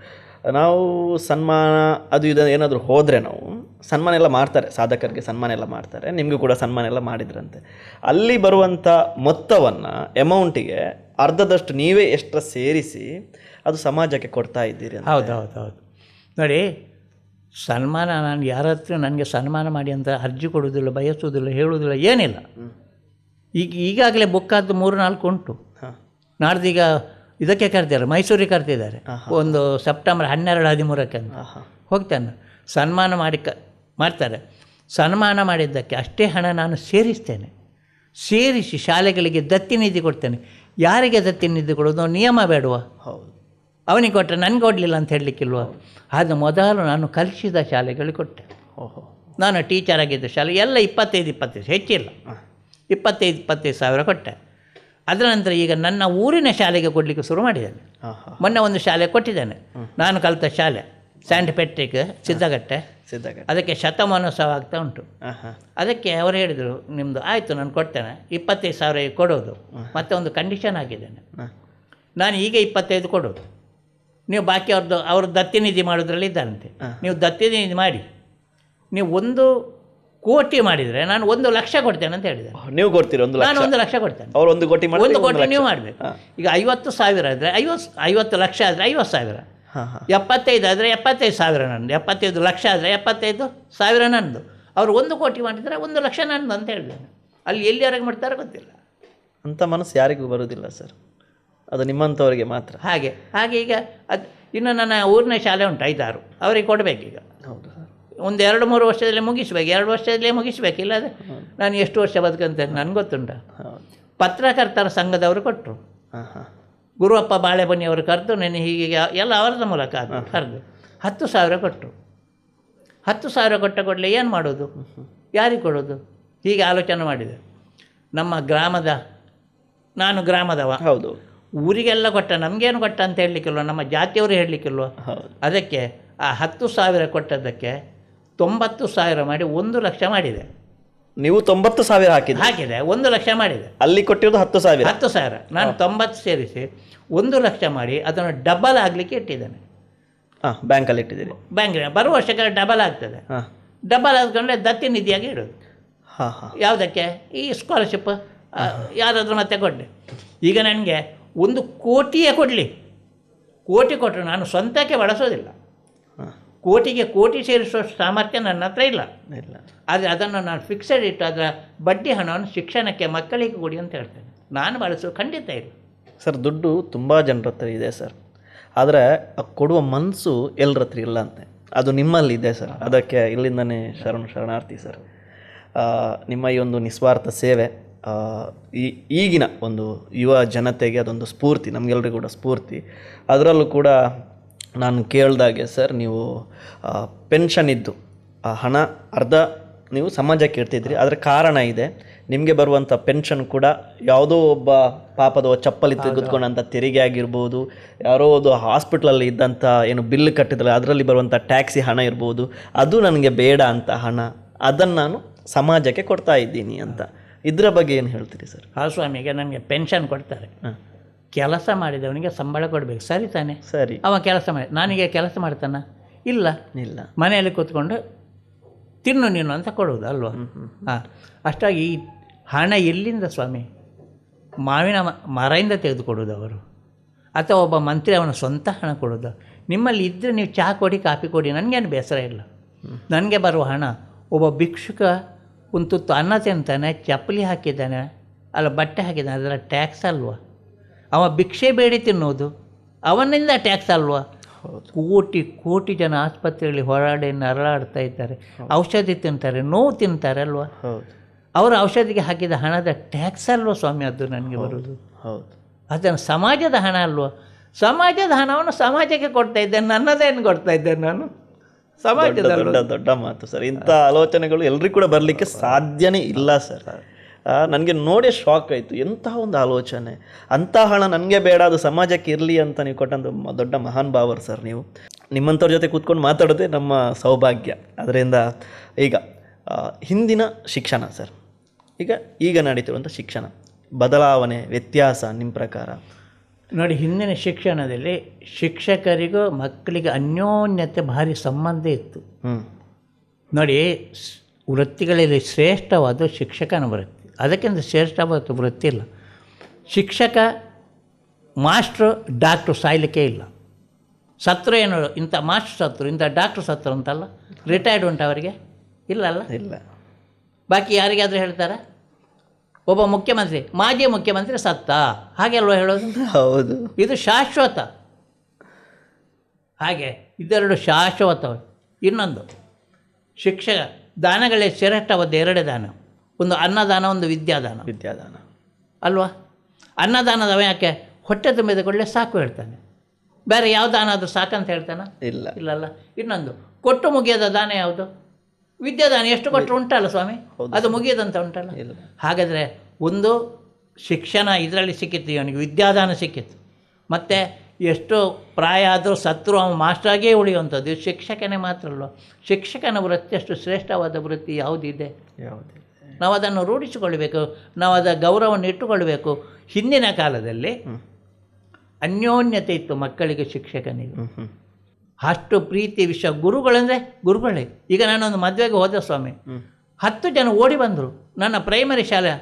ನಾವು ಸನ್ಮಾನ ಅದು ಇದು ಏನಾದರೂ ಹೋದರೆ ನಾವು ಸನ್ಮಾನ ಎಲ್ಲ ಮಾಡ್ತಾರೆ, ಸಾಧಕರಿಗೆ ಸನ್ಮಾನ ಎಲ್ಲ ಮಾಡ್ತಾರೆ, ನಿಮಗೂ ಕೂಡ ಸನ್ಮಾನ ಎಲ್ಲ ಮಾಡಿದ್ರಂತೆ. ಅಲ್ಲಿ ಬರುವಂಥ ಮೊತ್ತವನ್ನು, ಅಮೌಂಟಿಗೆ ಅರ್ಧದಷ್ಟು ನೀವೇ ಎಷ್ಟರ ಸೇರಿಸಿ ಅದು ಸಮಾಜಕ್ಕೆ ಕೊಡ್ತಾ ಇದ್ದೀರಿ. ಹೌದು. ನೋಡಿ, ಸನ್ಮಾನ ನಾನು ಯಾರ ಹತ್ರ ನನಗೆ ಸನ್ಮಾನ ಮಾಡಿ ಅಂತ ಅರ್ಜಿ ಕೊಡೋದಿಲ್ಲ, ಬಯಸೋದಿಲ್ಲ, ಹೇಳೋದಿಲ್ಲ, ಏನಿಲ್ಲ. ಈಗಾಗಲೇ ಬುಕ್ಕಾದ್ದು 3-4 ಉಂಟು. ನಾಡ್ದೀಗ ಇದಕ್ಕೆ ಕರೆದಿದ್ದಾರೆ, ಮೈಸೂರಿಗೆ ಕರೆದಿದ್ದಾರೆ, ಒಂದು ಸೆಪ್ಟೆಂಬರ್ 12-13 ಅಂತ ಹೋಗ್ತಾನೆ. ಸನ್ಮಾನ ಮಾಡ್ತಾರೆ. ಸನ್ಮಾನ ಮಾಡಿದ್ದಕ್ಕೆ ಅಷ್ಟೇ ಹಣ ನಾನು ಸೇರಿಸಿ ಶಾಲೆಗಳಿಗೆ ದತ್ತಿ ನಿಧಿ ಕೊಡ್ತೇನೆ. ಯಾರಿಗೆ ದತ್ತಿ ನಿಧಿ ಕೊಡೋದು? ನಿಯಮ ಬೇಡವಾ? ಅವನಿಗೆ ಕೊಟ್ಟರೆ ನನಗೆ ಕೊಡಲಿಲ್ಲ ಅಂತ ಹೇಳಲಿಕ್ಕಿಲ್ವ? ಅದು ಮೊದಲು ನಾನು ಕಲಿಸಿದ ಶಾಲೆಗಳಿಗೆ ಕೊಟ್ಟೆ. ನಾನು ಟೀಚರ್ ಆಗಿದ್ದ ಶಾಲೆ ಎಲ್ಲ 25 ಹೆಚ್ಚಿಲ್ಲ, 25 ಸಾವಿರ ಕೊಟ್ಟೆ. ಅದರ ನಂತರ ಈಗ ನನ್ನ ಊರಿನ ಶಾಲೆಗೆ ಕೊಡಲಿಕ್ಕೆ ಶುರು ಮಾಡಿದ್ದೇನೆ. ಹಾಂ ಹಾಂ. ಮೊನ್ನೆ ಒಂದು ಶಾಲೆ ಕೊಟ್ಟಿದ್ದೇನೆ, ನಾನು ಕಲಿತ ಶಾಲೆ ಸ್ಯಾಂಟ್ ಪೆಟ್ರಿಕ್ ಸಿದ್ದಗಟ್ಟೆ. ಅದಕ್ಕೆ ಶತಮಾನೋತ್ಸವ ಆಗ್ತಾ ಉಂಟು. ಅದಕ್ಕೆ ಅವರು ಹೇಳಿದರು, ನಿಮ್ಮದು ಆಯಿತು ನಾನು ಕೊಡ್ತೇನೆ, 25,000 ಕೊಡೋದು, ಮತ್ತು ಒಂದು ಕಂಡೀಷನ್ ಆಗಿದ್ದೇನೆ, ನಾನು ಈಗ 25 ಕೊಡೋದು, ನೀವು ಬಾಕಿ ಅವ್ರದ್ದು ದತ್ತಿ ನಿಧಿ ಮಾಡೋದ್ರಲ್ಲಿ ಇದ್ದಾರಂತೆ, ನೀವು ದತ್ತಿ ನಿಧಿ ಮಾಡಿ, ನೀವು 1 ಕೋಟಿ ಮಾಡಿದರೆ ನಾನು 1 ಲಕ್ಷ ಕೊಡ್ತೇನೆ ಅಂತ ಹೇಳಿದೆ. ನೀವು ಕೊಡ್ತೀರಿ 1 ಲಕ್ಷ? ನಾನು 1 ಲಕ್ಷ ಕೊಡ್ತೇನೆ. ಅವ್ರು 1 ಕೋಟಿ 1 ಕೋಟಿ ನೀವು ಮಾಡಬೇಕು. ಈಗ 50,000 ಆದರೆ 50 ಲಕ್ಷ ಆದರೆ 50,000, 75 ಆದರೆ 75,000 ನನ್ನದು, 75 ಲಕ್ಷ ಆದರೆ 75,000 ನನ್ನದು. ಅವರು 1 ಕೋಟಿ ಮಾಡಿದರೆ 1 ಲಕ್ಷ ನನ್ನದು ಅಂತ ಹೇಳಿದ್ದೇನೆ. ಅಲ್ಲಿ ಎಲ್ಲಿವರೆಗೆ ಮಾಡ್ತಾರೋ ಗೊತ್ತಿಲ್ಲ. ಅಂಥ ಮನಸ್ಸು ಯಾರಿಗೂ ಬರೋದಿಲ್ಲ ಸರ್, ಅದು ನಿಮ್ಮಂಥವ್ರಿಗೆ ಮಾತ್ರ. ಹಾಗೆ ಈಗ ಅದು ಇನ್ನು ನನ್ನ ಊರಿನ ಶಾಲೆ ಉಂಟು 5-6, ಅವರಿಗೆ ಕೊಡಬೇಕೀಗ. ಹೌದು ಸರ್. ಒಂದು 2-3 ವರ್ಷದಲ್ಲೇ ಮುಗಿಸ್ಬೇಕು, 2 ವರ್ಷದಲ್ಲೇ ಮುಗಿಸ್ಬೇಕು, ಇಲ್ಲದೆ ನಾನು ಎಷ್ಟು ವರ್ಷ ಬದುಕಂತ ನನಗೆ ಗೊತ್ತುಂಟ. ಪತ್ರಕರ್ತರ ಸಂಘದವರು ಕೊಟ್ಟರು, ಗುರುವಪ್ಪ ಬಾಳೆಬನ್ನಿ ಅವರು ಕರೆದು ನೆನೆ ಹೀಗೆ ಎಲ್ಲ ಅವರದ ಮೂಲಕ ಅದು ಕರೆದು 10,000 ಕೊಟ್ಟರು. 10,000 ಕೊಟ್ಟ ಕೂಡಲೇ ಏನು ಮಾಡೋದು, ಯಾರಿಗೆ ಕೊಡೋದು, ಹೀಗೆ ಆಲೋಚನೆ ಮಾಡಿದೆ. ನಮ್ಮ ನಾನು ಗ್ರಾಮದವ, ಹೌದು, ಊರಿಗೆಲ್ಲ ಕೊಟ್ಟ, ನಮಗೇನು ಕೊಟ್ಟ ಅಂತ ಹೇಳಲಿಕ್ಕಿಲ್ವ, ನಮ್ಮ ಜಾತಿಯವರು ಹೇಳಲಿಕ್ಕಿಲ್ವ. ಅದಕ್ಕೆ ಆ 10,000 ಕೊಟ್ಟದ್ದಕ್ಕೆ 90,000 ಮಾಡಿ 1 ಲಕ್ಷ ಮಾಡಿದೆ. ನೀವು 90,000 ಹಾಕಿದೆ 1 ಲಕ್ಷ ಮಾಡಿದೆ. ಅಲ್ಲಿ ಕೊಟ್ಟಿರೋದು 10,000. 10,000 ನಾನು 90 ಸೇರಿಸಿ 1 ಲಕ್ಷ ಮಾಡಿ ಅದನ್ನು ಡಬಲ್ ಆಗಲಿಕ್ಕೆ ಇಟ್ಟಿದ್ದೇನೆ. ಬ್ಯಾಂಕಲ್ಲಿ ಇಟ್ಟಿದ್ದೀರಿ? ಬ್ಯಾಂಕಿನ ಬರುವ ವರ್ಷಕ್ಕೆ ಡಬಲ್ ಆಗ್ತದೆ. ಡಬಲ್ ಆದ್ಕೊಂಡ್ರೆ ದತ್ತಿ ನಿಧಿಯಾಗಿ ಇಡೋದು. ಯಾವುದಕ್ಕೆ? ಈ ಸ್ಕಾಲರ್ಶಿಪ್ ಯಾರಾದರೂ ಮತ್ತೆ ಕೊಟ್ಟೆ. ಈಗ ನನಗೆ 1 ಕೋಟಿಯೇ ಕೊಡಲಿ, ಕೋಟಿ ಕೊಟ್ಟರೆ ನಾನು ಸ್ವಂತಕ್ಕೆ ಬಳಸೋದಿಲ್ಲ. ಕೋಟಿ ಸೇರಿಸುವ ಸಾಮರ್ಥ್ಯ ನನ್ನ ಹತ್ರ ಇಲ್ಲ. ಆದರೆ ಅದನ್ನು ನಾನು ಫಿಕ್ಸೆಡ್ ಇಟ್ಟು ಅದರ ಬಡ್ಡಿ ಹಣವನ್ನು ಶಿಕ್ಷಣಕ್ಕೆ, ಮಕ್ಕಳಿಗೆ ಕೊಡಿ ಅಂತ ಹೇಳ್ತೇನೆ. ನಾನು ಬಳಸೋ ಖಂಡಿತ ಇಲ್ಲ ಸರ್. ದುಡ್ಡು ತುಂಬ ಜನರ ಹತ್ರ ಇದೆ ಸರ್, ಆದರೆ ಕೊಡುವ ಮನಸ್ಸು ಎಲ್ಲರ ಹತ್ರ ಇಲ್ಲ ಅಂತೆ. ಅದು ನಿಮ್ಮಲ್ಲಿದೆ ಸರ್. ಅದಕ್ಕೆ ಇಲ್ಲಿಂದನೇ ಶರಣಾರ್ಥಿ ಸರ್. ನಿಮ್ಮ ಈ ಒಂದು ನಿಸ್ವಾರ್ಥ ಸೇವೆ ಈಗಿನ ಒಂದು ಯುವ ಜನತೆಗೆ ಅದೊಂದು ಸ್ಫೂರ್ತಿ, ನಮಗೆಲ್ಲರಿಗೂ ಕೂಡ ಸ್ಫೂರ್ತಿ. ಅದರಲ್ಲೂ ಕೂಡ ನಾನು ಕೇಳಿದಾಗೆ ಸರ್, ನೀವು ಪೆನ್ಷನ್ ಇದ್ದು ಹಣ ಅರ್ಧ ನೀವು ಸಮಾಜಕ್ಕೆ ಇಡ್ತಿದ್ರಿ. ಅದರ ಕಾರಣ ಇದೆ, ನಿಮಗೆ ಬರುವಂಥ ಪೆನ್ಷನ್ ಕೂಡ ಯಾವುದೋ ಒಬ್ಬ ಪಾಪದ ಚಪ್ಪಲಿ ತೆಗೆದುಕೊಂಡಂಥ ತೆರಿಗೆ ಆಗಿರ್ಬೋದು, ಯಾರೋ ಒಂದು ಹಾಸ್ಪಿಟ್ಲಲ್ಲಿ ಇದ್ದಂಥ ಏನು ಬಿಲ್ ಕಟ್ಟಿದ್ರೆ ಅದರಲ್ಲಿ ಬರುವಂಥ ಟ್ಯಾಕ್ಸಿ ಹಣ ಇರ್ಬೋದು, ಅದು ನನಗೆ ಬೇಡ ಅಂತ ಹಣ, ಅದನ್ನು ನಾನು ಸಮಾಜಕ್ಕೆ ಕೊಡ್ತಾ ಇದ್ದೀನಿ ಅಂತ. ಇದರ ಬಗ್ಗೆ ಏನು ಹೇಳ್ತೀರಿ ಸರ್? ಸ್ವಾಮಿಗೆ ನನಗೆ ಪೆನ್ಷನ್ ಕೊಡ್ತಾರೆ, ಕೆಲಸ ಮಾಡಿದವನಿಗೆ ಸಂಬಳ ಕೊಡಬೇಕು, ಸರಿ ತಾನೆ? ಸರಿ. ಅವ ಕೆಲಸ ಮಾಡಿ, ನಾನೀಗ ಕೆಲಸ ಮಾಡ್ತಾನ? ಇಲ್ಲ, ಮನೆಯಲ್ಲಿ ಕೂತ್ಕೊಂಡು ತಿನ್ನು ನೀನು ಅಂತ ಕೊಡೋದು ಅಲ್ವಾ? ಅಷ್ಟಾಗಿ ಈ ಹಣ ಎಲ್ಲಿಂದ ಸ್ವಾಮಿ? ಮಾವಿನ ಮರದಿಂದ ತೆಗೆದುಕೊಡೋದು ಅವರು, ಅಥವಾ ಒಬ್ಬ ಮಂತ್ರಿ ಅವನ ಸ್ವಂತ ಹಣ ಕೊಡೋದು? ನಿಮ್ಮಲ್ಲಿ ಇದ್ದರೆ ನೀವು ಚಹಾ ಕೊಡಿ, ಕಾಫಿ ಕೊಡಿ, ನನಗೇನು ಬೇಸರ ಇಲ್ಲ. ನನಗೆ ಬರುವ ಹಣ, ಒಬ್ಬ ಭಿಕ್ಷುಕ ಒಂದು ತುತ್ತು ಅನ್ನ ತಿಂತಾನೆ, ಚಪ್ಪಲಿ ಹಾಕಿದ್ದಾನೆ, ಅಲ್ಲ ಬಟ್ಟೆ ಹಾಕಿದ್ದಾನೆ, ಅದರ ಟ್ಯಾಕ್ಸ್ ಅಲ್ವಾ? ಅವ ಭಿಕ್ಷೆ ಬೇಡಿ ತಿನ್ನೋದು, ಅವನಿಂದ ಟ್ಯಾಕ್ಸ್ ಅಲ್ವಾ? ಕೋಟಿ ಜನ ಆಸ್ಪತ್ರೆಯಲ್ಲಿ ಹೊರಗಡೆ ನರಳಾಡ್ತಾ ಇದ್ದಾರೆ, ಔಷಧಿ ತಿಂತಾರೆ, ನೋವು ತಿಂತಾರೆ ಅಲ್ವಾ? ಅವರ ಔಷಧಿಗೆ ಹಾಕಿದ ಹಣದ ಟ್ಯಾಕ್ಸ್ ಅಲ್ವಾ ಸ್ವಾಮಿ ಅದು ನನಗೆ ಬರೋದು? ಅದನ್ನು ಸಮಾಜದ ಹಣ ಅಲ್ವಾ? ಸಮಾಜದ ಹಣವನ್ನು ಸಮಾಜಕ್ಕೆ ಕೊಡ್ತಾ ಇದ್ದೇನೆ, ನನ್ನದೇನು ಕೊಡ್ತಾ ಇದ್ದೇನೆ ನಾನು ಸಮಾಜದ? ದೊಡ್ಡ ಮಾತು ಸರ್. ಇಂಥ ಆಲೋಚನೆಗಳು ಎಲ್ರಿಗೂ ಕೂಡ ಬರಲಿಕ್ಕೆ ಸಾಧ್ಯನೇ ಇಲ್ಲ ಸರ್. ನನಗೆ ನೋಡಿ ಶಾಕ್ ಆಯಿತು, ಎಂತಹ ಒಂದು ಆಲೋಚನೆ. ಅಂಥ ಹಣ ನನಗೆ ಬೇಡ, ಅದು ಸಮಾಜಕ್ಕೆ ಇರಲಿ ಅಂತ ನೀವು ಕೊಟ್ಟಂಥ ದೊಡ್ಡ ಮಹಾನ್ ಭಾವರು ಸರ್. ನೀವು ನಿಮ್ಮಂಥವ್ರ ಜೊತೆ ಕೂತ್ಕೊಂಡು ಮಾತಾಡೋದೇ ನಮ್ಮ ಸೌಭಾಗ್ಯ. ಅದರಿಂದ ಈಗ ಹಿಂದಿನ ಶಿಕ್ಷಣ ಸರ್, ಈಗ ನಡೀತಿರುವಂಥ ಶಿಕ್ಷಣ ಬದಲಾವಣೆ, ವ್ಯತ್ಯಾಸ ನಿಮ್ಮ ಪ್ರಕಾರ? ನೋಡಿ, ಹಿಂದಿನ ಶಿಕ್ಷಣದಲ್ಲಿ ಶಿಕ್ಷಕರಿಗೂ ಮಕ್ಕಳಿಗೆ ಅನ್ಯೋನ್ಯತೆ ಭಾರಿ ಸಂಬಂಧ ಇತ್ತು. ನೋಡಿ, ವೃತ್ತಿಗಳಲ್ಲಿ ಶ್ರೇಷ್ಠವಾದ ಶಿಕ್ಷಕನ ವೃತ್ತಿ, ಅದಕ್ಕಿಂತ ಶ್ರೇಷ್ಠವಾದ ವೃತ್ತಿ ಇಲ್ಲ. ಶಿಕ್ಷಕ, ಮಾಸ್ಟ್ರು, ಡಾಕ್ಟ್ರು ಸಾಯಲಿಕ್ಕೆ ಇಲ್ಲ. ಸತ್ರು ಏನು, ಇಂಥ ಮಾಸ್ಟ್ರು ಸತ್ರು, ಇಂಥ ಡಾಕ್ಟ್ರು ಸತ್ರು ಅಂತಲ್ಲ, ರಿಟೈರ್ಡ್ ಉಂಟು ಅವರಿಗೆ? ಇಲ್ಲಲ್ಲ, ಇಲ್ಲ. ಬಾಕಿ ಯಾರಿಗಾದರೂ ಹೇಳ್ತಾರೆ? ಒಬ್ಬ ಮುಖ್ಯಮಂತ್ರಿ, ಮಾಜಿ ಮುಖ್ಯಮಂತ್ರಿ ಸತ್ತ, ಹಾಗೆ ಅಲ್ವಾ ಹೇಳೋದು? ಹೌದು. ಇದು ಶಾಶ್ವತ. ಹಾಗೆ ಇದೆರಡು ಶಾಶ್ವತ. ಇನ್ನೊಂದು ಶಿಕ್ಷಕ ದಾನಗಳೇ ಶ್ರೇಷ್ಠವಾದ 2 ದಾನ, ಒಂದು ಅನ್ನದಾನ, ಒಂದು ವಿದ್ಯಾದಾನ ಅಲ್ವಾ? ಅನ್ನದಾನದವ ಯಾಕೆ? ಹೊಟ್ಟೆ ತುಂಬಿದ ಕೂಡಲೇ ಸಾಕು ಹೇಳ್ತಾನೆ, ಬೇರೆ ಯಾವ ದಾನ ಆದರೂ ಸಾಕಂತ ಹೇಳ್ತಾನೆ? ಇಲ್ಲಲ್ಲ. ಇನ್ನೊಂದು ಕೊಟ್ಟು ಮುಗಿಯದ ದಾನ ಯಾವುದು? ವಿದ್ಯಾದಾನ. ಎಷ್ಟು ಕೊಟ್ಟರು ಉಂಟಲ್ಲ ಸ್ವಾಮಿ, ಅದು ಮುಗಿಯದಂತ ಉಂಟಲ್ಲ. ಹಾಗಾದರೆ ಒಂದು ಶಿಕ್ಷಣ ಇದರಲ್ಲಿ ಸಿಕ್ಕಿತ್ತು, ಇವನಿಗೆ ವಿದ್ಯಾದಾನ ಸಿಕ್ಕಿತ್ತು. ಮತ್ತು ಎಷ್ಟೋ ಪ್ರಾಯ ಆದರೂ ಸತ್ರು ಅವನು ಮಾಸ್ಟ್ರಾಗೇ ಉಳಿಯುವಂಥದ್ದು. ಇದು ಶಿಕ್ಷಕನೇ ಮಾತ್ರ ಅಲ್ವ, ಶಿಕ್ಷಕನ ವೃತ್ತಿ ಅಷ್ಟು ಶ್ರೇಷ್ಠವಾದ ವೃತ್ತಿ ಯಾವುದಿದೆ? ಯಾವುದಿಲ್ಲ. ನಾವು ಅದನ್ನು ರೂಢಿಸಿಕೊಳ್ಬೇಕು, ನಾವು ಅದರ ಗೌರವವನ್ನು ಇಟ್ಟುಕೊಳ್ಬೇಕು. ಹಿಂದಿನ ಕಾಲದಲ್ಲಿ ಅನ್ಯೋನ್ಯತೆ ಇತ್ತು ಮಕ್ಕಳಿಗೆ ಶಿಕ್ಷಕನಿಗೆ, ಅಷ್ಟು ಪ್ರೀತಿ ವಿಷಯ. ಗುರುಗಳಂದರೆ ಗುರುಗಳೇ. ಈಗ ನಾನೊಂದು ಮದುವೆಗೆ ಹೋದ ಸ್ವಾಮಿ, 10 ಜನ ಓಡಿ ಬಂದರು. ನನ್ನ ಪ್ರೈಮರಿ ಶಾಲೆ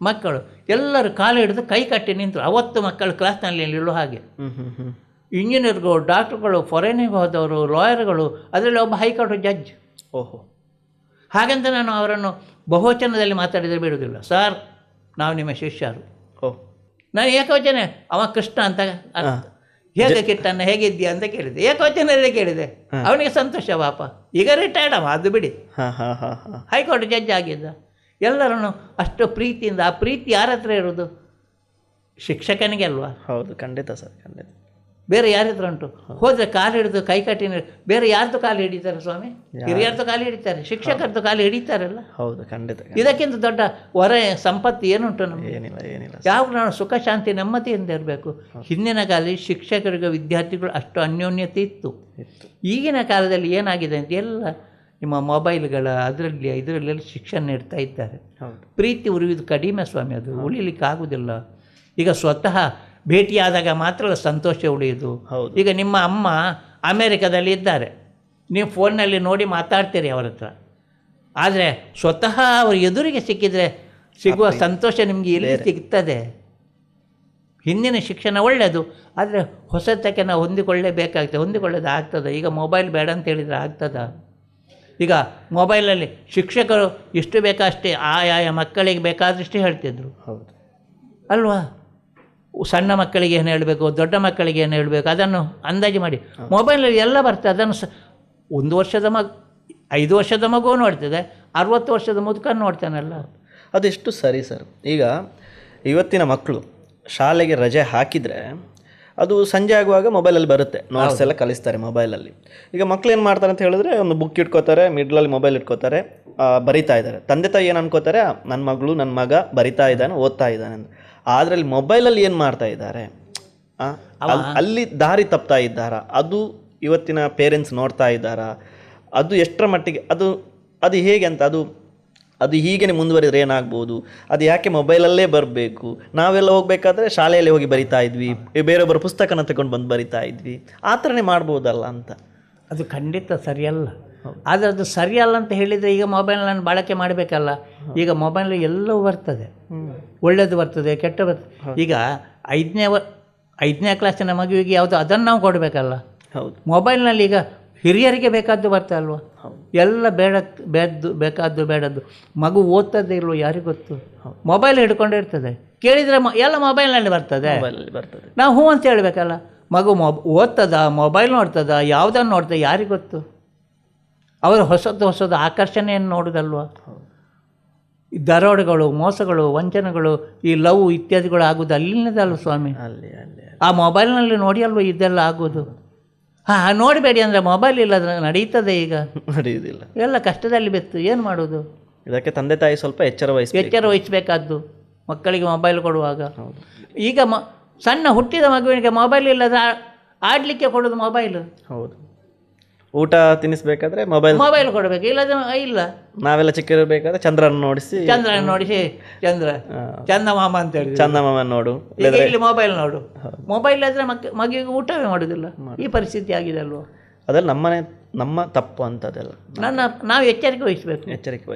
ಮಕ್ಕಳು ಎಲ್ಲರೂ ಕಾಲು ಹಿಡಿದು ಕೈ ಕಟ್ಟಿ ನಿಂತರು. ಅವತ್ತು ಮಕ್ಕಳು ಕ್ಲಾಸ್ನಲ್ಲಿ ನಿಲ್ಲೋ ಹಾಗೆ. ಇಂಜಿನಿಯರ್ಗಳು, ಡಾಕ್ಟ್ರುಗಳು, ಫಾರಿನಿಗೆ ಹೋದವರು, ಲಾಯರ್ಗಳು, ಅದರಲ್ಲಿ ಒಬ್ಬ ಹೈಕೋರ್ಟ್ ಜಡ್ಜ್. ಓಹೋ. ಹಾಗಂತ ನಾನು ಅವರನ್ನು ಬಹುವಚನದಲ್ಲಿ ಮಾತಾಡಿದರೆ ಬಿಡುವುದಿಲ್ಲ. ಸರ್, ನಾವು ನಿಮ್ಮ ಶಿಷ್ಯರು. ಓಹ್. ನಾನು ಏಕವಚನ, ಅವ ಕೃಷ್ಣ ಅಂತ ಹೇಗೆ ಕಿಟ್ಟನ್ನ ಹೇಗಿದ್ದೀಯ ಅಂತ ಕೇಳಿದೆ, ಏಕವಚನಲ್ಲೇ ಕೇಳಿದೆ. ಅವನಿಗೆ ಸಂತೋಷ ಪಾಪ, ಈಗ ರಿಟೈರ್ಡ್ ಅವ, ಅದು ಬಿಡಿ. ಹೈಕೋರ್ಟ್ ಜಡ್ಜ್ ಆಗಿದ್ದ. ಎಲ್ಲರನ್ನು ಅಷ್ಟು ಪ್ರೀತಿಯಿಂದ, ಆ ಪ್ರೀತಿ ಯಾರ ಹತ್ರ ಇರೋದು? ಶಿಕ್ಷಕನಿಗೆ ಅಲ್ವಾ? ಹೌದು, ಖಂಡಿತ ಸರ್, ಖಂಡಿತ. ಬೇರೆ ಯಾರ ಹತ್ರ ಉಂಟು? ಹೋದರೆ ಕಾಲು ಹಿಡಿದು ಕೈ ಕಟ್ಟಿ ಬೇರೆ ಯಾರ್ದು ಕಾಲು ಹಿಡಿತಾರೆ ಸ್ವಾಮಿ? ಹಿರಿಯರ್ದು ಕಾಲು ಹಿಡಿತಾರೆ, ಶಿಕ್ಷಕರದ್ದು ಕಾಲು ಹಿಡಿತಾರಲ್ಲ. ಹೌದು, ಖಂಡಿತ. ಇದಕ್ಕಿಂತ ದೊಡ್ಡ ಹೊರ ಸಂಪತ್ತು ಏನುಂಟು ನಮಗೆ? ಏನಿಲ್ಲ, ಏನಿಲ್ಲ. ಯಾವ ನಾವು ಸುಖ ಶಾಂತಿ ನೆಮ್ಮದಿಯಿಂದ ಇರಬೇಕು. ಹಿಂದಿನ ಕಾಲದಲ್ಲಿ ಶಿಕ್ಷಕರಿಗೆ ವಿದ್ಯಾರ್ಥಿಗಳು ಅಷ್ಟು ಅನ್ಯೋನ್ಯತೆ ಇತ್ತು. ಈಗಿನ ಕಾಲದಲ್ಲಿ ಏನಾಗಿದೆ ಅಂತ ಎಲ್ಲ ನಿಮ್ಮ ಮೊಬೈಲ್ಗಳ ಇದರಲ್ಲೆಲ್ಲ ಶಿಕ್ಷಣ ನೀಡ್ತಾ ಇದ್ದಾರೆ. ಪ್ರೀತಿ ಉರಿಯುವುದು ಕಡಿಮೆ ಸ್ವಾಮಿ, ಅದು ಉಳಿಲಿಕ್ಕೆ ಆಗುವುದಿಲ್ಲ. ಈಗ ಸ್ವತಃ ಭೇಟಿಯಾದಾಗ ಮಾತ್ರ ಸಂತೋಷ ಉಳಿಯುವುದು. ಈಗ ನಿಮ್ಮ ಅಮ್ಮ ಅಮೇರಿಕಾದಲ್ಲಿ ಇದ್ದಾರೆ, ನೀವು ಫೋನ್ನಲ್ಲಿ ನೋಡಿ ಮಾತಾಡ್ತೀರಿ ಅವರ ಹತ್ರ. ಆದರೆ ಸ್ವತಃ ಅವ್ರ ಎದುರಿಗೆ ಸಿಕ್ಕಿದರೆ ಸಿಗುವ ಸಂತೋಷ ನಿಮಗೆ ಎಲ್ಲಿ ಸಿಗ್ತದೆ? ಹಿಂದಿನ ಶಿಕ್ಷಣ ಒಳ್ಳೆಯದು, ಆದರೆ ಹೊಸತಕ್ಕೆ ನಾವು ಹೊಂದಿಕೊಳ್ಳೇಬೇಕಾಗ್ತದೆ. ಹೊಂದಿಕೊಳ್ಳೋದು ಆಗ್ತದೆ. ಈಗ ಮೊಬೈಲ್ ಬೇಡ ಅಂತ ಹೇಳಿದರೆ ಆಗ್ತದ? ಈಗ ಮೊಬೈಲಲ್ಲಿ ಶಿಕ್ಷಕರು ಎಷ್ಟು ಬೇಕೋ ಅಷ್ಟೇ ಆಯಾಯ ಮಕ್ಕಳಿಗೆ ಬೇಕಾದಷ್ಟೇ ಹೇಳ್ತಿದ್ರು. ಹೌದು ಅಲ್ವಾ? ಸಣ್ಣ ಮಕ್ಕಳಿಗೆ ಏನು ಹೇಳಬೇಕು, ದೊಡ್ಡ ಮಕ್ಕಳಿಗೆ ಏನು ಹೇಳಬೇಕು, ಅದನ್ನು ಅಂದಾಜು ಮಾಡಿ ಮೊಬೈಲಲ್ಲಿ ಎಲ್ಲ ಬರ್ತದೆ. ಅದನ್ನು 1 ವರ್ಷದ 5 ವರ್ಷದ ಮಗು ನೋಡ್ತದೆ, 60 ವರ್ಷದ ಮುದುಕ ನೋಡ್ತಾನಲ್ಲ. ಅದೆಷ್ಟು ಸರಿ ಸರ್. ಈಗ ಇವತ್ತಿನ ಮಕ್ಕಳು ಶಾಲೆಗೆ ರಜೆ ಹಾಕಿದರೆ ಅದು ಸಂಜೆ ಆಗುವಾಗ ಮೊಬೈಲಲ್ಲಿ ಬರುತ್ತೆ, ನೋಟ್ಸ್ ಎಲ್ಲ ಕಲಿಸ್ತಾರೆ ಮೊಬೈಲಲ್ಲಿ. ಈಗ ಮಕ್ಳು ಏನು ಮಾಡ್ತಾರೆ ಅಂತ ಹೇಳಿದ್ರೆ, ಒಂದು ಬುಕ್ ಇಟ್ಕೋತಾರೆ, ಮಿಡ್ಲಲ್ಲಿ ಮೊಬೈಲ್ ಇಟ್ಕೋತಾರೆ, ಬರಿತಾ ಇದ್ದಾರೆ. ತಂದೆ ತಾಯಿ ಏನು ಅನ್ಕೋತಾರೆ, ನನ್ನ ಮಗಳು ನನ್ನ ಮಗ ಬರಿತಾ ಇದ್ದಾನೆ, ಓದ್ತಾ ಇದ್ದಾನೆ ಅಂತ. ಆದರೆ ಅಲ್ಲಿ ಮೊಬೈಲಲ್ಲಿ ಏನು ಮಾಡ್ತಾ ಇದ್ದಾರೆ, ಅಲ್ಲಿ ದಾರಿ ತಪ್ತಾ ಇದ್ದಾರಾ? ಅದು ಇವತ್ತಿನ ಪೇರೆಂಟ್ಸ್ ನೋಡ್ತಾ ಇದ್ದಾರಾ? ಅದು ಎಷ್ಟರ ಮಟ್ಟಿಗೆ ಅದು ಹೇಗೆ ಅಂತ, ಅದು ಹೀಗೆ ಮುಂದುವರಿದ್ರೆ ಏನಾಗ್ಬೋದು? ಅದು ಯಾಕೆ ಮೊಬೈಲಲ್ಲೇ ಬರಬೇಕು? ನಾವೆಲ್ಲ ಹೋಗಬೇಕಾದ್ರೆ ಶಾಲೆಯಲ್ಲಿ ಹೋಗಿ ಬರಿತಾ ಇದ್ವಿ, ಬೇರೊಬ್ಬರ ಪುಸ್ತಕನ ತಗೊಂಡು ಬಂದು ಬರಿತಾ ಇದ್ವಿ. ಆ ಥರನೇ ಮಾಡ್ಬೋದಲ್ಲ ಅಂತ. ಅದು ಖಂಡಿತ ಸರಿಯಲ್ಲ. ಆದರೆ ಅದು ಸರಿಯಲ್ಲ ಅಂತ ಹೇಳಿದರೆ ಈಗ ಮೊಬೈಲ್ನ ಬಳಕೆ ಮಾಡಬೇಕಲ್ಲ. ಈಗ ಮೊಬೈಲ್ ಎಲ್ಲವೂ ಬರ್ತದೆ, ಒಳ್ಳೆಯದು ಬರ್ತದೆ, ಕೆಟ್ಟ ಬರ್ತದೆ. ಈಗ 5ನೇ ಕ್ಲಾಸಿನ ಮಗುವಿಗೆ ಯಾವುದು ಅದನ್ನು ನಾವು ಕೊಡಬೇಕಲ್ಲ. ಹೌದು. ಮೊಬೈಲ್ನಲ್ಲಿ ಈಗ ಹಿರಿಯರಿಗೆ ಬೇಕಾದ್ದು ಬರ್ತಾ ಅಲ್ವಾ? ಎಲ್ಲ ಬೇಕಾದ್ದು ಬೇಡದ್ದು. ಮಗು ಓದ್ತದೆ ಇಲ್ವೋ ಯಾರಿಗೂ ಗೊತ್ತು? ಮೊಬೈಲ್ ಹಿಡ್ಕೊಂಡಿರ್ತದೆ, ಕೇಳಿದರೆ ಎಲ್ಲ ಮೊಬೈಲ್ನಲ್ಲಿ ಬರ್ತದೆ. ನಾವು ಹ್ಞೂ ಅಂತ ಹೇಳಬೇಕಲ್ಲ. ಮಗು ಓದ್ತದ, ಮೊಬೈಲ್ ನೋಡ್ತದ, ಯಾವುದನ್ನು ನೋಡ್ತದೆ ಯಾರಿಗೆ ಗೊತ್ತು? ಅವರು ಹೊಸದು ಆಕರ್ಷಣೆಯನ್ನು ನೋಡೋದಲ್ವ? ದರೋಡೆಗಳು, ಮೋಸಗಳು, ವಂಚನೆಗಳು, ಈ ಲವ್ ಇತ್ಯಾದಿಗಳು ಆಗೋದು ಅಲ್ಲಿನದಲ್ಲ ಸ್ವಾಮಿ. ಆ ಮೊಬೈಲ್ನಲ್ಲಿ ನೋಡಿ ಅಲ್ವ ಇದೆಲ್ಲ ಆಗೋದು. ನೋಡಬೇಡಿ ಅಂದರೆ ಮೊಬೈಲ್ ಇಲ್ಲದ್ರೆ ನಡೀತದೆ? ಈಗ ನಡೆಯುವುದಿಲ್ಲ, ಎಲ್ಲ ಕಷ್ಟದಲ್ಲಿ ಬಿತ್ತು. ಏನು ಮಾಡೋದು? ಇದಕ್ಕೆ ತಂದೆ ತಾಯಿ ಸ್ವಲ್ಪ ಎಚ್ಚರ ವಹಿಸಬೇಕಾದ್ದು ಮಕ್ಕಳಿಗೆ ಮೊಬೈಲ್ ಕೊಡುವಾಗ. ಈಗ ಸಣ್ಣ ಹುಟ್ಟಿದ ಮಗುವಿಗೆ ಮೊಬೈಲ್ ಇಲ್ಲದ ಆಡಲಿಕ್ಕೆ ಕೊಡೋದು ಮೊಬೈಲ್. ಹೌದು. ಊಟ ತಿನ್ನಿಸ್ಬೇಕಾದ್ರೆ ಮೊಬೈಲ್ ಕೊಡಬೇಕು, ಇಲ್ಲದ ಇಲ್ಲ. ನಾವೆಲ್ಲ ಚಿಕ್ಕಿರಬೇಕಾದ್ರೆ ಚಂದ್ರನ ನೋಡಿಸಿ ಚಂದಮಾಮ ಅಂತ ಹೇಳಿ ಚಂದಮಾಮ ನೋಡು, ಇಲ್ಲಿ ಮೊಬೈಲ್ ನೋಡು. ಮೊಬೈಲ್ ಆದ್ರೆ ಮಗುವಿಗೆ ಊಟವೇ ಮಾಡೋದಿಲ್ಲ. ಈ ಪರಿಸ್ಥಿತಿ ಆಗಿದೆ ಅಲ್ವ? ಅದೆಲ್ಲ ನಮ್ಮ ತಪ್ಪು ಅಂತದೆಲ್ಲ. ನಾವು ಎಚ್ಚರಿಕೆ ವಹಿಸಬೇಕು.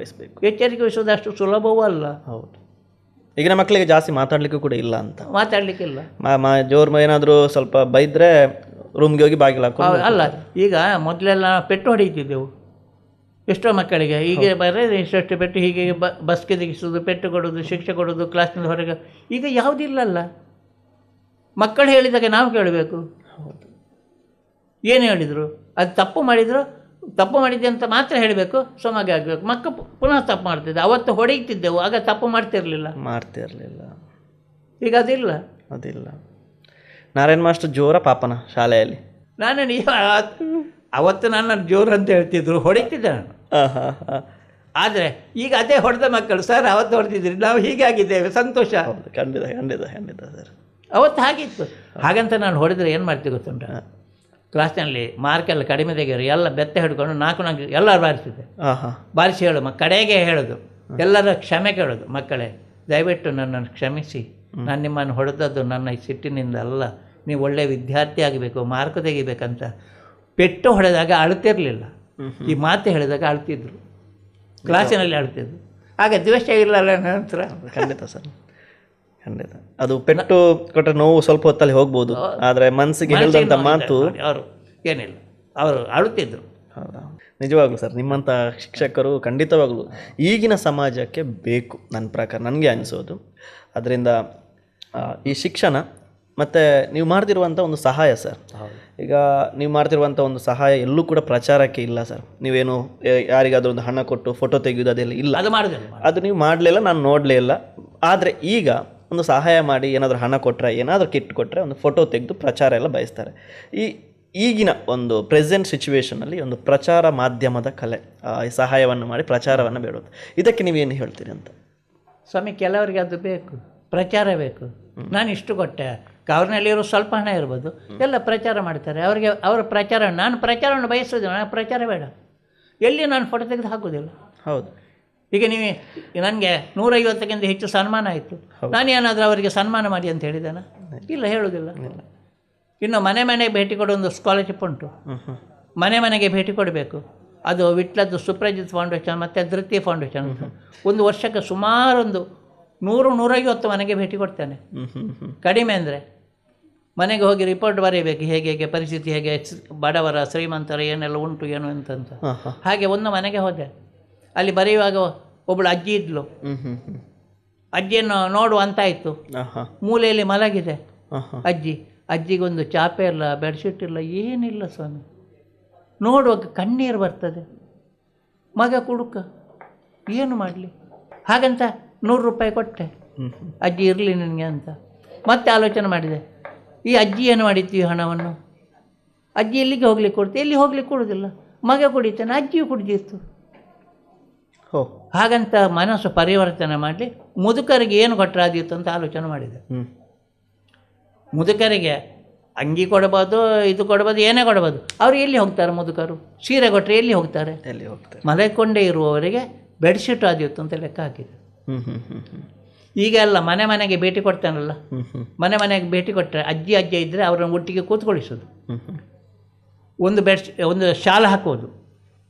ಎಚ್ಚರಿಕೆ ವಹಿಸೋದು ಅಷ್ಟು ಸುಲಭವೂ ಅಲ್ಲ. ಹೌದು. ಈಗಿನ ಮಕ್ಕಳಿಗೆ ಜಾಸ್ತಿ ಮಾತಾಡ್ಲಿಕ್ಕೂ ಕೂಡ ಇಲ್ಲ ಅಂತ. ಮಾತಾಡ್ಲಿಕ್ಕಿಲ್ಲ. ಜೋರ್ ಏನಾದರೂ ಸ್ವಲ್ಪ ಬೈದ್ರೆ ರೂಮ್ಗೆ ಹೋಗಿ ಬಾಗಿಲು ಹಾಕೋ. ಅಲ್ಲ, ಈಗ ಮೊದಲೆಲ್ಲ ಪೆಟ್ಟು ಹೊಡೀತಿದ್ದೆವು ಎಷ್ಟೋ ಮಕ್ಕಳಿಗೆ. ಈಗ ಬರೇ ಇಷ್ಟು ಪೆಟ್ಟು, ಹೀಗೆ ಬಸ್ಗೆ ತೆಗಿಸೋದು, ಪೆಟ್ಟು ಕೊಡೋದು, ಶಿಕ್ಷೆ ಕೊಡೋದು, ಕ್ಲಾಸ್ನಲ್ಲಿ ಹೊರಗೆ. ಈಗ ಯಾವುದಿಲ್ಲಲ್ಲ. ಮಕ್ಕಳು ಹೇಳಿದಾಗ ನಾವು ಕೇಳಬೇಕು. ಏನು ಹೇಳಿದರು, ಅದು ತಪ್ಪು ಮಾಡಿದ್ದೆ ಅಂತ ಮಾತ್ರ ಹೇಳಬೇಕು, ಸಮಾಗೆ ಆಗಬೇಕು. ಮಕ್ಕಳು ಪುನಃ ತಪ್ಪು ಮಾಡ್ತಿದ್ದೆ. ಅವತ್ತು ಹೊಡೀತಿದ್ದೆವು, ಆಗ ತಪ್ಪು ಮಾಡ್ತಿರಲಿಲ್ಲ. ಈಗ ಅದಿಲ್ಲ. ನಾರಾಯಣ ಮಾಸ್ಟರ್ ಜೋರ ಪಾಪನ ಶಾಲೆಯಲ್ಲಿ. ಅವತ್ತು ನನ್ನ ಜೋರು ಅಂತ ಹೇಳ್ತಿದ್ರು, ಹೊಡಿತಿದ್ದೆ ನಾನು. ಆದರೆ ಈಗ ಅದೇ ಹೊಡೆದ ಮಕ್ಕಳು, ಸರ್ ಅವತ್ತು ಹೊಡೆದಿದ್ರಿ, ನಾವು ಹೀಗಾಗಿದ್ದೇವೆ, ಸಂತೋಷ. ಹೌದು, ಖಂಡಿತ ಖಂಡಿತ ಖಂಡಿತ ಸರ್. ಅವತ್ತು ಹಾಗಿತ್ತು. ಹಾಗಂತ ನಾನು ಹೊಡೆದ್ರೆ ಏನು ಮಾಡ್ತೀವಿ ಗೊತ್ತುಂಟ, ಕ್ಲಾಸ್ನಲ್ಲಿ ಮಾರ್ಕೆಲ್ಲ ಕಡಿಮೆ ತೆಗೆಯೋರು ಎಲ್ಲ ಬೆತ್ತ ಹಿಡ್ಕೊಂಡು ನಾಲ್ಕು ಎಲ್ಲರೂ ಬಾರಿಸಿದೆ. ಬಾರಿಸಿ ಹೇಳು ಕಡೆಗೆ ಹೇಳೋದು, ಎಲ್ಲರ ಕ್ಷಮೆ ಕೇಳೋದು, ಮಕ್ಕಳೇ ದಯವಿಟ್ಟು ನನ್ನನ್ನು ಕ್ಷಮಿಸಿ, ನಾನು ನಿಮ್ಮನ್ನು ಹೊಡೆದದ್ದು ನನ್ನ ಈ ಸಿಟ್ಟಿನಿಂದ ಅಲ್ಲ, ನೀವು ಒಳ್ಳೆಯ ವಿದ್ಯಾರ್ಥಿ ಆಗಬೇಕು, ಮಾರ್ಕ್ ತೆಗಿಬೇಕಂತ. ಪೆಟ್ಟು ಹೊಡೆದಾಗ ಅಳ್ತಿರಲಿಲ್ಲ, ಈ ಮಾತು ಹೇಳಿದಾಗ ಅಳ್ತಿದ್ರು, ಕ್ಲಾಸಿನಲ್ಲಿ ಅಳ್ತಿದ್ರು. ಆಗ ದ್ವೇಷ ಇರಲಿಲ್ಲ ನಂತರ. ಖಂಡಿತ ಸರ್, ಖಂಡಿತ. ಅದು ಪೆಟ್ಟು ಕೊಟ್ಟರೆ ನೋವು ಸ್ವಲ್ಪ ಹೊತ್ತಲ್ಲಿ ಹೋಗ್ಬೋದು, ಆದರೆ ಮನಸ್ಸಿಗೆ ಹೇಳಿದಂಥ ಮಾತು ಅವರು ಏನಿಲ್ಲ, ಅವರು ಅಳುತ್ತಿದ್ರು. ಹೌದಾ, ನಿಜವಾಗ್ಲೂ ಸರ್, ನಿಮ್ಮಂಥ ಶಿಕ್ಷಕರು ಖಂಡಿತವಾಗ್ಲೂ ಈಗಿನ ಸಮಾಜಕ್ಕೆ ಬೇಕು ನನ್ನ ಪ್ರಕಾರ, ನನಗೆ ಅನಿಸೋದು. ಅದರಿಂದ ಈ ಶಿಕ್ಷಣ ಮತ್ತು ನೀವು ಮಾಡ್ತಿರುವಂಥ ಒಂದು ಸಹಾಯ ಸರ್, ಈಗ ನೀವು ಮಾಡ್ತಿರುವಂಥ ಒಂದು ಸಹಾಯ ಎಲ್ಲೂ ಕೂಡ ಪ್ರಚಾರಕ್ಕೆ ಇಲ್ಲ ಸರ್. ನೀವೇನು ಯಾರಿಗಾದ್ರೂ ಒಂದು ಹಣ ಕೊಟ್ಟು ಫೋಟೋ ತೆಗೆಯೋದು ಅದೆಲ್ಲ ಇಲ್ಲ, ಅದು ನೀವು ಮಾಡಲಿಲ್ಲ, ನಾನು ನೋಡಲೇ ಇಲ್ಲ. ಆದರೆ ಈಗ ಒಂದು ಸಹಾಯ ಮಾಡಿ ಏನಾದರೂ ಹಣ ಕೊಟ್ಟರೆ, ಏನಾದರೂ ಕಿಟ್ ಕೊಟ್ಟರೆ ಒಂದು ಫೋಟೋ ತೆಗೆದು ಪ್ರಚಾರ ಎಲ್ಲ ಬಯಸ್ತಾರೆ. ಈಗಿನ ಒಂದು ಪ್ರೆಸೆಂಟ್ ಸಿಚುವೇಷನಲ್ಲಿ ಒಂದು ಪ್ರಚಾರ ಮಾಧ್ಯಮದ ಕಲೆ, ಈ ಸಹಾಯವನ್ನು ಮಾಡಿ ಪ್ರಚಾರವನ್ನು ಬೇಡೋದು, ಇದಕ್ಕೆ ನೀವೇನು ಹೇಳ್ತೀರಿ ಅಂತ? ಸ್ವಾಮಿ, ಕೆಲವರಿಗೆ ಅದು ಬೇಕು, ಪ್ರಚಾರ ಬೇಕು. ನಾನು ಇಷ್ಟು ಕೊಟ್ಟೆ, ಅವ್ರನ್ನಲ್ಲಿರೋ ಸ್ವಲ್ಪ ಹಣ ಇರ್ಬೋದು, ಎಲ್ಲ ಪ್ರಚಾರ ಮಾಡ್ತಾರೆ. ಅವರಿಗೆ ಅವರ ಪ್ರಚಾರ, ನಾನು ಪ್ರಚಾರವನ್ನು ಬಯಸೋದಿಲ್ಲ, ನಾನು ಪ್ರಚಾರ ಬೇಡ, ಎಲ್ಲಿ ನಾನು ಫೋಟೋ ತೆಗೆದು ಹಾಕೋದಿಲ್ಲ. ಹೌದು, ಈಗ ನೀವು ನನಗೆ 150ಕ್ಕಿಂತ ಹೆಚ್ಚು ಸನ್ಮಾನ ಆಯಿತು, ನಾನು ಏನಾದರೂ ಅವರಿಗೆ ಸನ್ಮಾನ ಮಾಡಿ ಅಂತ ಹೇಳಿದ್ದೇನ? ಇಲ್ಲ, ಹೇಳೋದಿಲ್ಲ. ಇನ್ನು ಮನೆಗೆ ಭೇಟಿ ಕೊಡೋ ಒಂದು ಸ್ಕಾಲರ್ಶಿಪ್ ಉಂಟು, ಮನೆಗೆ ಭೇಟಿ ಕೊಡಬೇಕು. ಅದು ವಿಟ್ಲದ್ದು ಸುಪ್ರಜಿತ್ ಫೌಂಡೇಶನ್ ಮತ್ತು ಧೃತಿ ಫೌಂಡೇಶನ್. ಒಂದು ವರ್ಷಕ್ಕೆ ಸುಮಾರು ಒಂದು 100-150 ಮನೆಗೆ ಭೇಟಿ ಕೊಡ್ತೇನೆ. ಕಡಿಮೆ ಅಂದರೆ ಮನೆಗೆ ಹೋಗಿ ರಿಪೋರ್ಟ್ ಬರೀಬೇಕು, ಹೇಗೆ ಪರಿಸ್ಥಿತಿ, ಹೇಗೆ ಬಡವರ ಶ್ರೀಮಂತರ ಏನೆಲ್ಲ ಉಂಟು ಏನು ಅಂತಂತ. ಹಾಗೆ ಒಂದು ಮನೆಗೆ ಹೋದೆ, ಅಲ್ಲಿ ಬರೆಯುವಾಗ ಒಬ್ಬಳು ಅಜ್ಜಿ ಇದ್ಲು. ಅಜ್ಜಿಯನ್ನು ನೋಡು ಅಂತಾಯಿತು, ಮೂಲೆಯಲ್ಲಿ ಮಲಗಿದೆ ಅಜ್ಜಿಗೊಂದು ಚಾಪೆ ಇಲ್ಲ, ಬೆಡ್ಶೀಟ್ ಇಲ್ಲ, ಏನಿಲ್ಲ ಸ್ವಾಮಿ. ನೋಡುವಾಗ ಕಣ್ಣೀರು ಬರ್ತದೆ. ಮಗ ಕುಡುಕ, ಏನು ಮಾಡಲಿ? ಹಾಗಂತ 100 ರೂಪಾಯಿ ಕೊಟ್ಟೆ, ಅಜ್ಜಿ ಇರಲಿ ನಿನಗೆ ಅಂತ. ಮತ್ತೆ ಆಲೋಚನೆ ಮಾಡಿದೆ, ಈ ಅಜ್ಜಿ ಏನು ಮಾಡಿತ್ತು ಈ ಹಣವನ್ನು? ಅಜ್ಜಿ ಎಲ್ಲಿಗೆ ಹೋಗ್ಲಿಕ್ಕೆ ಕೊಡ್ತೆ? ಎಲ್ಲಿ ಹೋಗ್ಲಿಕ್ಕೆ ಕೊಡೋದಿಲ್ಲ. ಮಗ ಕುಡಿತಾನೆ, ಅಜ್ಜಿಯು ಕುಡಿದಿತ್ತು. ಹಾಗಂತ ಮನಸ್ಸು ಪರಿವರ್ತನೆ ಮಾಡಲಿ, ಮುದುಕರಿಗೆ ಏನು ಕೊಟ್ಟರಾದಿತ್ತು ಅಂತ ಆಲೋಚನೆ ಮಾಡಿದೆ. ಮುದುಕರಿಗೆ ಅಂಗಿ ಕೊಡ್ಬೋದು, ಇದು ಕೊಡ್ಬೋದು, ಏನೇ ಕೊಡ್ಬೋದು. ಅವರು ಎಲ್ಲಿ ಹೋಗ್ತಾರೆ ಮುದುಕರು? ಸೀರೆ ಕೊಟ್ಟರೆ ಎಲ್ಲಿ ಹೋಗ್ತಾರೆ? ಮಲಗಿಕೊಂಡೇ ಇರುವವರಿಗೆ ಬೆಡ್ಶೀಟ್ ಆದಿತ್ತು ಅಂತ ಲೆಕ್ಕ ಹಾಕಿದೆ. ಈಗ ಎಲ್ಲ ಮನೆಗೆ ಭೇಟಿ ಕೊಡ್ತಾನಲ್ಲ, ಮನೆಗೆ ಭೇಟಿ ಕೊಟ್ಟರೆ ಅಜ್ಜಿ ಇದ್ದರೆ ಅವರನ್ನು ಒಟ್ಟಿಗೆ ಕೂತ್ಕೊಳಿಸೋದು, ಒಂದು ಶಾಲೆ ಹಾಕೋದು,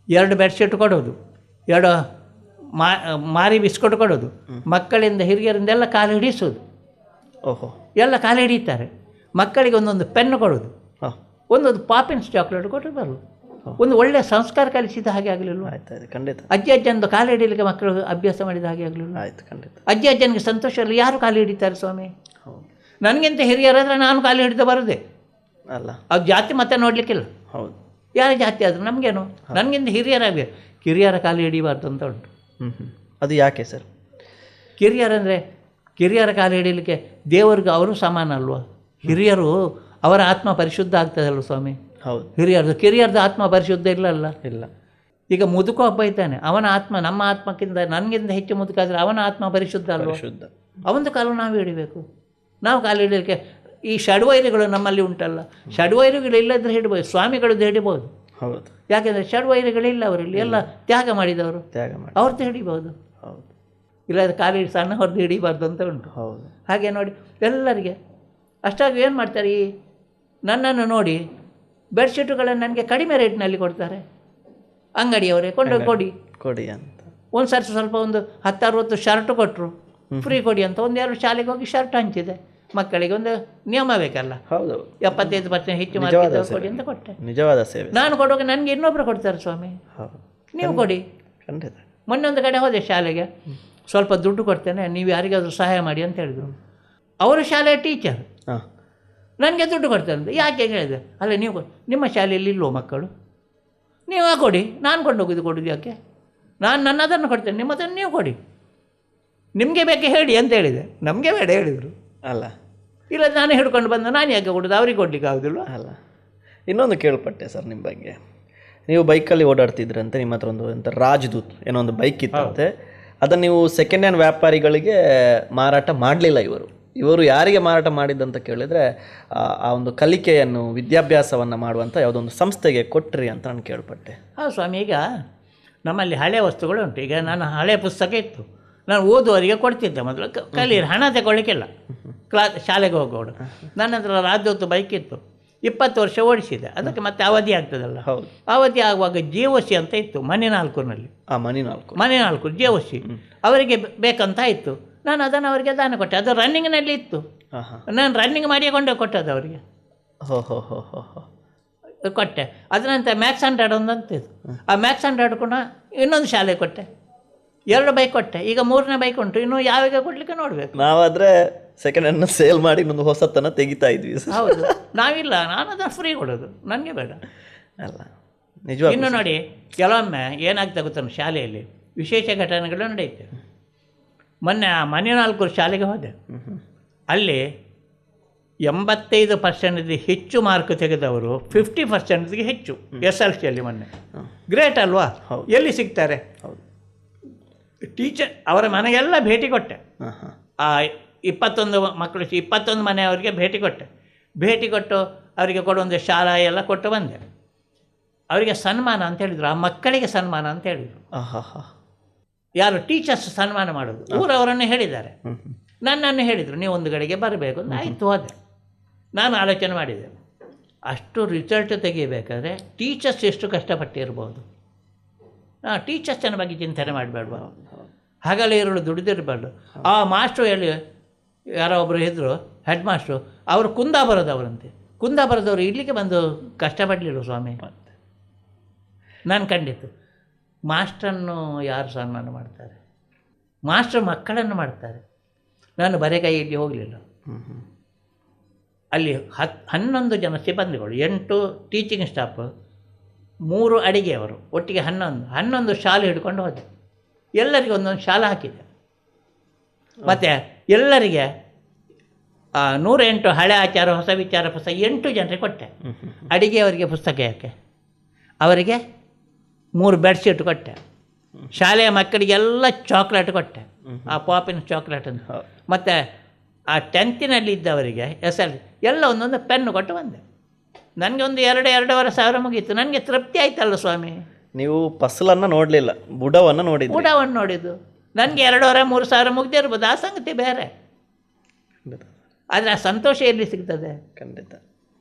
2 ಬೆಡ್ಶೀಟ್ ಕೊಡೋದು, 2 ಮಾರಿ ಬಿಸ್ಕೊಟ್ ಕೊಡೋದು, ಮಕ್ಕಳಿಂದ ಹಿರಿಯರಿಂದ ಎಲ್ಲ ಕಾಲು ಹಿಡಿಸೋದು. ಎಲ್ಲ ಕಾಲು ಹಿಡಿತಾರೆ. ಮಕ್ಕಳಿಗೆ ಒಂದೊಂದು ಪೆನ್ನು ಕೊಡೋದು, ಒಂದೊಂದು ಪಾಪಿನ್ಸ್ ಚಾಕ್ಲೇಟ್ ಕೊಟ್ಟರೆ ಬರೋದು. ಒಂದು ಒಳ್ಳೆಯ ಸಂಸ್ಕಾರ ಕಲಿಸಿದ ಹಾಗೆ ಆಗಲಿಲ್ಲ. ಖಂಡಿತ. ಅಜ್ಜಂದು ಕಾಲು ಹಿಡಿಯಲಿಕ್ಕೆ ಮಕ್ಕಳು ಅಭ್ಯಾಸ ಮಾಡಿದ ಹಾಗೆ ಆಗಲಿಲ್ಲ. ಅಜ್ಜನಿಗೆ ಸಂತೋಷ ಇಲ್ಲ, ಯಾರು ಕಾಲು ಹಿಡಿತಾರೆ ಸ್ವಾಮಿ? ನನಗಿಂತ ಹಿರಿಯರಾದರೆ ನಾನು ಕಾಲು ಹಿಡಿದು ಬರೋದೆ ಅಲ್ಲ. ಅದು ಜಾತಿ ಮತ್ತೆ ನೋಡಲಿಕ್ಕಿಲ್ಲ. ಹೌದು, ಯಾರ ಜಾತಿ ಆದರೂ ನಮಗೇನು, ನನಗಿಂತ ಹಿರಿಯರಾಗಬೇಕು. ಕಿರಿಯರ ಕಾಲು ಹಿಡಿಬಾರ್ದು ಅಂತ ಉಂಟು. ಅದು ಯಾಕೆ ಸರ್? ಕಿರಿಯರ ಕಾಲು ಹಿಡಿಯಲಿಕ್ಕೆ ದೇವರಿಗೆ ಅವರು ಸಮಾನ ಅಲ್ವಾ? ಹಿರಿಯರು ಅವರ ಆತ್ಮ ಪರಿಶುದ್ಧ ಆಗ್ತದಲ್ಲ ಸ್ವಾಮಿ. ಹೌದು, ಕಿರಿಯರ್ದು ಆತ್ಮ ಪರಿಶುದ್ಧ ಇಲ್ಲ. ಈಗ ಮುದುಕ ಒಬ್ಬ ಇದ್ದಾನೆ, ಅವನ ಆತ್ಮ ನಮ್ಮ ಆತ್ಮಕ್ಕಿಂತ ನನಗಿಂತ ಹೆಚ್ಚು ಮುದುಕ ಆದರೆ ಅವನ ಆತ್ಮ ಪರಿಶುದ್ಧ ಅಲ್ವಾ? ಅವನ ಕಾಲು ನಾವು ಹಿಡಿಬೇಕು. ನಾವು ಕಾಲು ಹಿಡಿಯಲಿಕ್ಕೆ ಈ ಷಡ್ವೈರಿಗಳು ನಮ್ಮಲ್ಲಿ ಉಂಟಲ್ಲ, ಷಡ್ವೈರಿಗಳು ಇಲ್ಲದ್ರೆ ಹಿಡ್ಬೋದು, ಸ್ವಾಮಿಗಳದ್ದು ಹಿಡಿಬೋದು. ಹೌದು, ಯಾಕೆಂದರೆ ಷಡ್ವೈರಿಗಳಿಲ್ಲ ಅವರಲ್ಲಿ, ಎಲ್ಲ ತ್ಯಾಗ ಮಾಡಿದವರು, ಅವ್ರದ್ದು ಹಿಡಿಬೋದು. ಹೌದು, ಇಲ್ಲಾಂದರೆ ಕಾಲು ಸಣ್ಣ ಹೊರದು ಹಿಡಿಬಾರ್ದು ಅಂತ ಉಂಟು. ಹೌದು, ಹಾಗೆ ನೋಡಿ ಎಲ್ಲರಿಗೆ ಅಷ್ಟಾಗಿ ಏನು ಮಾಡ್ತಾರೆ, ಈ ನನ್ನನ್ನು ನೋಡಿ ಬೆಡ್ಶೀಟುಗಳನ್ನು ನನಗೆ ಕಡಿಮೆ ರೇಟ್ನಲ್ಲಿ ಕೊಡ್ತಾರೆ. ಅಂಗಡಿಯವರೇ ಕೊಂಡೋಗಿ ಕೊಡಿ ಅಂತ. ಒಂದು ಸರ್ತಿ ಸ್ವಲ್ಪ ಒಂದು 10-60 ಶರ್ಟ್ ಕೊಟ್ಟರು, ಫ್ರೀ ಕೊಡಿ ಅಂತ. 1-2 ಶಾಲೆಗೆ ಹೋಗಿ ಶರ್ಟ್ ಹಂಚಿದೆ. ಮಕ್ಕಳಿಗೆ ಒಂದು ನಿಯಮ ಬೇಕಲ್ಲ. ಹೌದು, 75% ಹೆಚ್ಚು ಮಾರ್ಕ್ ಕೊಡಿ ಅಂತ ಕೊಟ್ಟೆ. ನಿಜವಾದ ಸೇವೆ. ನಾನು ಕೊಡುವಾಗ ನನಗೆ ಇನ್ನೊಬ್ಬರು ಕೊಡ್ತಾರೆ ಸ್ವಾಮಿ, ನೀವು ಕೊಡಿ. ಖಂಡಿತ. ಮೊನ್ನೊಂದು ಕಡೆ ಹೋದೆ ಶಾಲೆಗೆ, ಸ್ವಲ್ಪ ದುಡ್ಡು ಕೊಡ್ತೇನೆ, ನೀವು ಯಾರಿಗಾದ್ರೂ ಸಹಾಯ ಮಾಡಿ ಅಂತ ಹೇಳಿದರು. ಅವರು ಶಾಲೆಯ ಟೀಚರ್, ನನಗೆ ದುಡ್ಡು ಕೊಡ್ತಾರೆ. ಯಾಕೆ ಹೇಳಿದೆ? ಅಲ್ಲ, ನೀವು ನಿಮ್ಮ ಶಾಲೆಯಲ್ಲಿ ಇಲ್ವೋ ಮಕ್ಕಳು? ನೀವು ಕೊಡಿ, ನಾನು ಕೊಂಡೋಗೋದು ಕೊಡೋದು ಯಾಕೆ? ನಾನು ನನ್ನದನ್ನು ಕೊಡ್ತೇನೆ, ನಿಮ್ಮದನ್ನು ನೀವು ಕೊಡಿ, ನಿಮಗೆ ಬೇಕೆ ಹೇಳಿ ಅಂತ ಹೇಳಿದೆ. ನಮಗೆ ಬೇಡ ಹೇಳಿದರು. ಅಲ್ಲ, ಇಲ್ಲ ನಾನೇ ಹಿಡ್ಕೊಂಡು ಬಂದ, ನಾನು ಯಾಕೆ ಕೊಡೋದು? ಅವ್ರಿಗೆ ಕೊಡ್ಲಿಕ್ಕೆ ಆಗೋದಿಲ್ಲ. ಅಲ್ಲ, ಇನ್ನೊಂದು ಕೇಳ್ಪಟ್ಟೆ ಸರ್ ನಿಮ್ಮ ಬಗ್ಗೆ. ನೀವು ಬೈಕಲ್ಲಿ ಓಡಾಡ್ತಿದ್ರಂತೆ, ನಿಮ್ಮ ಹತ್ರ ಒಂದು ರಾಜದೂತ್ ಏನೋ ಒಂದು ಬೈಕ್ ಇತ್ತಂತೆ. ಅದನ್ನು ನೀವು ಸೆಕೆಂಡ್ ಹ್ಯಾಂಡ್ ವ್ಯಾಪಾರಿಗಳಿಗೆ ಮಾರಾಟ ಮಾಡಲಿಲ್ಲ. ಇವರು ಯಾರಿಗೆ ಮಾರಾಟ ಮಾಡಿದ್ದಂತ ಕೇಳಿದರೆ ಆ ಒಂದು ಕಲಿಕೆಯನ್ನು, ವಿದ್ಯಾಭ್ಯಾಸವನ್ನು ಮಾಡುವಂಥ ಯಾವುದೋ ಒಂದು ಸಂಸ್ಥೆಗೆ ಕೊಟ್ರಿ ಅಂತ ನಾನು ಕೇಳ್ಪಟ್ಟೆ. ಹೌದು ಸ್ವಾಮಿ, ಈಗ ನಮ್ಮಲ್ಲಿ ಹಳೆ ವಸ್ತುಗಳು ಉಂಟು. ಈಗ ನಾನು ಹಳೆ ಪುಸ್ತಕ ಇತ್ತು, ನಾನು ಓದುವವರಿಗೆ ಕೊಡ್ತಿದ್ದೆ. ಮೊದಲು ಕಲೀರಿ, ಹಣ ತಗೊಳ್ಳಿಕ್ಕಿಲ್ಲ. ಶಾಲೆಗೆ ಹೋಗೋಡು ನನ್ನ ಹತ್ರ ರಾಜದೂತ ಬೈಕ್ ಇತ್ತು, 20 ವರ್ಷ ಓಡಿಸಿದೆ. ಅದಕ್ಕೆ ಮತ್ತೆ ಅವಧಿ ಆಗ್ತದಲ್ಲ. ಹೌದು, ಅವಧಿ ಆಗುವಾಗ ಜೀವಸಿ ಅಂತ ಇತ್ತು ಮನೆ4ನಲ್ಲಿ. ಮನೆ4 ಜೀವಸಿ ಅವರಿಗೆ ಬೇಕಂತ ಇತ್ತು. ನಾನು ಅದನ್ನು ಅವರಿಗೆ ದಾನ ಕೊಟ್ಟೆ. ಅದು ರನ್ನಿಂಗ್ನಲ್ಲಿ ಇತ್ತು. ನಾನು ರನ್ನಿಂಗ್ ಮಾಡಿಕೊಂಡು ಕೊಟ್ಟದ್ದು ಅವರಿಗೆ ಕೊಟ್ಟೆ. ಅದ ನಂತರ ಮ್ಯಾಕ್ಸ್ 100 ಒಂದಂತಿದ್ದು, ಆ ಮ್ಯಾಕ್ಸ್ 100 ಕೂಡ ಇನ್ನೊಂದು ಶಾಲೆ ಕೊಟ್ಟೆ. 2 ಬೈಕ್ ಕೊಟ್ಟೆ. ಈಗ 3ನೇ ಬೈಕ್ ಉಂಟು, ಇನ್ನು ಯಾವಾಗ ಕೊಡಲಿಕ್ಕೆ ನೋಡಬೇಕು. ನಾವಾದರೆ ಸೆಕೆಂಡ್ ಹ್ಯಾಂಡ್ನ ಸೇಲ್ ಮಾಡಿ ಇನ್ನೊಂದು ಹೊಸತನ್ನು ತೆಗಿತಾ ಇದ್ವಿ. ಹೌದು, ನಾವಿಲ್ಲ, ನಾನು ಅದನ್ನು ಫ್ರೀ ಕೊಡೋದು, ನನಗೆ ಬೇಡ ಅಲ್ಲ. ನಿಜವಾಗಿ ಇನ್ನು ನೋಡಿ, ಕೆಲವೊಮ್ಮೆ ಏನಾಗ್ತಾ ಗೊತ್ತ, ಶಾಲೆಯಲ್ಲಿ ವಿಶೇಷ ಘಟನೆಗಳು ನಡೆಯುತ್ತೆ. ಮೊನ್ನೆ ಮನೆ4 ಶಾಲೆಗೆ ಹೋದೆ. ಅಲ್ಲಿ 85% ಹೆಚ್ಚು ಮಾರ್ಕ್ ತೆಗೆದವರು 50%ಗೆ ಹೆಚ್ಚು SLCಯಲ್ಲಿ ಮೊನ್ನೆ. ಗ್ರೇಟ್ ಅಲ್ವಾ? ಎಲ್ಲಿ ಸಿಗ್ತಾರೆ? ಟೀಚರ್ ಅವರ ಮನೆಗೆಲ್ಲ ಭೇಟಿ ಕೊಟ್ಟೆ. ಆ 21 ಮಕ್ಕಳು, 21 ಮನೆಯವರಿಗೆ ಭೇಟಿ ಕೊಟ್ಟು ಅವರಿಗೆ ಕೊಡೊಂದು ಶಾಲಾ ಎಲ್ಲ ಕೊಟ್ಟು ಬಂದೆ. ಅವರಿಗೆ ಸನ್ಮಾನ ಅಂತ ಹೇಳಿದರು, ಆ ಮಕ್ಕಳಿಗೆ ಸನ್ಮಾನ ಅಂತ ಹೇಳಿದರು. ಯಾರು ಟೀಚರ್ಸ್ ಸನ್ಮಾನ ಮಾಡೋದು, ಊರವರನ್ನು ಹೇಳಿದ್ದಾರೆ. ನನ್ನನ್ನು ಹೇಳಿದರು, ನೀವು ಒಂದು ಕಡೆಗೆ ಬರಬೇಕು ಅಂತ. ಆಯಿತು, ಹೋದೆ. ನಾನು ಆಲೋಚನೆ ಮಾಡಿದೆ, ಅಷ್ಟು ರಿಸಲ್ಟ್ ತೆಗಿಬೇಕಾದ್ರೆ ಟೀಚರ್ಸ್ ಎಷ್ಟು ಕಷ್ಟಪಟ್ಟಿರ್ಬೋದು. ಟೀಚರ್ಸನ ಬಗ್ಗೆ ಚಿಂತನೆ ಮಾಡಬೇಡ್ವಾ? ಹಾಗಲೇ ಇರಲು ದುಡಿದಿರಬಾರ್ದು. ಆ ಮಾಸ್ಟ್ರು ಹೇಳಿ, ಯಾರೋ ಒಬ್ಬರು ಇದ್ದರು, ಹೆಡ್ ಮಾಸ್ಟ್ರು, ಅವರು ಕುಂದಾಪುರದವರಂತೆ. ಕುಂದಾಪುರದವರು ಇಲ್ಲಿಗೆ ಬಂದು ಕಷ್ಟಪಡಲಿಲ್ಲ ಸ್ವಾಮಿ. ನಾನು ಕಂಡಿತು, ಮಾಸ್ಟ್ರನ್ನು ಯಾರು ಸನ್ಮಾನ ಮಾಡ್ತಾರೆ? ಮಾಸ್ಟ್ರ್ ಮಕ್ಕಳನ್ನು ಮಾಡ್ತಾರೆ. ನಾನು ಬರೆಗೈಯಲ್ಲಿ ಹೋಗಲಿಲ್ಲ. ಅಲ್ಲಿ 11 ಜನ ಸಿಬ್ಬಂದಿಗಳು, 8 ಟೀಚಿಂಗ್ ಸ್ಟಾಫ್, 3 ಅಡಿಗೆಯವರು, ಒಟ್ಟಿಗೆ 11 ಶಾಲೆ ಹಿಡ್ಕೊಂಡು ಹೋದೆ. ಎಲ್ಲರಿಗೆ ಒಂದೊಂದು ಶಾಲೆ ಹಾಕಿದೆ. ಮತ್ತು ಎಲ್ಲರಿಗೆ 108 ಹಳೆ ಆಚಾರ ಹೊಸ ವಿಚಾರ ಪುಸ್ತಕ 8 ಜನರಿಗೆ ಕೊಟ್ಟೆ. ಅಡಿಗೆಯವರಿಗೆ ಪುಸ್ತಕ ಯಾಕೆ, ಅವರಿಗೆ 3 ಬೆಡ್ಶೀಟ್ ಕೊಟ್ಟೆ. ಶಾಲೆಯ ಮಕ್ಕಳಿಗೆಲ್ಲ ಚಾಕ್ಲೇಟ್ ಕೊಟ್ಟೆ, ಆ ಪಾಪಿನ ಚಾಕ್ಲೇಟ್ ಅಂತ. ಮತ್ತು ಆ 10th ಇದ್ದವರಿಗೆ SL ಎಲ್ಲ ಒಂದೊಂದು ಪೆನ್ನು ಕೊಟ್ಟು ಬಂದೆ. ನನಗೆ ಒಂದು 2-2.5 ಸಾವಿರ ಮುಗೀತು. ನನಗೆ ತೃಪ್ತಿ ಆಯ್ತಲ್ಲ ಸ್ವಾಮಿ. ನೀವು ಫಸಲನ್ನು ನೋಡಲಿಲ್ಲ, ಬುಡವನ್ನು ನೋಡಿದ್ದು. ನನಗೆ 2.5-3 ಸಾವಿರ ಮುಗ್ದಿರ್ಬೋದು, ಆ ಸಂಗತಿ ಬೇರೆ. ಆದರೆ ಆ ಸಂತೋಷ ಎಲ್ಲಿ ಸಿಗ್ತದೆ? ಖಂಡಿತ.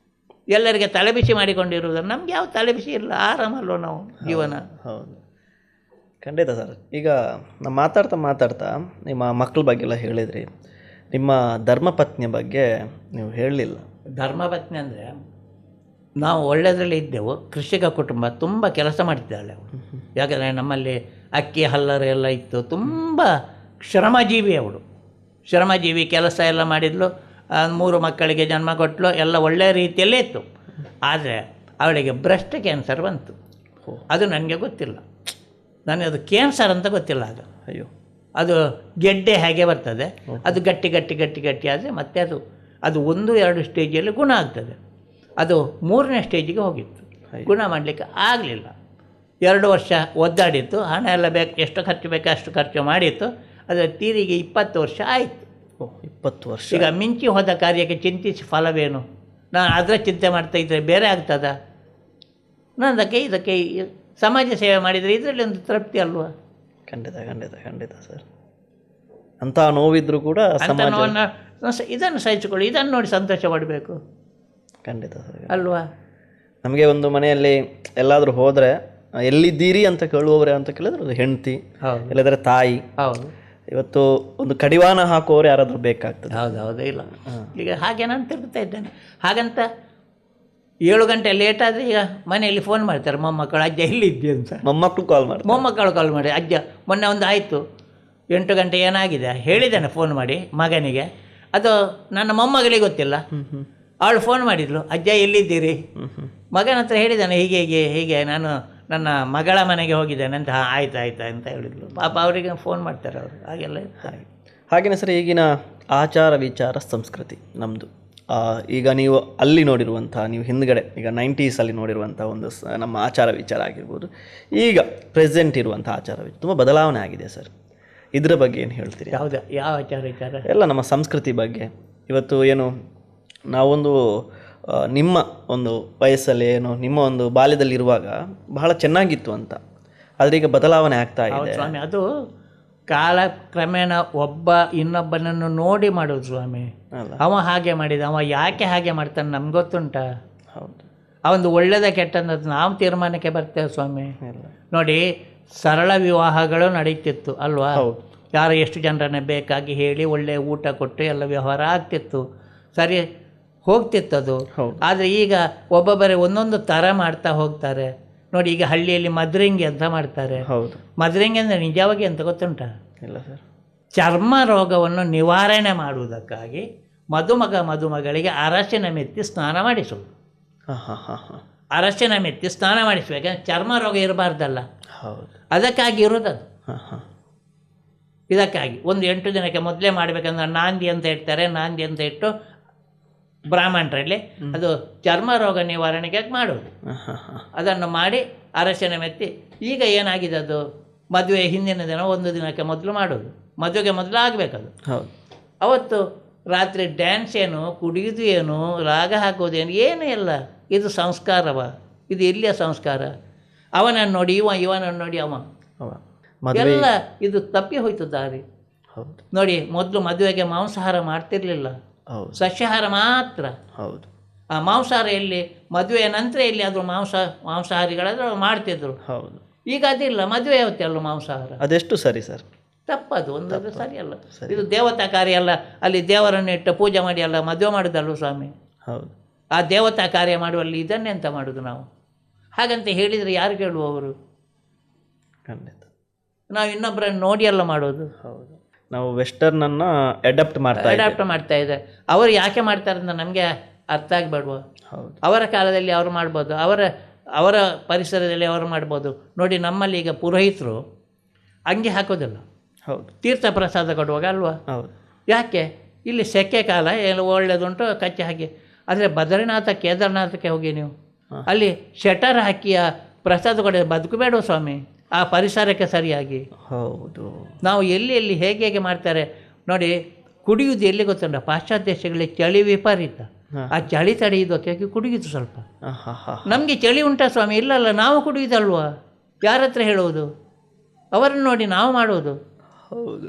ಎಲ್ಲರಿಗೆ ತಲೆಬಿಸಿ ಮಾಡಿಕೊಂಡಿರುವುದು. ನಮ್ಗೆ ಯಾವ ತಲೆಬಿಸಿ ಇಲ್ಲ, ಆರಾಮಲ್ಲೋ ನಾವು ಜೀವನ. ಹೌದು, ಖಂಡಿತ ಸರ್. ಈಗ ನಾವು ಮಾತಾಡ್ತಾ ನಿಮ್ಮ ಮಕ್ಕಳ ಬಗ್ಗೆ ಎಲ್ಲ ಹೇಳಿದ್ರಿ. ನಿಮ್ಮ ಧರ್ಮಪತ್ನಿಯ ಬಗ್ಗೆ ನೀವು ಹೇಳಲಿಲ್ಲ. ಧರ್ಮಪತ್ನಿ ಅಂದರೆ, ನಾವು ಒಳ್ಳೆಯದರಲ್ಲಿ ಇದ್ದೆವು. ಕೃಷಿಕ ಕುಟುಂಬ, ತುಂಬ ಕೆಲಸ ಮಾಡ್ತಿದ್ದಾಳೆ ಅವಳು. ಯಾಕಂದರೆ ನಮ್ಮಲ್ಲಿ ಅಕ್ಕಿ ಹಲ್ಲರು ಎಲ್ಲ ಇತ್ತು. ತುಂಬ ಶ್ರಮಜೀವಿ ಅವಳು. ಶ್ರಮಜೀವಿ, ಕೆಲಸ ಎಲ್ಲ ಮಾಡಿದ್ಲು. 3 ಮಕ್ಕಳಿಗೆ ಜನ್ಮ ಕೊಟ್ಟಲು. ಎಲ್ಲ ಒಳ್ಳೆಯ ರೀತಿಯಲ್ಲೇ ಇತ್ತು. ಆದರೆ ಅವಳಿಗೆ ಬ್ರೆಸ್ಟ್ ಕ್ಯಾನ್ಸರ್ ಬಂತು. ಅದು ನನಗೆ ಗೊತ್ತಿಲ್ಲ. ನನಗೆ ಅದು ಕ್ಯಾನ್ಸರ್ ಅಂತ ಗೊತ್ತಿಲ್ಲ. ಅಯ್ಯೋ, ಅದು ಗೆಡ್ಡೆ ಹೇಗೆ ಬರ್ತದೆ, ಅದು ಗಟ್ಟಿ ಆದರೆ ಮತ್ತೆ ಅದು 1-2 ಸ್ಟೇಜಲ್ಲಿ ಗುಣ ಆಗ್ತದೆ. ಅದು 3ನೇ ಸ್ಟೇಜಿಗೆ ಹೋಗಿತ್ತು. ಗುಣ ಮಾಡಲಿಕ್ಕೆ ಆಗಲಿಲ್ಲ. 2 ವರ್ಷ ಒದ್ದಾಡಿತ್ತು. ಹಣ ಎಲ್ಲ ಎಷ್ಟು ಖರ್ಚು ಬೇಕೋ ಅಷ್ಟು ಖರ್ಚು ಮಾಡಿತ್ತು. ಅದರ ತೀರಿಗೆ 20 ವರ್ಷ ಆಯಿತು. 20 ವರ್ಷ. ಈಗ ಮಿಂಚಿ ಹೋದ ಕಾರ್ಯಕ್ಕೆ ಚಿಂತಿಸಿ ಫಲವೇನು? ನಾನು ಅದರ ಚಿಂತೆ ಮಾಡ್ತಾಯಿದ್ರೆ ಬೇರೆ ಆಗ್ತದ? ನಾನು ಇದಕ್ಕೆ ಸಮಾಜ ಸೇವೆ ಮಾಡಿದರೆ ಇದರಲ್ಲಿ ಒಂದು ತೃಪ್ತಿ ಅಲ್ವಾ? ಖಂಡಿತ ಸರ್. ಅಂಥ ನೋವಿದ್ರೂ ಕೂಡ ಇದನ್ನು ಸಹಿಸಿಕೊಳ್ಳಿ, ಇದನ್ನು ನೋಡಿ ಸಂತೋಷ ಪಡಬೇಕು. ಖಂಡಿತ ಸರ್ ಅಲ್ವಾ? ನಮಗೆ ಒಂದು ಮನೆಯಲ್ಲಿ ಎಲ್ಲಾದರೂ ಹೋದರೆ ಎಲ್ಲಿದ್ದೀರಿ ಅಂತ ಕೇಳುವವರೇ ಅಂತ ಕೇಳಿದ್ರೆ ಅದು ಹೆಂಡತಿ, ಇಲ್ಲದ್ರೆ ತಾಯಿ. ಹೌದು. ಇವತ್ತು ಒಂದು ಕಡಿವಾಣ ಹಾಕುವವರು ಯಾರಾದರೂ ಬೇಕಾಗ್ತದೆ. ಹೌದು. ಇಲ್ಲ, ಈಗ ಹಾಗೆ ನಾನು ತಿರುಗ್ತಾ ಇದ್ದೇನೆ. ಹಾಗಂತ 7 ಗಂಟೆ ಲೇಟ್ ಆದರೆ ಈಗ ಮನೆಯಲ್ಲಿ ಫೋನ್ ಮಾಡ್ತಾರೆ ಮೊಮ್ಮಕ್ಕಳು, ಅಜ್ಜ ಎಲ್ಲಿದ್ದಿ ಅಂತ. ಮೊಮ್ಮಕ್ಕಳು ಕಾಲ್ ಮಾಡಿ, ಅಜ್ಜ ಮೊನ್ನೆ ಒಂದು ಆಯಿತು 8 ಗಂಟೆ ಏನಾಗಿದೆ ಹೇಳಿದ್ದೇನೆ ಫೋನ್ ಮಾಡಿ ಮಗನಿಗೆ. ಅದು ನನ್ನ ಮೊಮ್ಮಗಳಿಗೆ ಗೊತ್ತಿಲ್ಲ. ಅವಳು ಫೋನ್ ಮಾಡಿದ್ಲು, ಅಜ್ಜ ಎಲ್ಲಿದ್ದೀರಿ? ಮಗನ ಹತ್ರ ಹೇಳಿದ್ದಾನೆ, ಹೀಗೆ ನಾನು ನನ್ನ ಮಗಳ ಮನೆಗೆ ಹೋಗಿದ್ದೇನೆ ಅಂತ. ಆಯ್ತು ಅಂತ ಹೇಳಿದ್ಲು. ಪಾಪ ಅವರಿಗೆ ಫೋನ್ ಮಾಡ್ತಾರೆ ಅವರು. ಹಾಗೆಲ್ಲ ಇರ್ತಾರೆ. ಹಾಗೆಯೇ ಸರ್, ಈಗಿನ ಆಚಾರ ವಿಚಾರ ಸಂಸ್ಕೃತಿ ನಮ್ಮದು ಈಗ ನೀವು ಅಲ್ಲಿ ನೋಡಿರುವಂಥ, ನೀವು ಹಿಂದ್ಗಡೆ ಈಗ 90s ನೋಡಿರುವಂಥ ಒಂದು ನಮ್ಮ ಆಚಾರ ವಿಚಾರ ಆಗಿರ್ಬೋದು, ಈಗ ಪ್ರೆಸೆಂಟ್ ಇರುವಂಥ ಆಚಾರ ವಿಚಾರ ತುಂಬ ಬದಲಾವಣೆ ಆಗಿದೆ ಸರ್. ಇದ್ರ ಬಗ್ಗೆ ಏನು ಹೇಳ್ತೀರಿ? ಯಾವ ಆಚಾರ ವಿಚಾರ? ಎಲ್ಲ ನಮ್ಮ ಸಂಸ್ಕೃತಿ ಬಗ್ಗೆ. ಇವತ್ತು ಏನು ನಾವೊಂದು ನಿಮ್ಮ ಒಂದು ವಯಸ್ಸಲ್ಲಿ ಏನು ನಿಮ್ಮ ಒಂದು ಬಾಲ್ಯದಲ್ಲಿರುವಾಗ ಬಹಳ ಚೆನ್ನಾಗಿತ್ತು ಅಂತ, ಆದರೆ ಈಗ ಬದಲಾವಣೆ ಆಗ್ತಾ ಇದೆ ಸ್ವಾಮಿ. ಅದು ಕಾಲಕ್ರಮೇಣ ಒಬ್ಬ ಇನ್ನೊಬ್ಬನನ್ನು ನೋಡಿ ಮಾಡೋದು ಸ್ವಾಮಿ. ಅವ ಹಾಗೆ ಮಾಡಿದ, ಅವ ಯಾಕೆ ಹಾಗೆ ಮಾಡ್ತಾನೆ ನಮ್ಗೆ ಗೊತ್ತುಂಟಾ? ಹೌದು. ಅವೊಂದು ಒಳ್ಳೆಯದ ಕೆಟ್ಟದ್ದು ನಾವು ತೀರ್ಮಾನಕ್ಕೆ ಬರ್ತೇವೆ ಸ್ವಾಮಿ. ನೋಡಿ, ಸರಳ ವಿವಾಹಗಳು ನಡೀತಿತ್ತು ಅಲ್ವಾ? ಯಾರು ಎಷ್ಟು ಜನರನ್ನ ಬೇಕಾಗಿ ಹೇಳಿ ಒಳ್ಳೆಯ ಊಟ ಕೊಟ್ಟು ಎಲ್ಲ ವ್ಯವಹಾರ ಆಗ್ತಿತ್ತು, ಸರಿ ಹೋಗ್ತಿತ್ತು ಅದು. ಆದರೆ ಈಗ ಒಬ್ಬೊಬ್ಬರೇ ಒಂದೊಂದು ಥರ ಮಾಡ್ತಾ ಹೋಗ್ತಾರೆ. ನೋಡಿ, ಈಗ ಹಳ್ಳಿಯಲ್ಲಿ ಮದ್ರಿಂಗಿ ಅಂತ ಮಾಡ್ತಾರೆ. ಮದ್ರಿಂಗಿ ಅಂದರೆ ನಿಜವಾಗಿ ಅಂತ ಗೊತ್ತುಂಟ? ಇಲ್ಲ ಸರ್. ಚರ್ಮ ರೋಗವನ್ನು ನಿವಾರಣೆ ಮಾಡುವುದಕ್ಕಾಗಿ ಮದುಮಗಳಿಗೆ ಅರಶಿನ ಮೆತ್ತಿ ಸ್ನಾನ ಮಾಡಿಸುವುದು. ಅರಶಿನ ಮೆತ್ತಿ ಸ್ನಾನ ಮಾಡಿಸ್ಬೇಕು, ಯಾಕಂದರೆ ಚರ್ಮ ರೋಗ ಇರಬಾರ್ದಲ್ಲ. ಅದಕ್ಕಾಗಿ ಇರೋದದು. ಇದಕ್ಕಾಗಿ ಒಂದು 8 ದಿನಕ್ಕೆ ಮೊದಲೇ ಮಾಡಬೇಕಂದ್ರೆ ನಾಂದಿ ಅಂತ ಇಡ್ತಾರೆ. ನಾಂದಿ ಅಂತ ಇಟ್ಟು ಬ್ರಾಹ್ಮಣರಲ್ಲಿ ಅದು ಚರ್ಮ ರೋಗ ನಿವಾರಣೆಗೆ ಮಾಡೋದು. ಅದನ್ನು ಮಾಡಿ ಅರಶಿನ ಮೆತ್ತಿ. ಈಗ ಏನಾಗಿದೆ, ಅದು ಮದುವೆ ಹಿಂದಿನ ದಿನ 1 ದಿನಕ್ಕೆ ಮೊದಲು ಮಾಡೋದು. ಮದುವೆಗೆ ಮೊದಲು ಆಗಬೇಕದು. ಅವತ್ತು ರಾತ್ರಿ ಡ್ಯಾನ್ಸ್ ಏನು, ಕುಡಿಯೋದು ಏನು, ರಾಗ ಹಾಕೋದೇನು, ಏನೂ ಇಲ್ಲ. ಇದು ಸಂಸ್ಕಾರವ? ಇದು ಎಲ್ಲಿಯ ಸಂಸ್ಕಾರ? ಅವನನ್ನು ನೋಡಿ ಇವನನ್ನು ನೋಡಿ ಅವ ಎಲ್ಲ ಇದು ತಪ್ಪಿ ಹೋಯ್ತು ದಾರಿ. ನೋಡಿ, ಮೊದಲು ಮದುವೆಗೆ ಮಾಂಸಾಹಾರ ಮಾಡ್ತಿರ್ಲಿಲ್ಲ, ಸಸ್ಯಾಹಾರ ಮಾತ್ರ. ಆ ಮಾಂಸಾಹಾರ ಎಲ್ಲಿ? ಮದುವೆಯ ನಂತರ ಎಲ್ಲಿ ಆದರೂ ಮಾಂಸಾಹಾರಿಗಳಾದರೂ ಮಾಡ್ತಿದ್ರು. ಈಗ ಅದಿಲ್ಲ. ಮದುವೆ ಯಾವತ್ತಲ್ಲ ಮಾಂಸಾಹಾರ. ಅದೆಷ್ಟು ಸರಿ ಸರ್? ತಪ್ಪದು. ಒಂದು ಸರಿಯಲ್ಲ. ಇದು ದೇವತಾ ಕಾರ್ಯ ಅಲ್ಲ. ಅಲ್ಲಿ ದೇವರನ್ನು ಇಟ್ಟು ಪೂಜೆ ಮಾಡಿ ಅಲ್ಲ ಮದುವೆ ಮಾಡೋದಲ್ವ ಸ್ವಾಮಿ? ಆ ದೇವತಾ ಕಾರ್ಯ ಮಾಡುವಲ್ಲಿ ಇದನ್ನೆಂತ ಮಾಡೋದು ನಾವು? ಹಾಗಂತ ಹೇಳಿದರೆ ಯಾರು ಕೇಳುವವರು? ಖಂಡಿತ. ನಾವು ಇನ್ನೊಬ್ಬರನ್ನು ನೋಡಿ ಎಲ್ಲ ಮಾಡೋದು. ನಾವು ವೆಸ್ಟರ್ನನ್ನು ಅಡಾಪ್ಟ್ ಮಾಡ್ತಾ ಇದೆ. ಅವರು ಯಾಕೆ ಮಾಡ್ತಾರೆ ಅಂತ ನಮಗೆ ಅರ್ಥ ಆಗಬೇಡ್ವ? ಅವರ ಕಾಲದಲ್ಲಿ ಅವರು ಮಾಡ್ಬೋದು, ಅವರ ಪರಿಸರದಲ್ಲಿ ಅವರು ಮಾಡ್ಬೋದು. ನೋಡಿ, ನಮ್ಮಲ್ಲಿ ಈಗ ಪುರೋಹಿತರು ಅಂಗಿ ಹಾಕೋದಿಲ್ಲ, ತೀರ್ಥ ಪ್ರಸಾದ ಕೊಡುವಾಗ ಅಲ್ವಾ? ಯಾಕೆ? ಇಲ್ಲಿ ಸೆಕೆ ಕಾಲ ಏನು ಒಳ್ಳೆಯದುಂಟು, ಕಚ್ಚೆ ಹಾಕಿ. ಆದರೆ ಬದ್ರಿನಾಥ ಕೇದಾರನಾಥಕ್ಕೆ ಹೋಗಿ ನೀವು ಅಲ್ಲಿ ಶಟರ್ ಹಾಕಿಯ ಪ್ರಸಾದ ಕೊಡೋದು ಬದುಕಬೇಡ ಸ್ವಾಮಿ, ಆ ಪರಿಸರಕ್ಕೆ ಸರಿಯಾಗಿ. ನಾವು ಎಲ್ಲಿ ಹೇಗೆ ಮಾಡ್ತಾರೆ ನೋಡಿ. ಕುಡಿಯುವುದು ಎಲ್ಲಿ ಗೊತ್ತುಂಟ? ಪಾಶ್ಚಾತ್ಯ ದೇಶಗಳಲ್ಲಿ ಚಳಿ ವಿಪರೀತ. ಆ ಚಳಿ ತಡೆಯುವುದಕ್ಕೆ ಕುಡಿಯುವುದು ಸ್ವಲ್ಪ. ನಮಗೆ ಚಳಿ ಉಂಟಾ ಸ್ವಾಮಿ? ಇಲ್ಲಲ್ಲ, ನಾವು ಕುಡಿಯುವುದಲ್ವಾ? ಯಾರ ಹತ್ರ ಹೇಳುವುದು? ಅವರನ್ನು ನೋಡಿ ನಾವು ಮಾಡೋದು.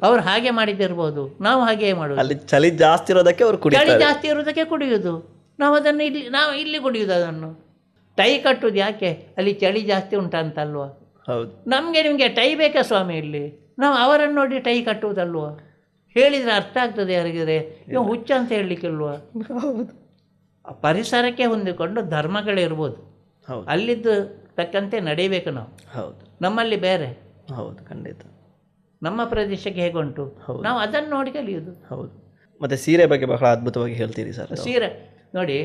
ಅವ್ರು ಹಾಗೆ ಮಾಡಿದ್ದಿರ್ಬೋದು, ನಾವು ಹಾಗೆ ಮಾಡೋದು. ಅಲ್ಲಿ ಚಳಿ ಜಾಸ್ತಿ ಇರೋದಕ್ಕೆ ಅವರು ಚಳಿ ಜಾಸ್ತಿ ಇರೋದಕ್ಕೆ ಕುಡಿಯೋದು. ನಾವು ಅದನ್ನು ಇಲ್ಲಿ ಕುಡಿಯೋದು. ಅದನ್ನು ಟೈ ಕಟ್ಟುವುದು ಯಾಕೆ? ಅಲ್ಲಿ ಚಳಿ ಜಾಸ್ತಿ ಉಂಟಂತಲ್ವಾ? ನಿಮಗೆ ಟೈ ಬೇಕಾ ಸ್ವಾಮಿ? ಇಲ್ಲಿ ನಾವು ಅವರನ್ನು ನೋಡಿ ಟೈ ಕಟ್ಟುವುದಲ್ವ? ಹೇಳಿದರೆ ಅರ್ಥ ಆಗ್ತದೆ ಯಾರಿಗಿದೆ? ಇವ ಹುಚ್ಚ ಅಂತ ಹೇಳಲಿಕ್ಕಿಲ್ವಾ? ಪರಿಸರಕ್ಕೆ ಹೊಂದಿಕೊಂಡು ಧರ್ಮಗಳಿರ್ಬೋದು, ಅಲ್ಲಿದ್ದು ತಕ್ಕಂತೆ ನಡೀಬೇಕು ನಾವು. ನಮ್ಮಲ್ಲಿ ಬೇರೆ. ಖಂಡಿತ. ನಮ್ಮ ಪ್ರದೇಶಕ್ಕೆ ಹೇಗುಂಟು, ನಾವು ಅದನ್ನು ನೋಡಿ ಕಲಿಯೋದು. ಮತ್ತು ಸೀರೆ ಬಗ್ಗೆ ಬಹಳ ಅದ್ಭುತವಾಗಿ ಹೇಳ್ತೀರಿ ಸರ್. ಸೀರೆ ನೋಡಿ,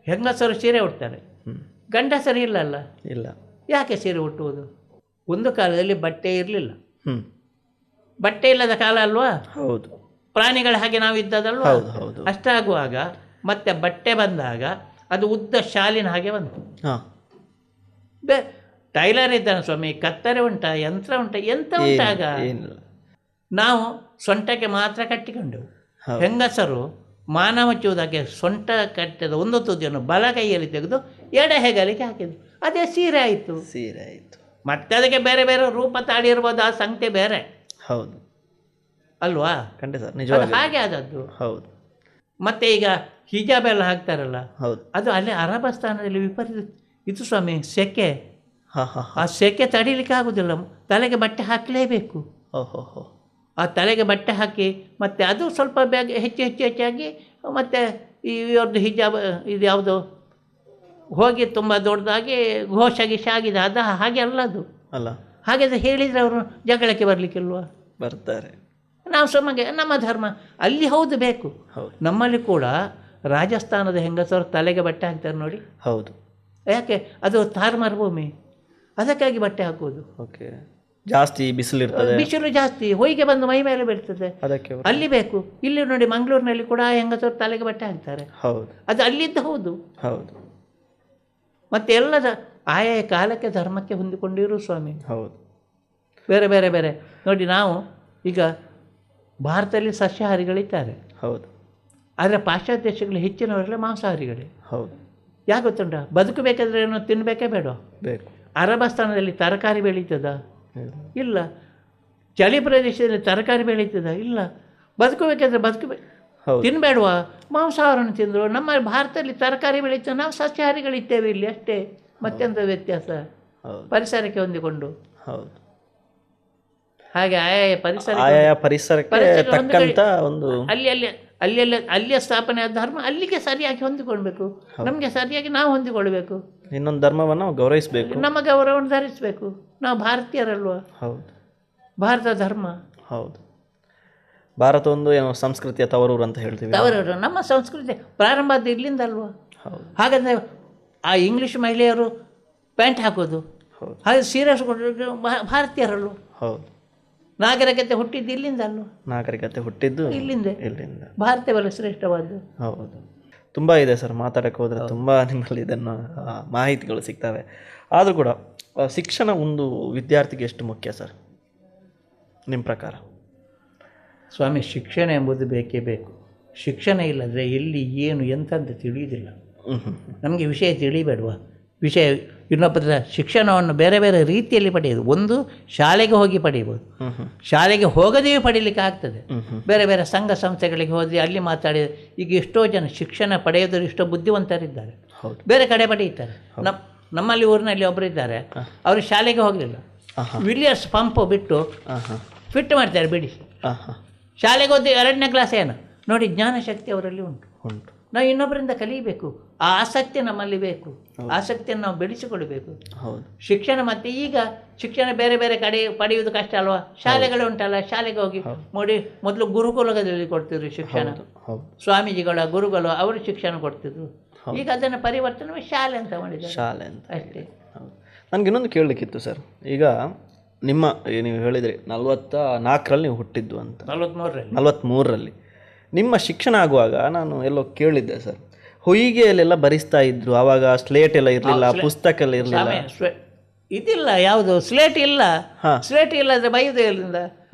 ಹೆಂಗಸರು ಸೀರೆ ಉಡ್ತಾರೆ, ಗಂಡಸರು ಇಲ್ಲ. ಯಾಕೆ ಸೀರೆ ಉಟ್ಟುವುದು? ಒಂದು ಕಾಲದಲ್ಲಿ ಬಟ್ಟೆ ಇರಲಿಲ್ಲ. ಬಟ್ಟೆ ಇಲ್ಲದ ಕಾಲ ಅಲ್ವಾ? ಪ್ರಾಣಿಗಳ ಹಾಗೆ ನಾವು ಇದ್ದದಲ್ವಾ? ಅಷ್ಟಾಗುವಾಗ ಮತ್ತೆ ಬಟ್ಟೆ ಬಂದಾಗ ಅದು ಉದ್ದ ಶಾಲಿನ ಹಾಗೆ ಬಂತು. ಟೈಲರ್ ಇದ್ದಾನೆ ಸ್ವಾಮಿ, ಕತ್ತರೆ ಉಂಟ, ಯಂತ್ರ ಉಂಟ, ಎಂತ ಉಂಟಾಗ? ನಾವು ಸೊಂಟಕ್ಕೆ ಮಾತ್ರ ಕಟ್ಟಿಕೊಂಡೆವು. ಹೆಂಗಸರು ಮಾನ ಮುಚ್ಚುವುದಕ್ಕೆ ಸೊಂಟ ಕಟ್ಟಿದ ಒಂದು ತುದಿಯನ್ನು ಬಲಗೈಯಲ್ಲಿ ತೆಗೆದು ಎಡ ಹೆಗಲಿಗೆ ಹಾಕಿದ್ರು. ಅದೇ ಸೀರೆ ಆಯಿತು. ಮತ್ತೆ ಅದಕ್ಕೆ ಬೇರೆ ಬೇರೆ ರೂಪ ತಾಳಿರ್ಬೋದು, ಆ ಸಂಖ್ಯೆ ಬೇರೆ. ಅಲ್ವಾ? ಹಾಗೆ ಆದದ್ದು. ಮತ್ತೆ ಈಗ ಹಿಜಾಬ್ ಎಲ್ಲ ಹಾಕ್ತಾರಲ್ಲ, ಅದು ಅಲ್ಲಿ ಅರಬಸ್ಥಾನದಲ್ಲಿ ವಿಪರೀತ ಇದು ಸ್ವಾಮಿ. ಸೆಕೆ, ಆ ಸೆಕೆ ತಡೀಲಿಕ್ಕೆ ಆಗೋದಿಲ್ಲ. ತಲೆಗೆ ಬಟ್ಟೆ ಹಾಕಲೇಬೇಕು. ಆ ತಲೆಗೆ ಬಟ್ಟೆ ಹಾಕಿ ಮತ್ತೆ ಅದು ಸ್ವಲ್ಪ ಹೆಚ್ಚಾಗಿ ಮತ್ತು ಇವ್ರದ್ದು ಹಿಜಾಬ್ ಇದು ಯಾವುದು ಹೋಗಿ ತುಂಬ ದೊಡ್ಡದಾಗಿ ಘೋಷ ಆಗಿದೆ. ಅದು ಹಾಗೆ ಅಲ್ಲದು ಅಲ್ಲ. ಹಾಗೆ ಹೇಳಿದರೆ ಅವರು ಜಗಳಕ್ಕೆ ಬರಲಿಕ್ಕಿಲ್ವಾ? ಬರ್ತಾರೆ. ನಾವು ಸುಮಗೆ ನಮ್ಮ ಧರ್ಮ ಅಲ್ಲಿ ಹೌದು ಬೇಕು. ನಮ್ಮಲ್ಲಿ ಕೂಡ ರಾಜಸ್ಥಾನದ ಹೆಂಗಸರು ತಲೆಗೆ ಬಟ್ಟೆ ಹಾಕ್ತಾರೆ ನೋಡಿ. ಹೌದು. ಯಾಕೆ? ಅದು ತಾರ್ ಮರುಭೂಮಿ, ಅದಕ್ಕಾಗಿ ಬಟ್ಟೆ ಹಾಕೋದು. ಜಾಸ್ತಿ ಬಿಸಿಲಿರ್ತದೆ, ಬಿಸಿಲು ಜಾಸ್ತಿ, ಹೊಯ್ಗೆ ಬಂದು ಮೈ ಮೇಲೆ ಬೀಳ್ತದೆ, ಅದಕ್ಕೆ ಅಲ್ಲಿ ಬೇಕು. ಇಲ್ಲಿ ನೋಡಿ ಮಂಗಳೂರಿನಲ್ಲಿ ಕೂಡ ಹೆಂಗಸರು ತಲೆಗೆ ಬಟ್ಟೆ ಹಾಕ್ತಾರೆ, ಹೌದು ಅದು ಅಲ್ಲಿದ್ದ ಹೌದು. ಹೌದು ಮತ್ತೆ ಎಲ್ಲದ ಆಯಾ ಕಾಲಕ್ಕೆ ಧರ್ಮಕ್ಕೆ ಹೊಂದಿಕೊಂಡಿರು ಸ್ವಾಮಿ. ಹೌದು ಬೇರೆ ಬೇರೆ ಬೇರೆ ನೋಡಿ, ನಾವು ಈಗ ಭಾರತದಲ್ಲಿ ಸಸ್ಯಾಹಾರಿಗಳಿದ್ದಾರೆ, ಹೌದು ಆದರೆ ಪಾಶ್ಚಾತ್ಯ ದೇಶಗಳು ಹೆಚ್ಚಿನವರೆಲ್ಲ ಮಾಂಸಾಹಾರಿಗಳೇ. ಹೌದು ಯಾಕೆ ಗೊತ್ತುಂಟ? ಬದುಕಬೇಕಾದ್ರೆ ಏನೋ ತಿನ್ನಬೇಕೇ ಬೇಡ. ಬೇಕು. ಅರಬಸ್ಥಾನದಲ್ಲಿ ತರಕಾರಿ ಬೆಳೀತದ? ಇಲ್ಲ. ಇಲ್ಲ. ಚಳಿ ಪ್ರದೇಶದಲ್ಲಿ ತರಕಾರಿ ಬೆಳೀತದ? ಇಲ್ಲ. ಬದುಕಬೇಕಾದ್ರೆ ಹೌದು. ತಿನ್ನಬೇಡವಾ? ಮಾಂಸಾಹಾರವನ್ನು ತಿಂದರು. ನಮ್ಮ ಭಾರತದಲ್ಲಿ ತರಕಾರಿ ಬೆಳೀತದೆ, ನಾವು ಸಸ್ಯಾಹಾರಿಗಳಿದ್ದೇವೆ ಇಲ್ಲಿ ಅಷ್ಟೇ. ಮತ್ತೆಂಥ ವ್ಯತ್ಯಾಸ? ಹೌದು ಪರಿಸರಕ್ಕೆ ಹೊಂದಿಕೊಂಡು. ಹೌದು. ಹಾಗೆ ಆಯಾ ಪರಿಸರಕ್ಕೆ ತಕ್ಕಂತ ಒಂದು ಅಲ್ಲಿಯ ಸ್ಥಾಪನೆ ಆದ ಧರ್ಮ ಅಲ್ಲಿಗೆ ಸರಿಯಾಗಿ ಹೊಂದಿಕೊಳ್ಬೇಕು. ನಮಗೆ ಸರಿಯಾಗಿ ನಾವು ಹೊಂದಿಕೊಳ್ಬೇಕು. ಇನ್ನೊಂದು ಧರ್ಮವನ್ನು ಗೌರವಿಸಬೇಕು, ನಮ್ಮ ಗೌರವವನ್ನು ಧರಿಸಬೇಕು. ನಾವು ಭಾರತೀಯರಲ್ವ? ಹೌದು. ಭಾರತ ಧರ್ಮ. ಹೌದು. ಭಾರತ ಒಂದು ಏನೋ ಸಂಸ್ಕೃತಿಯ ತವರೂರು ಅಂತ ಹೇಳ್ತೀವಿ. ತವರೂರು. ನಮ್ಮ ಸಂಸ್ಕೃತಿ ಪ್ರಾರಂಭ ಆದ ಇಲ್ಲಿಂದ ಅಲ್ವ? ಹೌದು. ಹಾಗಾದರೆ ಆ ಇಂಗ್ಲೀಷ್ ಮಹಿಳೆಯರು ಪ್ಯಾಂಟ್ ಹಾಕೋದು, ಹೌದು. ಹಾಗೆ ಸೀರೆ ಕೊಡೋದು ಭಾರತೀಯರಲ್ವ? ಹೌದು. ನಾಗರಿಕತೆ ಹುಟ್ಟಿದ್ದು ಇಲ್ಲಿಂದ ಅಲ್ವ? ನಾಗರಿಕತೆ ಹುಟ್ಟಿದ್ದು ಇಲ್ಲಿಂದ. ಭಾರತವಲ್ಲ ಶ್ರೇಷ್ಠವಾದ್ದು. ಹೌದು. ತುಂಬ ಇದೆ ಸರ್, ಮಾತಾಡಕ್ಕೆ ಹೋದರೆ ತುಂಬ ನಿಮ್ಮಲ್ಲಿ ಇದನ್ನು ಮಾಹಿತಿಗಳು ಸಿಗ್ತವೆ. ಆದರೂ ಕೂಡ ಶಿಕ್ಷಣ ಒಂದು ವಿದ್ಯಾರ್ಥಿಗೆ ಎಷ್ಟು ಮುಖ್ಯ ಸರ್ ನಿಮ್ಮ ಪ್ರಕಾರ? ಸ್ವಾಮಿ, ಶಿಕ್ಷಣ ಎಂಬುದು ಬೇಕೇ ಬೇಕು. ಶಿಕ್ಷಣ ಇಲ್ಲದ್ರೆ ಎಲ್ಲಿ ಏನು ಎಂತ ಅಂತ ತಿಳಿಯುವುದಿಲ್ಲ. ನಮಗೆ ವಿಷಯ ತಿಳಿಬೇಡವಾ? ವಿಷಯ ಇನ್ನೊಬ್ಬರ ಶಿಕ್ಷಣವನ್ನು ಬೇರೆ ಬೇರೆ ರೀತಿಯಲ್ಲಿ ಪಡೆಯೋದು. ಒಂದು, ಶಾಲೆಗೆ ಹೋಗಿ ಪಡೆಯಬಹುದು. ಶಾಲೆಗೆ ಹೋಗದೇ ಪಡೀಲಿಕ್ಕೆ ಆಗ್ತದೆ. ಬೇರೆ ಬೇರೆ ಸಂಘ ಸಂಸ್ಥೆಗಳಿಗೆ ಹೋಗಿ ಅಲ್ಲಿ ಮಾತಾಡಿ. ಈಗ ಎಷ್ಟೋ ಜನ ಶಿಕ್ಷಣ ಪಡೆಯೋದು ಎಷ್ಟೋ ಬುದ್ಧಿವಂತರಿದ್ದಾರೆ, ಬೇರೆ ಕಡೆ ಪಡೆಯುತ್ತಾರೆ. ನಮ್ಮಲ್ಲಿ ಊರಿನಲ್ಲಿ ಒಬ್ಬರು ಇದ್ದಾರೆ, ಅವರು ಶಾಲೆಗೆ ಹೋಗಲಿಲ್ಲ. ವಿಲಿಯರ್ಸ್ ಪಂಪ್ ಬಿಟ್ಟು ಫಿಟ್ ಮಾಡ್ತಾರೆ ಬಿಡಿಸಿ. ಶಾಲೆಗೆ ಹೋಗಿ 2ನೇ ಕ್ಲಾಸ್ ಏನು ನೋಡಿ, ಜ್ಞಾನಶಕ್ತಿ ಅವರಲ್ಲಿ ಉಂಟು. ನಾವು ಇನ್ನೊಬ್ಬರಿಂದ ಕಲಿಯಬೇಕು. ಆ ಆಸಕ್ತಿ ನಮ್ಮಲ್ಲಿ ಬೇಕು. ಆಸಕ್ತಿಯನ್ನು ನಾವು ಬೆಳೆಸಿಕೊಳ್ಬೇಕು. ಶಿಕ್ಷಣ. ಮತ್ತು ಈಗ ಶಿಕ್ಷಣ ಬೇರೆ ಬೇರೆ ಕಡೆ ಪಡೆಯುವುದು ಕಷ್ಟ ಅಲ್ವಾ? ಶಾಲೆಗಳು ಉಂಟಲ್ಲ, ಶಾಲೆಗೆ ಹೋಗಿ ನೋಡಿ. ಮೊದಲು ಗುರುಕುಲದಲ್ಲಿ ಕೊಡ್ತಿದ್ರು ಶಿಕ್ಷಣ, ಸ್ವಾಮೀಜಿಗಳ ಗುರುಗಳು ಅವರು ಶಿಕ್ಷಣ ಕೊಡ್ತಿದ್ರು. ಈಗ ಅದನ್ನು ಪರಿವರ್ತನೆ ಶಾಲೆ ಅಂತ ಮಾಡಿದ್ದಾರೆ. ಶಾಲೆ ಅಂತ ಅಷ್ಟೇ. ನನಗೆ ಇನ್ನೊಂದು ಕೇಳಲಿಕ್ಕಿತ್ತು ಸರ್. ಈಗ ನಿಮ್ಮ ನೀವು ಹೇಳಿದ್ರಿ 44ರಲ್ಲಿ ನೀವು ಹುಟ್ಟಿದ್ದು ಅಂತ. 43ರಲ್ಲಿ ನಿಮ್ಮ ಶಿಕ್ಷಣ ಆಗುವಾಗ ನಾನು ಎಲ್ಲೋ ಕೇಳಿದ್ದೆ ಸರ್, ಹೊಯ್ಗೆಯಲ್ಲೆಲ್ಲ ಬರಿಸ್ತಾ ಇದ್ರು. ಆವಾಗ ಸ್ಲೇಟ್ ಎಲ್ಲ ಇರಲಿಲ್ಲ, ಪುಸ್ತಕ ಎಲ್ಲ ಇರಲಿಲ್ಲ, ಇದಿಲ್ಲ, ಯಾವುದು ಸ್ಲೇಟ್ ಇಲ್ಲ. ಸ್ಲೇಟ್ ಇಲ್ಲ ಅಂದರೆ ಬರೆಯೋದು ಎಲ್ಲಿಂದ?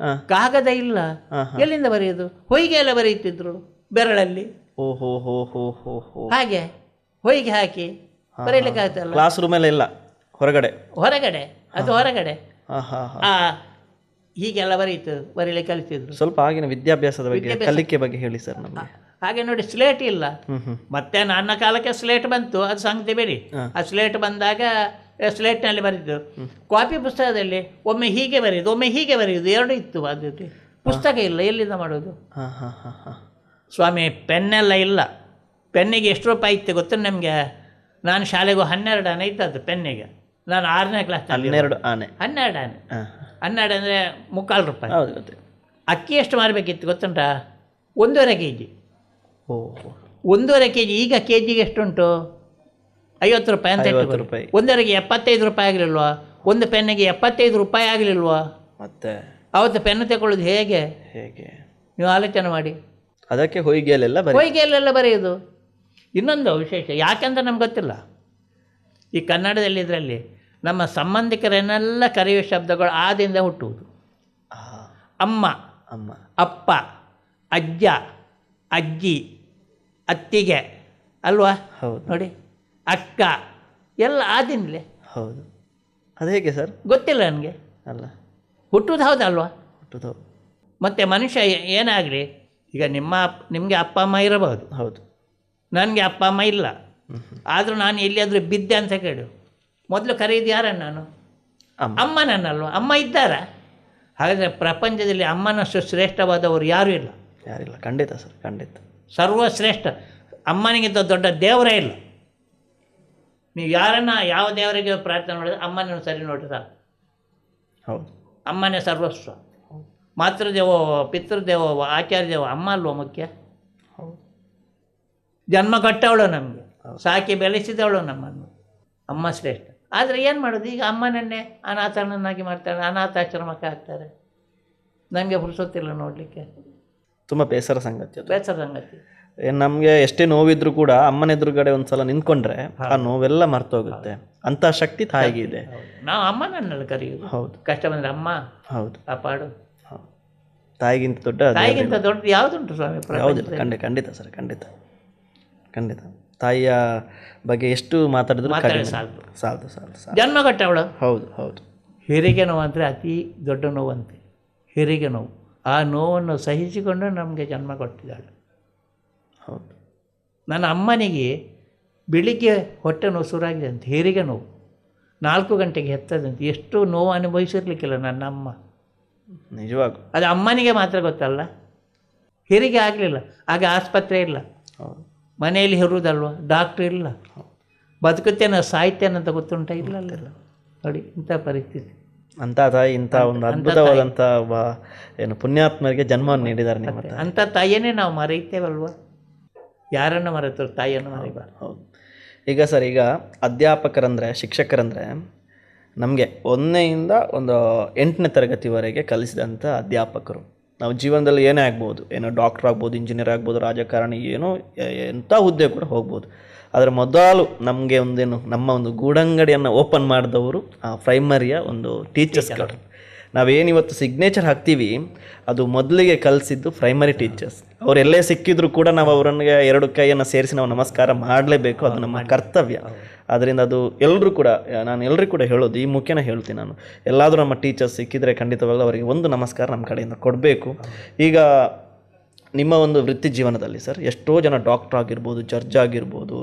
ಕಾಗದ ಇಲ್ಲ, ಎಲ್ಲಿಂದ ಬರೆಯೋದು? ಹೊಯ್ಗೆ ಎಲ್ಲ ಬರೆಯುತ್ತಿದ್ರು ಬೆರಳಲ್ಲಿ. ಓಹೋ ಹೋ ಹೋ ಹೋ ಹೋ. ಹಾಗೆ ಹೊಯ್ಗೆ ಹಾಕಿ ಬರೀಲಿಕ್ಕೆ ಆಗ್ತಲ್ಲ. ಕ್ಲಾಸ್ ರೂಮ್ ಎಲ್ಲ ಇಲ್ಲ, ಹೊರಗಡೆ ಅದು ಹೊರಗಡೆ. ಹೀಗೆಲ್ಲ ಬರೀಲಿಕ್ಕೆ ಕಲಿತಿದ್ರು. ಸ್ವಲ್ಪ ಆಗಿನ ವಿದ್ಯಾಭ್ಯಾಸದ ಬಗ್ಗೆ, ಕಲಿಕೆ ಬಗ್ಗೆ ಹೇಳಿ ಸರ್ ನಮಗೆ. ಹಾಗೆ ನೋಡಿ, ಸ್ಲೇಟ್ ಇಲ್ಲ. ಮತ್ತೆ ನನ್ನ ಕಾಲಕ್ಕೆ ಸ್ಲೇಟ್ ಬಂತು, ಅದು ಸಂಗತಿ ಬೇಡಿ. ಆ ಸ್ಲೇಟ್ ಬಂದಾಗ ಸ್ಲೇಟ್ನಲ್ಲಿ ಬರೀತು. ಕಾಪಿ ಪುಸ್ತಕದಲ್ಲಿ ಒಮ್ಮೆ ಹೀಗೆ ಬರೆಯೋದು, ಒಮ್ಮೆ ಹೀಗೆ ಬರೆಯೋದು, ಎರಡು ಇತ್ತು. ಅದು ಪುಸ್ತಕ ಇಲ್ಲ, ಎಲ್ಲಿಂದ ಮಾಡೋದು ಸ್ವಾಮಿ? ಪೆನ್ನೆಲ್ಲ ಇಲ್ಲ. ಪೆನ್ನಿಗೆ ಎಷ್ಟು ರೂಪಾಯಿ ಇತ್ತು ಗೊತ್ತು ನಮಗೆ? ನಾನು ಶಾಲೆಗೂ 12 ಆನೆ ಇದ್ದದ್ದು ಪೆನ್ನಿಗೆ. ನಾನು 6ನೇ ಕ್ಲಾಸ್. 12 ಆನೆ. 12 ಅಂದರೆ 3/4 ರೂಪಾಯಿ. ಅಕ್ಕಿ ಎಷ್ಟು ಮಾರಬೇಕಿತ್ತು ಗೊತ್ತುಂಟಾ? 1.5 kg. 1.5 kg. ಈಗ ಕೆಜಿಗೆ ಎಷ್ಟುಂಟು? 50 ರೂಪಾಯಿ ಅಂತ. 1.5ಗೆ 75 ರೂಪಾಯಿ ಆಗಲಿಲ್ವಾ? ಒಂದು ಪೆನ್ನಿಗೆ 75 ರೂಪಾಯಿ ಆಗಲಿಲ್ವಾ? ಮತ್ತೆ ಅವತ್ತು ಪೆನ್ನು ತಗೊಳ್ಳೋದು ಹೇಗೆ ನೀವು ಆಲೋಚನೆ ಮಾಡಿ. ಅದಕ್ಕೆ ಹೊಯ್ಗೆಯಲ್ಲೆಲ್ಲ ಬರೆಯೋದು. ಇನ್ನೊಂದು ವಿಶೇಷ ಯಾಕೆಂತ ನಮ್ಗೆ ಗೊತ್ತಿಲ್ಲ. ಈ ಕನ್ನಡದಲ್ಲಿ ಇದರಲ್ಲಿ ನಮ್ಮ ಸಂಬಂಧಿಕರನ್ನೆಲ್ಲ ಕರೆಯುವ ಶಬ್ದಗಳು ಆದಿಂದ ಹುಟ್ಟುವುದು. ಅಮ್ಮ, ಅಪ್ಪ, ಅಜ್ಜ, ಅಜ್ಜಿ, ಅತ್ತಿಗೆ ಅಲ್ವಾ? ನೋಡಿ, ಅಕ್ಕ ಎಲ್ಲ ಆದಿಂದಲೇ. ಹೌದು. ಅದು ಹೇಗೆ ಸರ್? ಗೊತ್ತಿಲ್ಲ ನನಗೆ. ಅಲ್ಲ, ಹುಟ್ಟುವುದು ಹೌದಲ್ವಾ? ಹುಟ್ಟುದು. ಮತ್ತು ಮನುಷ್ಯ ಏನಾಗಲಿ, ಈಗ ನಿಮಗೆ ಅಪ್ಪ ಅಮ್ಮ ಇರಬಹುದು. ಹೌದು. ನನಗೆ ಅಪ್ಪ ಅಮ್ಮ ಇಲ್ಲ. ಆದರೂ ನಾನು ಎಲ್ಲಿಯಾದರೂ ಬಿದ್ದೆ ಅಂತ ಕೇಳು, ಮೊದಲು ಕರೆಯೋದು ಯಾರನ್ನು? ನಾನು ಅಮ್ಮನನ್ನಲ್ವ? ಅಮ್ಮ ಇದ್ದಾರ? ಹಾಗಾದರೆ ಪ್ರಪಂಚದಲ್ಲಿ ಅಮ್ಮನಷ್ಟು ಶ್ರೇಷ್ಠವಾದವರು ಯಾರೂ ಇಲ್ಲ. ಖಂಡಿತ ಸರ್, ಖಂಡಿತ. ಸರ್ವಶ್ರೇಷ್ಠ. ಅಮ್ಮನಿಗಿಂತ ದೊಡ್ಡ ದೇವರೇ ಇಲ್ಲ. ನೀವು ಯಾವ ದೇವರಿಗೆ ಪ್ರಾರ್ಥನೆ ಮಾಡಿದ್ರೆ ಅಮ್ಮನನ್ನು ಸರಿ ನೋಡಿದ. ಹೌದು. ಅಮ್ಮನೇ ಸರ್ವಸ್ವ. ಮಾತೃದೇವೋ ಪಿತೃದೇವೋ ಆಚಾರ್ಯದೇವೋ ಅಮ್ಮ ಅಲ್ವ ಮುಖ್ಯ? ಜನ್ಮ ಕೊಟ್ಟವಳು, ನಮಗೆ ಸಾಕಿ ಬೆಳೆಸಿದವಳು ನಮ್ಮನ್ನು. ಅಮ್ಮ ಶ್ರೇಷ್ಠ. ಆದರೆ ಏನು ಮಾಡೋದು, ಈಗ ಅಮ್ಮನನ್ನೇ ಅನಾಥನನ್ನಾಗಿ ಮಾಡ್ತಾರೆ, ಅನಾಥಾಶ್ರಮಕ್ಕೆ ಹಾಕ್ತಾರೆ. ನಮಗೆ ಪುರುಸೊತ್ತಿಲ್ಲ ನೋಡಲಿಕ್ಕೆ. ತುಂಬ ಬೇಸರ ಸಂಗತಿ ಅದು. ಬೇಸರ ಸಂಗತಿ. ನಮಗೆ ಎಷ್ಟೇ ನೋವಿದ್ರು ಕೂಡ ಅಮ್ಮನ ಎದುರುಗಡೆ ಒಂದ್ಸಲ ನಿಂತ್ಕೊಂಡ್ರೆ ಆ ನೋವೆಲ್ಲ ಮರ್ತೋಗುತ್ತೆ. ಅಂತ ಶಕ್ತಿ ತಾಯಿಗೆ ಇದೆ. ನಾವು ಅಮ್ಮನನ್ನೆಲ್ಲ ಕರೆಯುವುದು. ಹೌದು. ಕಷ್ಟ ಬಂದರೆ ಅಮ್ಮ, ಹೌದು, ಕಾಪಾಡು. ತಾಯಿಗಿಂತ ದೊಡ್ಡ ತಾಯಿಗಿಂತ ದೊಡ್ಡದು ಯಾವುದುಂಟು ಸ್ವಾಮಿ? ಯಾವುದಿಲ್ಲ. ಖಂಡಿತ ಸರ್, ಖಂಡಿತ. ತಾಯಿಯ ಬಗ್ಗೆ ಎಷ್ಟು ಮಾತಾಡಿದ್ರು ಸಾಲದು. ಸಾಲದು. ಜನ್ಮ ಕೊಟ್ಟವಳು. ಹೌದು. ಹೆರಿಗೆ ನೋವು ಅಂದರೆ ಅತಿ ದೊಡ್ಡ ನೋವಂತೆ. ಹೆರಿಗೆ ನೋವು, ಆ ನೋವನ್ನು ಸಹಿಸಿಕೊಂಡು ನಮಗೆ ಜನ್ಮ ಕೊಟ್ಟಿದ್ದಾಳೆ. ಹೌದು. ನನ್ನ ಅಮ್ಮನಿಗೆ ಬೆಳಿಗ್ಗೆ ಹೊಟ್ಟೆ ನೋವು ಶುರುವಾಗಿದೆ ಅಂತ, ಹೆರಿಗೆ ನೋವು 4 ಗಂಟೆಗೆ ಹೆತ್ತದಂತೆ. ಎಷ್ಟು ನೋವು ಅನುಭವಿಸಿರ್ಲಿಕ್ಕಿಲ್ಲ ನನ್ನ ಅಮ್ಮ. ನಿಜವಾಗೂ ಅದು ಅಮ್ಮನಿಗೆ ಮಾತ್ರ ಗೊತ್ತಲ್ಲ. ಹೆರಿಗೆ ಆಗಲಿಲ್ಲ, ಆಗ ಆಸ್ಪತ್ರೆ ಇಲ್ಲ, ಮನೆಯಲ್ಲಿ ಹೆರುವುದಲ್ವ, ಡಾಕ್ಟ್ರ್ ಇಲ್ಲ. ಬದುಕುತ್ತೇನೋ ಸಾಹಿತ್ಯನ ಅಂತ ಗೊತ್ತುಂಟ? ಇಲ್ಲಲ್ಲ. ನೋಡಿ ಇಂಥ ಪರಿಸ್ಥಿತಿ. ಅಂಥ ತಾಯಿ, ಇಂಥ ಒಂದು ಅದ್ಭುತವಾದಂಥ ಏನು ಪುಣ್ಯಾತ್ಮರಿಗೆ ಜನ್ಮವನ್ನು ನೀಡಿದ್ದಾರೆ ನಿಮ್ಮ ತಾಯಿ. ಅಂಥ ತಾಯಿಯನ್ನೇ ನಾವು ಮರೆಯುತ್ತೇವಲ್ವ? ಯಾರನ್ನು ಮರೆತು ತಾಯಿಯನ್ನು ಮರೆಯಬಾರ್ದು. ಹೌದು. ಈಗ ಸರ್, ಈಗ ಅಧ್ಯಾಪಕರಂದರೆ, ಶಿಕ್ಷಕರಂದರೆ ನಮಗೆ 1ನೇಯಿಂದ ಒಂದು 8ನೇ ತರಗತಿವರೆಗೆ ಕಲಿಸಿದಂಥ ಅಧ್ಯಾಪಕರು. ನಾವು ಜೀವನದಲ್ಲಿ ಏನೇ ಆಗ್ಬೋದು, ಏನೋ ಡಾಕ್ಟ್ರ್ ಆಗ್ಬೋದು, ಇಂಜಿನಿಯರ್ ಆಗ್ಬೋದು, ರಾಜಕಾರಣಿ, ಏನೋ ಎಂಥ ಹುದ್ದೆ ಕೂಡ ಹೋಗ್ಬೋದು. ಆದರೆ ಮೊದಲು ನಮಗೆ ನಮ್ಮ ಒಂದು ಗೂಡಂಗಡಿಯನ್ನು ಓಪನ್ ಮಾಡಿದವರು ಆ ಪ್ರೈಮರಿಯ ಒಂದು ಟೀಚರ್ಸ್ಗಳು. ನಾವೇನಿವತ್ತು ಸಿಗ್ನೇಚರ್ ಹಾಕ್ತೀವಿ ಅದು ಮೊದಲಿಗೆ ಕಲಿಸಿದ್ದು ಪ್ರೈಮರಿ ಟೀಚರ್ಸ್. ಅವ್ರು ಎಲ್ಲೇ ಸಿಕ್ಕಿದ್ರು ಕೂಡ ನಾವು ಅವರನ್ಗೆ 2 ಕೈಯನ್ನು ಸೇರಿಸಿ ನಾವು ನಮಸ್ಕಾರ ಮಾಡಲೇಬೇಕು, ಅದು ನಮ್ಮ ಕರ್ತವ್ಯ. ಆದ್ದರಿಂದ ಅದು ಎಲ್ಲರೂ ಕೂಡ, ನಾನು ಎಲ್ಲರಿಗೂ ಕೂಡ ಹೇಳೋದು, ಈ ಮುಖ್ಯನ ಹೇಳ್ತೀನಿ ನಾನು, ಎಲ್ಲಾದರೂ ನಮ್ಮ ಟೀಚರ್ಸ್ ಸಿಕ್ಕಿದರೆ ಖಂಡಿತವಾಗಲೂ ಅವರಿಗೆ ಒಂದು ನಮಸ್ಕಾರ ನಮ್ಮ ಕಡೆಯಿಂದ ಕೊಡಬೇಕು. ಈಗ ನಿಮ್ಮ ಒಂದು ವೃತ್ತಿ ಜೀವನದಲ್ಲಿ ಸರ್ ಎಷ್ಟೋ ಜನ ಡಾಕ್ಟ್ರ್ ಆಗಿರ್ಬೋದು, ಜಡ್ಜ್ ಆಗಿರ್ಬೋದು,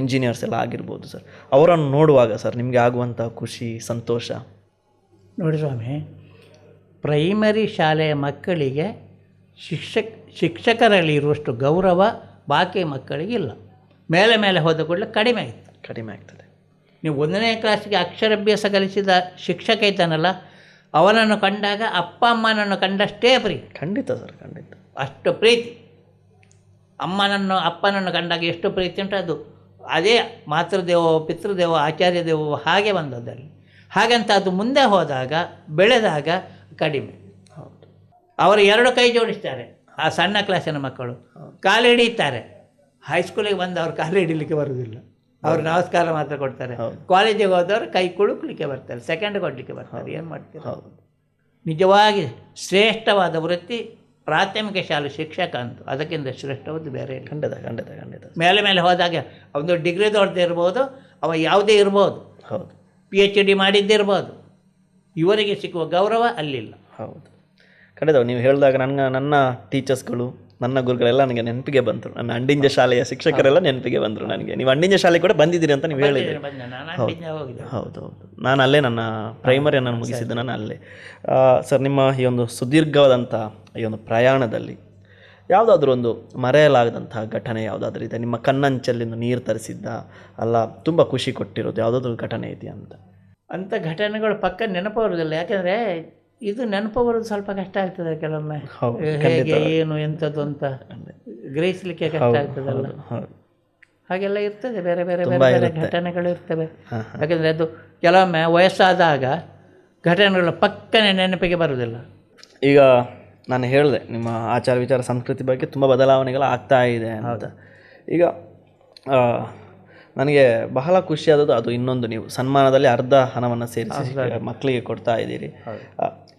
ಇಂಜಿನಿಯರ್ಸ್ ಎಲ್ಲ ಆಗಿರ್ಬೋದು ಸರ್, ಅವರನ್ನು ನೋಡುವಾಗ ಸರ್ ನಿಮಗೆ ಆಗುವಂಥ ಖುಷಿ, ಸಂತೋಷ? ನೋಡಿ ಸ್ವಾಮಿ, ಪ್ರೈಮರಿ ಶಾಲೆಯ ಮಕ್ಕಳಿಗೆ ಶಿಕ್ಷಕರಲ್ಲಿ ಇರುವಷ್ಟು ಗೌರವ ಬಾಕಿ ಮಕ್ಕಳಿಗೆ ಇಲ್ಲ. ಮೇಲೆ ಹೋದ ಕೂಡಲೇ ಕಡಿಮೆ ಆಗ್ತದೆ. ನೀವು 1ನೇ ಕ್ಲಾಸಿಗೆ ಅಕ್ಷರಾಭ್ಯಾಸ ಕಲಿಸಿದ ಶಿಕ್ಷಕ ಇದ್ದಾನಲ್ಲ, ಅವನನ್ನು ಕಂಡಾಗ ಅಪ್ಪ ಅಮ್ಮನನ್ನು ಕಂಡಷ್ಟೇ ಪ್ರೀತಿ. ಖಂಡಿತ ಸರ್, ಖಂಡಿತ. ಅಷ್ಟು ಪ್ರೀತಿ. ಅಮ್ಮನನ್ನು ಅಪ್ಪನನ್ನು ಕಂಡಾಗ ಎಷ್ಟು ಪ್ರೀತಿ ಉಂಟು, ಅದು ಅದೇ ಮಾತೃದೇವೋ ಪಿತೃದೇವೋ ಆಚಾರ್ಯ ದೇವೋ ಹಾಗೆ ಬಂದದ್ದಲ್ಲಿ. ಹಾಗಂತ ಅದು ಮುಂದೆ ಹೋದಾಗ, ಬೆಳೆದಾಗ ಕಡಿಮೆ. ಹೌದು. ಅವರು 2 ಕೈ ಜೋಡಿಸ್ತಾರೆ. ಆ ಸಣ್ಣ ಕ್ಲಾಸಿನ ಮಕ್ಕಳು ಕಾಲು ಹಿಡಿಯುತ್ತಾರೆ. ಹೈಸ್ಕೂಲಿಗೆ ಬಂದು ಅವ್ರು ಕಾಲು ಹಿಡಿಲಿಕ್ಕೆ ಬರುವುದಿಲ್ಲ, ಅವ್ರು ನಮಸ್ಕಾರ ಮಾತ್ರ ಕೊಡ್ತಾರೆ. ಕಾಲೇಜಿಗೆ ಹೋದವರು ಕೈ ಕುಳುಕಲಿಕ್ಕೆ ಬರ್ತಾರೆ, ಸೆಕೆಂಡ್ ಕೊಡಲಿಕ್ಕೆ ಬರ್ತಾರೆ. ಏನು ಮಾಡ್ತಾರೆ? ಹೌದು. ನಿಜವಾಗಿ ಶ್ರೇಷ್ಠವಾದ ವೃತ್ತಿ ಪ್ರಾಥಮಿಕ ಶಾಲೆ ಶಿಕ್ಷಕ ಅಂತ, ಅದಕ್ಕಿಂತ ಶ್ರೇಷ್ಠವಾದ್ದು ಬೇರೆ ಇಲ್ಲ. ಖಂಡಿತ. ಮೇಲೆ ಹೋದಾಗ ಒಂದು ಡಿಗ್ರಿ ದೊಡ್ಡದೇ ಇರ್ಬೋದು, ಅವ ಯಾವುದೇ ಇರ್ಬೋದು, ಹೌದು, PhD ಮಾಡಿದ್ದಿರ್ಬೋದು, ಇವರಿಗೆ ಸಿಕ್ಕುವ ಗೌರವ ಅಲ್ಲಿಲ್ಲ. ಹೌದು, ಖಂಡಿತ. ನೀವು ಹೇಳಿದಾಗ ನನ್ನ ಟೀಚರ್ಸ್ಗಳು, ನನ್ನ ಗುರುಗಳೆಲ್ಲ ನನಗೆ ನೆನಪಿಗೆ ಬಂದರು. ನನ್ನ ಅಂಡಿಂಜ ಶಾಲೆಯ ಶಿಕ್ಷಕರೆಲ್ಲ ನೆನಪಿಗೆ ಬಂದರು ನನಗೆ. ನೀವು ಅಂಡಿಂಜ ಶಾಲೆ ಕೂಡ ಬಂದಿದ್ದೀರಿ ಅಂತ ನೀವು ಹೇಳಿದ್ದೀರಿ. ಹೌದು. ನಾನು ಅಲ್ಲೇ ನನ್ನ ಪ್ರೈಮರಿಯನ್ನು ಮುಗಿಸಿದ್ದು, ನಾನು ಅಲ್ಲೇ. ಸರ್, ನಿಮ್ಮ ಈ ಒಂದು ಸುದೀರ್ಘವಾದಂಥ ಈ ಒಂದು ಪ್ರಯಾಣದಲ್ಲಿ ಯಾವುದಾದ್ರೂ ಒಂದು ಮರೆಯಲಾಗದಂತಹ ಘಟನೆ ಯಾವುದಾದ್ರೂ ಇದೆ? ನಿಮ್ಮ ಕಣ್ಣಂಚಲ್ಲಿಂದ ನೀರು ತರಿಸಿದ್ದ, ಅಲ್ಲ ತುಂಬ ಖುಷಿ ಕೊಟ್ಟಿರೋದು ಯಾವುದಾದ್ರೂ ಘಟನೆ ಇದೆಯಾ ಅಂತ? ಅಂಥ ಘಟನೆಗಳು ಪಕ್ಕ ನೆನಪು ಬರೋದಿಲ್ಲ. ಯಾಕೆಂದರೆ ಇದು ನೆನಪು ಬರೋದು ಸ್ವಲ್ಪ ಕಷ್ಟ ಆಗ್ತದೆ ಕೆಲವೊಮ್ಮೆ. ಹೇಗೆ, ಏನು, ಎಂಥದ್ದು ಅಂತ ಗ್ರಹಿಸಲಿಕ್ಕೆ ಕಷ್ಟ ಆಗ್ತದಲ್ಲ. ಹಾಗೆಲ್ಲ ಇರ್ತದೆ, ಬೇರೆ ಘಟನೆಗಳು ಇರ್ತವೆ. ಯಾಕೆಂದರೆ ಅದು ಕೆಲವೊಮ್ಮೆ ವಯಸ್ಸಾದಾಗ ಘಟನೆಗಳು ಪಕ್ಕನೆ ನೆನಪಿಗೆ ಬರೋದಿಲ್ಲ. ಈಗ ನಾನು ಹೇಳಿದೆ ನಿಮ್ಮ ಆಚಾರ ವಿಚಾರ ಸಂಸ್ಕೃತಿ ಬಗ್ಗೆ ತುಂಬ ಬದಲಾವಣೆಗಳು ಆಗ್ತಾ ಇದೆ ಅಂತ. ಈಗ ನನಗೆ ಬಹಳ ಖುಷಿಯಾದದ್ದು ಅದು ಇನ್ನೊಂದು, ನೀವು ಸನ್ಮಾನದಲ್ಲಿ ಅರ್ಧ ಹಣವನ್ನು ಸೇರಿಸಿ ಮಕ್ಕಳಿಗೆ ಕೊಡ್ತಾ ಇದ್ದೀರಿ.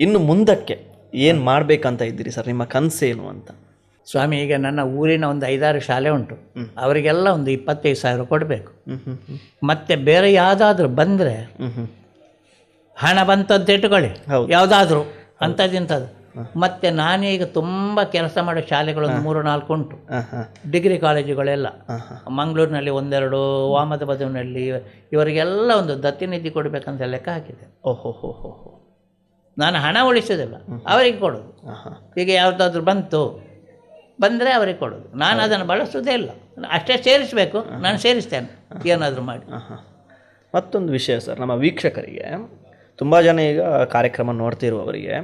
ಇನ್ನು ಮುಂದಕ್ಕೆ ಏನು ಮಾಡಬೇಕಂತ ಇದ್ದೀರಿ ಸರ್? ನಿಮ್ಮ ಕನಸೇನು ಅಂತ? ಸ್ವಾಮಿ, ಈಗ ನನ್ನ ಊರಿನ ಒಂದು 5-6 ಶಾಲೆ ಉಂಟು, ಅವರಿಗೆಲ್ಲ ಒಂದು 25,000 ಕೊಡಬೇಕು. ಮತ್ತೆ ಬೇರೆ ಯಾವುದಾದ್ರೂ ಬಂದರೆ, ಹಣ ಬಂತಂತ ಇಟ್ಕೊಳ್ಳಿ, ಯಾವುದಾದ್ರೂ ಅಂಥದ್ದಿಂಥದ್ದು. ಮತ್ತು ನಾನೀಗ ತುಂಬ ಕೆಲಸ ಮಾಡೋ ಶಾಲೆಗಳೊಂದು 3-4 ಉಂಟು, ಡಿಗ್ರಿ ಕಾಲೇಜುಗಳೆಲ್ಲ. ಮಂಗಳೂರಿನಲ್ಲಿ 1-2, ವಾಮದಬದವಿನಲ್ಲಿ, ಇವರಿಗೆಲ್ಲ ಒಂದು ದತ್ತಿನಿಧಿ ಕೊಡಬೇಕಂತ ಲೆಕ್ಕ ಹಾಕಿದೆ. ಓಹೋ. ನಾನು ಹಣ ಉಳಿಸೋದಿಲ್ಲ, ಅವರಿಗೆ ಕೊಡೋದು. ಈಗ ಯಾವುದಾದ್ರೂ ಬಂದರೆ ಅವರಿಗೆ ಕೊಡೋದು. ನಾನು ಅದನ್ನು ಬಳಸೋದೇ ಇಲ್ಲ, ಅಷ್ಟೇ ಸೇರಿಸಬೇಕು, ನಾನು ಸೇರಿಸ್ತೇನೆ ಏನಾದರೂ ಮಾಡಿ. ಮತ್ತೊಂದು ವಿಷಯ ಸರ್, ನಮ್ಮ ವೀಕ್ಷಕರಿಗೆ ತುಂಬ ಜನ ಈಗ ಕಾರ್ಯಕ್ರಮ ನೋಡ್ತಿರುವವರಿಗೆ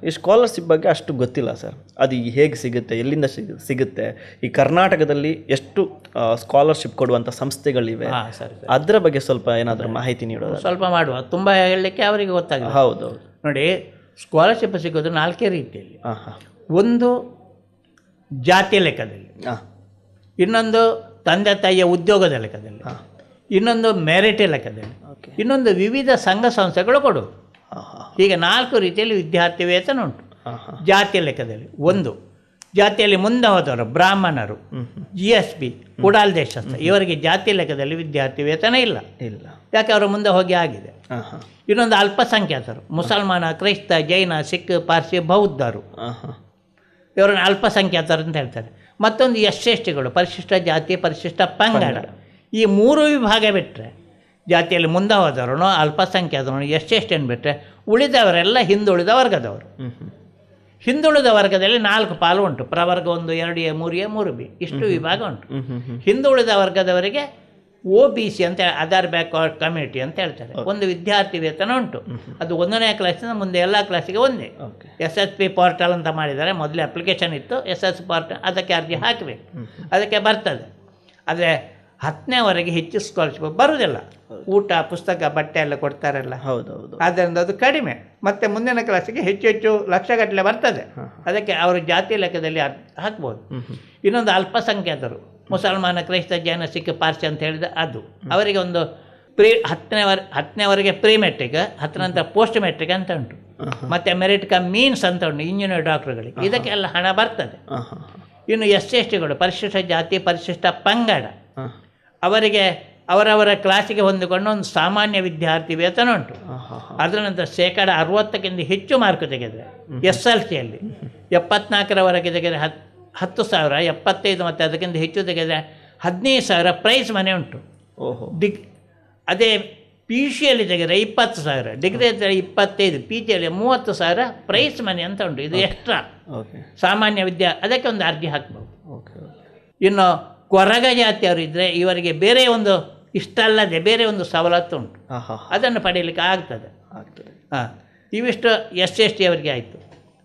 ಈ ಸ್ಕಾಲರ್ಶಿಪ್ ಬಗ್ಗೆ ಅಷ್ಟು ಗೊತ್ತಿಲ್ಲ ಸರ್. ಅದು ಹೇಗೆ ಸಿಗುತ್ತೆ, ಎಲ್ಲಿಂದ ಸಿಗುತ್ತೆ, ಈ ಕರ್ನಾಟಕದಲ್ಲಿ ಎಷ್ಟು ಸ್ಕಾಲರ್ಶಿಪ್ ಕೊಡುವಂಥ ಸಂಸ್ಥೆಗಳಿವೆ, ಸರಿ ಅದರ ಬಗ್ಗೆ ಸ್ವಲ್ಪ ಏನಾದರೂ ಮಾಹಿತಿ ನೀಡೋದು? ಸ್ವಲ್ಪ ಮಾಡುವ, ತುಂಬ ಹೇಳಲಿಕ್ಕೆ ಅವರಿಗೆ ಗೊತ್ತಾಗಿದೆ. ಹೌದು ನೋಡಿ, ಸ್ಕಾಲರ್ಶಿಪ್ ಸಿಗೋದು 4 ರೀತಿಯಲ್ಲಿ. ಹಾಂ ಹಾಂ. ಒಂದು ಜಾತಿ ಲೆಕ್ಕದಲ್ಲಿ, ಹಾಂ. ಇನ್ನೊಂದು ತಂದೆ ತಾಯಿಯ ಉದ್ಯೋಗದ ಲೆಕ್ಕದಲ್ಲಿ, ಇನ್ನೊಂದು ಮೆರಿಟ್ ಲೆಕ್ಕದಲ್ಲಿ, ಇನ್ನೊಂದು ವಿವಿಧ ಸಂಘ ಸಂಸ್ಥೆಗಳು ಕೊಡುವುದು. ಹೀಗೆ 4 ರೀತಿಯಲ್ಲಿ ವಿದ್ಯಾರ್ಥಿ ವೇತನ ಉಂಟು. ಜಾತಿಯ ಲೆಕ್ಕದಲ್ಲಿ ಒಂದು, ಜಾತಿಯಲ್ಲಿ ಮುಂದೆ ಹೋದವರು ಬ್ರಾಹ್ಮಣರು, GSB, ಕುಡಾಲ್ ದೇಶಸ್ಥ, ಇವರಿಗೆ ಜಾತಿ ಲೆಕ್ಕದಲ್ಲಿ ವಿದ್ಯಾರ್ಥಿ ವೇತನ ಇಲ್ಲ, ಯಾಕೆ ಅವರು ಮುಂದೆ ಹೋಗಿ ಆಗಿದೆ. ಇನ್ನೊಂದು ಅಲ್ಪಸಂಖ್ಯಾತರು, ಮುಸಲ್ಮಾನ, ಕ್ರೈಸ್ತ, ಜೈನ, ಸಿಖ್, ಪಾರ್ಸಿ, ಬೌದ್ಧರು, ಇವರನ್ನು ಅಲ್ಪಸಂಖ್ಯಾತರು ಅಂತ ಹೇಳ್ತಾರೆ. ಮತ್ತೊಂದು SC/STಗಳು, ಪರಿಶಿಷ್ಟ ಜಾತಿ, ಪರಿಶಿಷ್ಟ ಪಂಗಡ. ಈ 3 ವಿಭಾಗ ಬಿಟ್ಟರೆ, ಜಾತಿಯಲ್ಲಿ ಮುಂದೆ ಹೋದವರು, ಅಲ್ಪಸಂಖ್ಯಾತರು, SC/ST ಬಿಟ್ಟರೆ ಉಳಿದವರೆಲ್ಲ ಹಿಂದುಳಿದ ವರ್ಗದವರು. ಹಿಂದುಳಿದ ವರ್ಗದಲ್ಲಿ 4 ಪಾಲು ಉಂಟು. ಪ್ರವರ್ಗ 1, 2A, 3A, 3B, ಇಷ್ಟು ವಿಭಾಗ ಉಂಟು. ಹಿಂದುಳಿದ ವರ್ಗದವರಿಗೆ OBC ಅಂತ, ಅದರ್ ಬ್ಯಾಕ್ವರ್ಡ್ ಕಮ್ಯುನಿಟಿ ಅಂತ ಹೇಳ್ತಾರೆ. ಒಂದು ವಿದ್ಯಾರ್ಥಿ ವೇತನ ಉಂಟು. ಅದು 1ನೇ ಕ್ಲಾಸಿಂದ ಮುಂದೆ ಎಲ್ಲ ಕ್ಲಾಸಿಗೆ ಒಂದೇ. SSP ಪೋರ್ಟಲ್ ಅಂತ ಮಾಡಿದ್ದಾರೆ. ಮೊದಲೇ ಅಪ್ಲಿಕೇಶನ್ ಇತ್ತು, SSP ಪೋರ್ಟಲ್, ಅದಕ್ಕೆ ಅರ್ಜಿ ಹಾಕಬೇಕು, ಅದಕ್ಕೆ ಬರ್ತದೆ. ಆದರೆ 10ನೇವರೆಗೆ ಹೆಚ್ಚು ಸ್ಕಾಲರ್ಶಿಪ್ ಬರುವುದಿಲ್ಲ. ಊಟ, ಪುಸ್ತಕ, ಬಟ್ಟೆ ಎಲ್ಲ ಕೊಡ್ತಾರಲ್ಲ, ಹೌದೌದು. ಆದ್ದರಿಂದ ಅದು ಕಡಿಮೆ. ಮತ್ತು ಮುಂದಿನ ಕ್ಲಾಸಿಗೆ ಹೆಚ್ಚು ಲಕ್ಷಗಟ್ಟಲೆ ಬರ್ತದೆ. ಅದಕ್ಕೆ ಅವರು ಜಾತಿ ಲೆಕ್ಕದಲ್ಲಿ ಹಾಕ್ಬೋದು. ಇನ್ನೊಂದು ಅಲ್ಪಸಂಖ್ಯಾತರು, ಮುಸಲ್ಮಾನ, ಕ್ರೈಸ್ತ, ಜೈನ, ಸಿಖ್, ಪಾರ್ಸಿ ಅಂತ ಹೇಳಿದ ಅದು. ಅವರಿಗೆ ಒಂದು 10ನೇವರೆಗೆ ಪ್ರೀ ಮೆಟ್ರಿಕ್, 10 ನಂತರ ಪೋಸ್ಟ್ ಮೆಟ್ರಿಕ್ ಅಂತ ಉಂಟು. ಮತ್ತು ಮೆರಿಟ್ ಕಮ್ ಮೀನ್ಸ್ ಅಂತ ಉಂಟು ಇಂಜಿನಿಯರ್ ಡಾಕ್ಟರ್ಗಳಿಗೆ. ಇದಕ್ಕೆಲ್ಲ ಹಣ ಬರ್ತದೆ. ಇನ್ನು SC/STಗಳು, ಪರಿಶಿಷ್ಟ ಜಾತಿ, ಪರಿಶಿಷ್ಟ ಪಂಗಡ, ಅವರಿಗೆ ಅವರವರ ಕ್ಲಾಸಿಗೆ ಹೊಂದಿಕೊಂಡು ಒಂದು ಸಾಮಾನ್ಯ ವಿದ್ಯಾರ್ಥಿ ವೇತನ ಉಂಟು. ಅದರ ನಂತರ 60%ಕ್ಕಿಂತ ಹೆಚ್ಚು ಮಾರ್ಕ್ ತೆಗೆದರೆ, SLCಯಲ್ಲಿ 74ರವರೆಗೆ ತೆಗೆದರೆ 10,000, 75 ಮತ್ತು ಅದಕ್ಕಿಂತ ಹೆಚ್ಚು ತೆಗೆದರೆ 15,000 ಪ್ರೈಸ್ ಮನೆ ಉಂಟು. ಅದೇ PUCಯಲ್ಲಿ ತೆಗೆದರೆ 20,000, ಡಿಗ್ರಿ 25, PGಯಲ್ಲಿ 30,000 ಪ್ರೈಸ್ ಮನೆ ಅಂತ ಉಂಟು. ಇದು ಎಕ್ಸ್ಟ್ರಾ ಸಾಮಾನ್ಯ ಅದಕ್ಕೆ ಒಂದು ಅರ್ಜಿ ಹಾಕ್ಬೋದು. ಇನ್ನು ಕೊರಗ ಜಾತಿಯವರು ಇದ್ದರೆ ಇವರಿಗೆ ಬೇರೆ ಒಂದು ಇಷ್ಟಲ್ಲದೆ ಬೇರೆ ಒಂದು ಸವಲತ್ತು ಉಂಟು, ಅದನ್ನು ಪಡೆಯಲಿಕ್ಕೆ ಆಗ್ತದೆ. ಇವಿಷ್ಟು SC/ST ಅವರಿಗೆ ಆಯಿತು.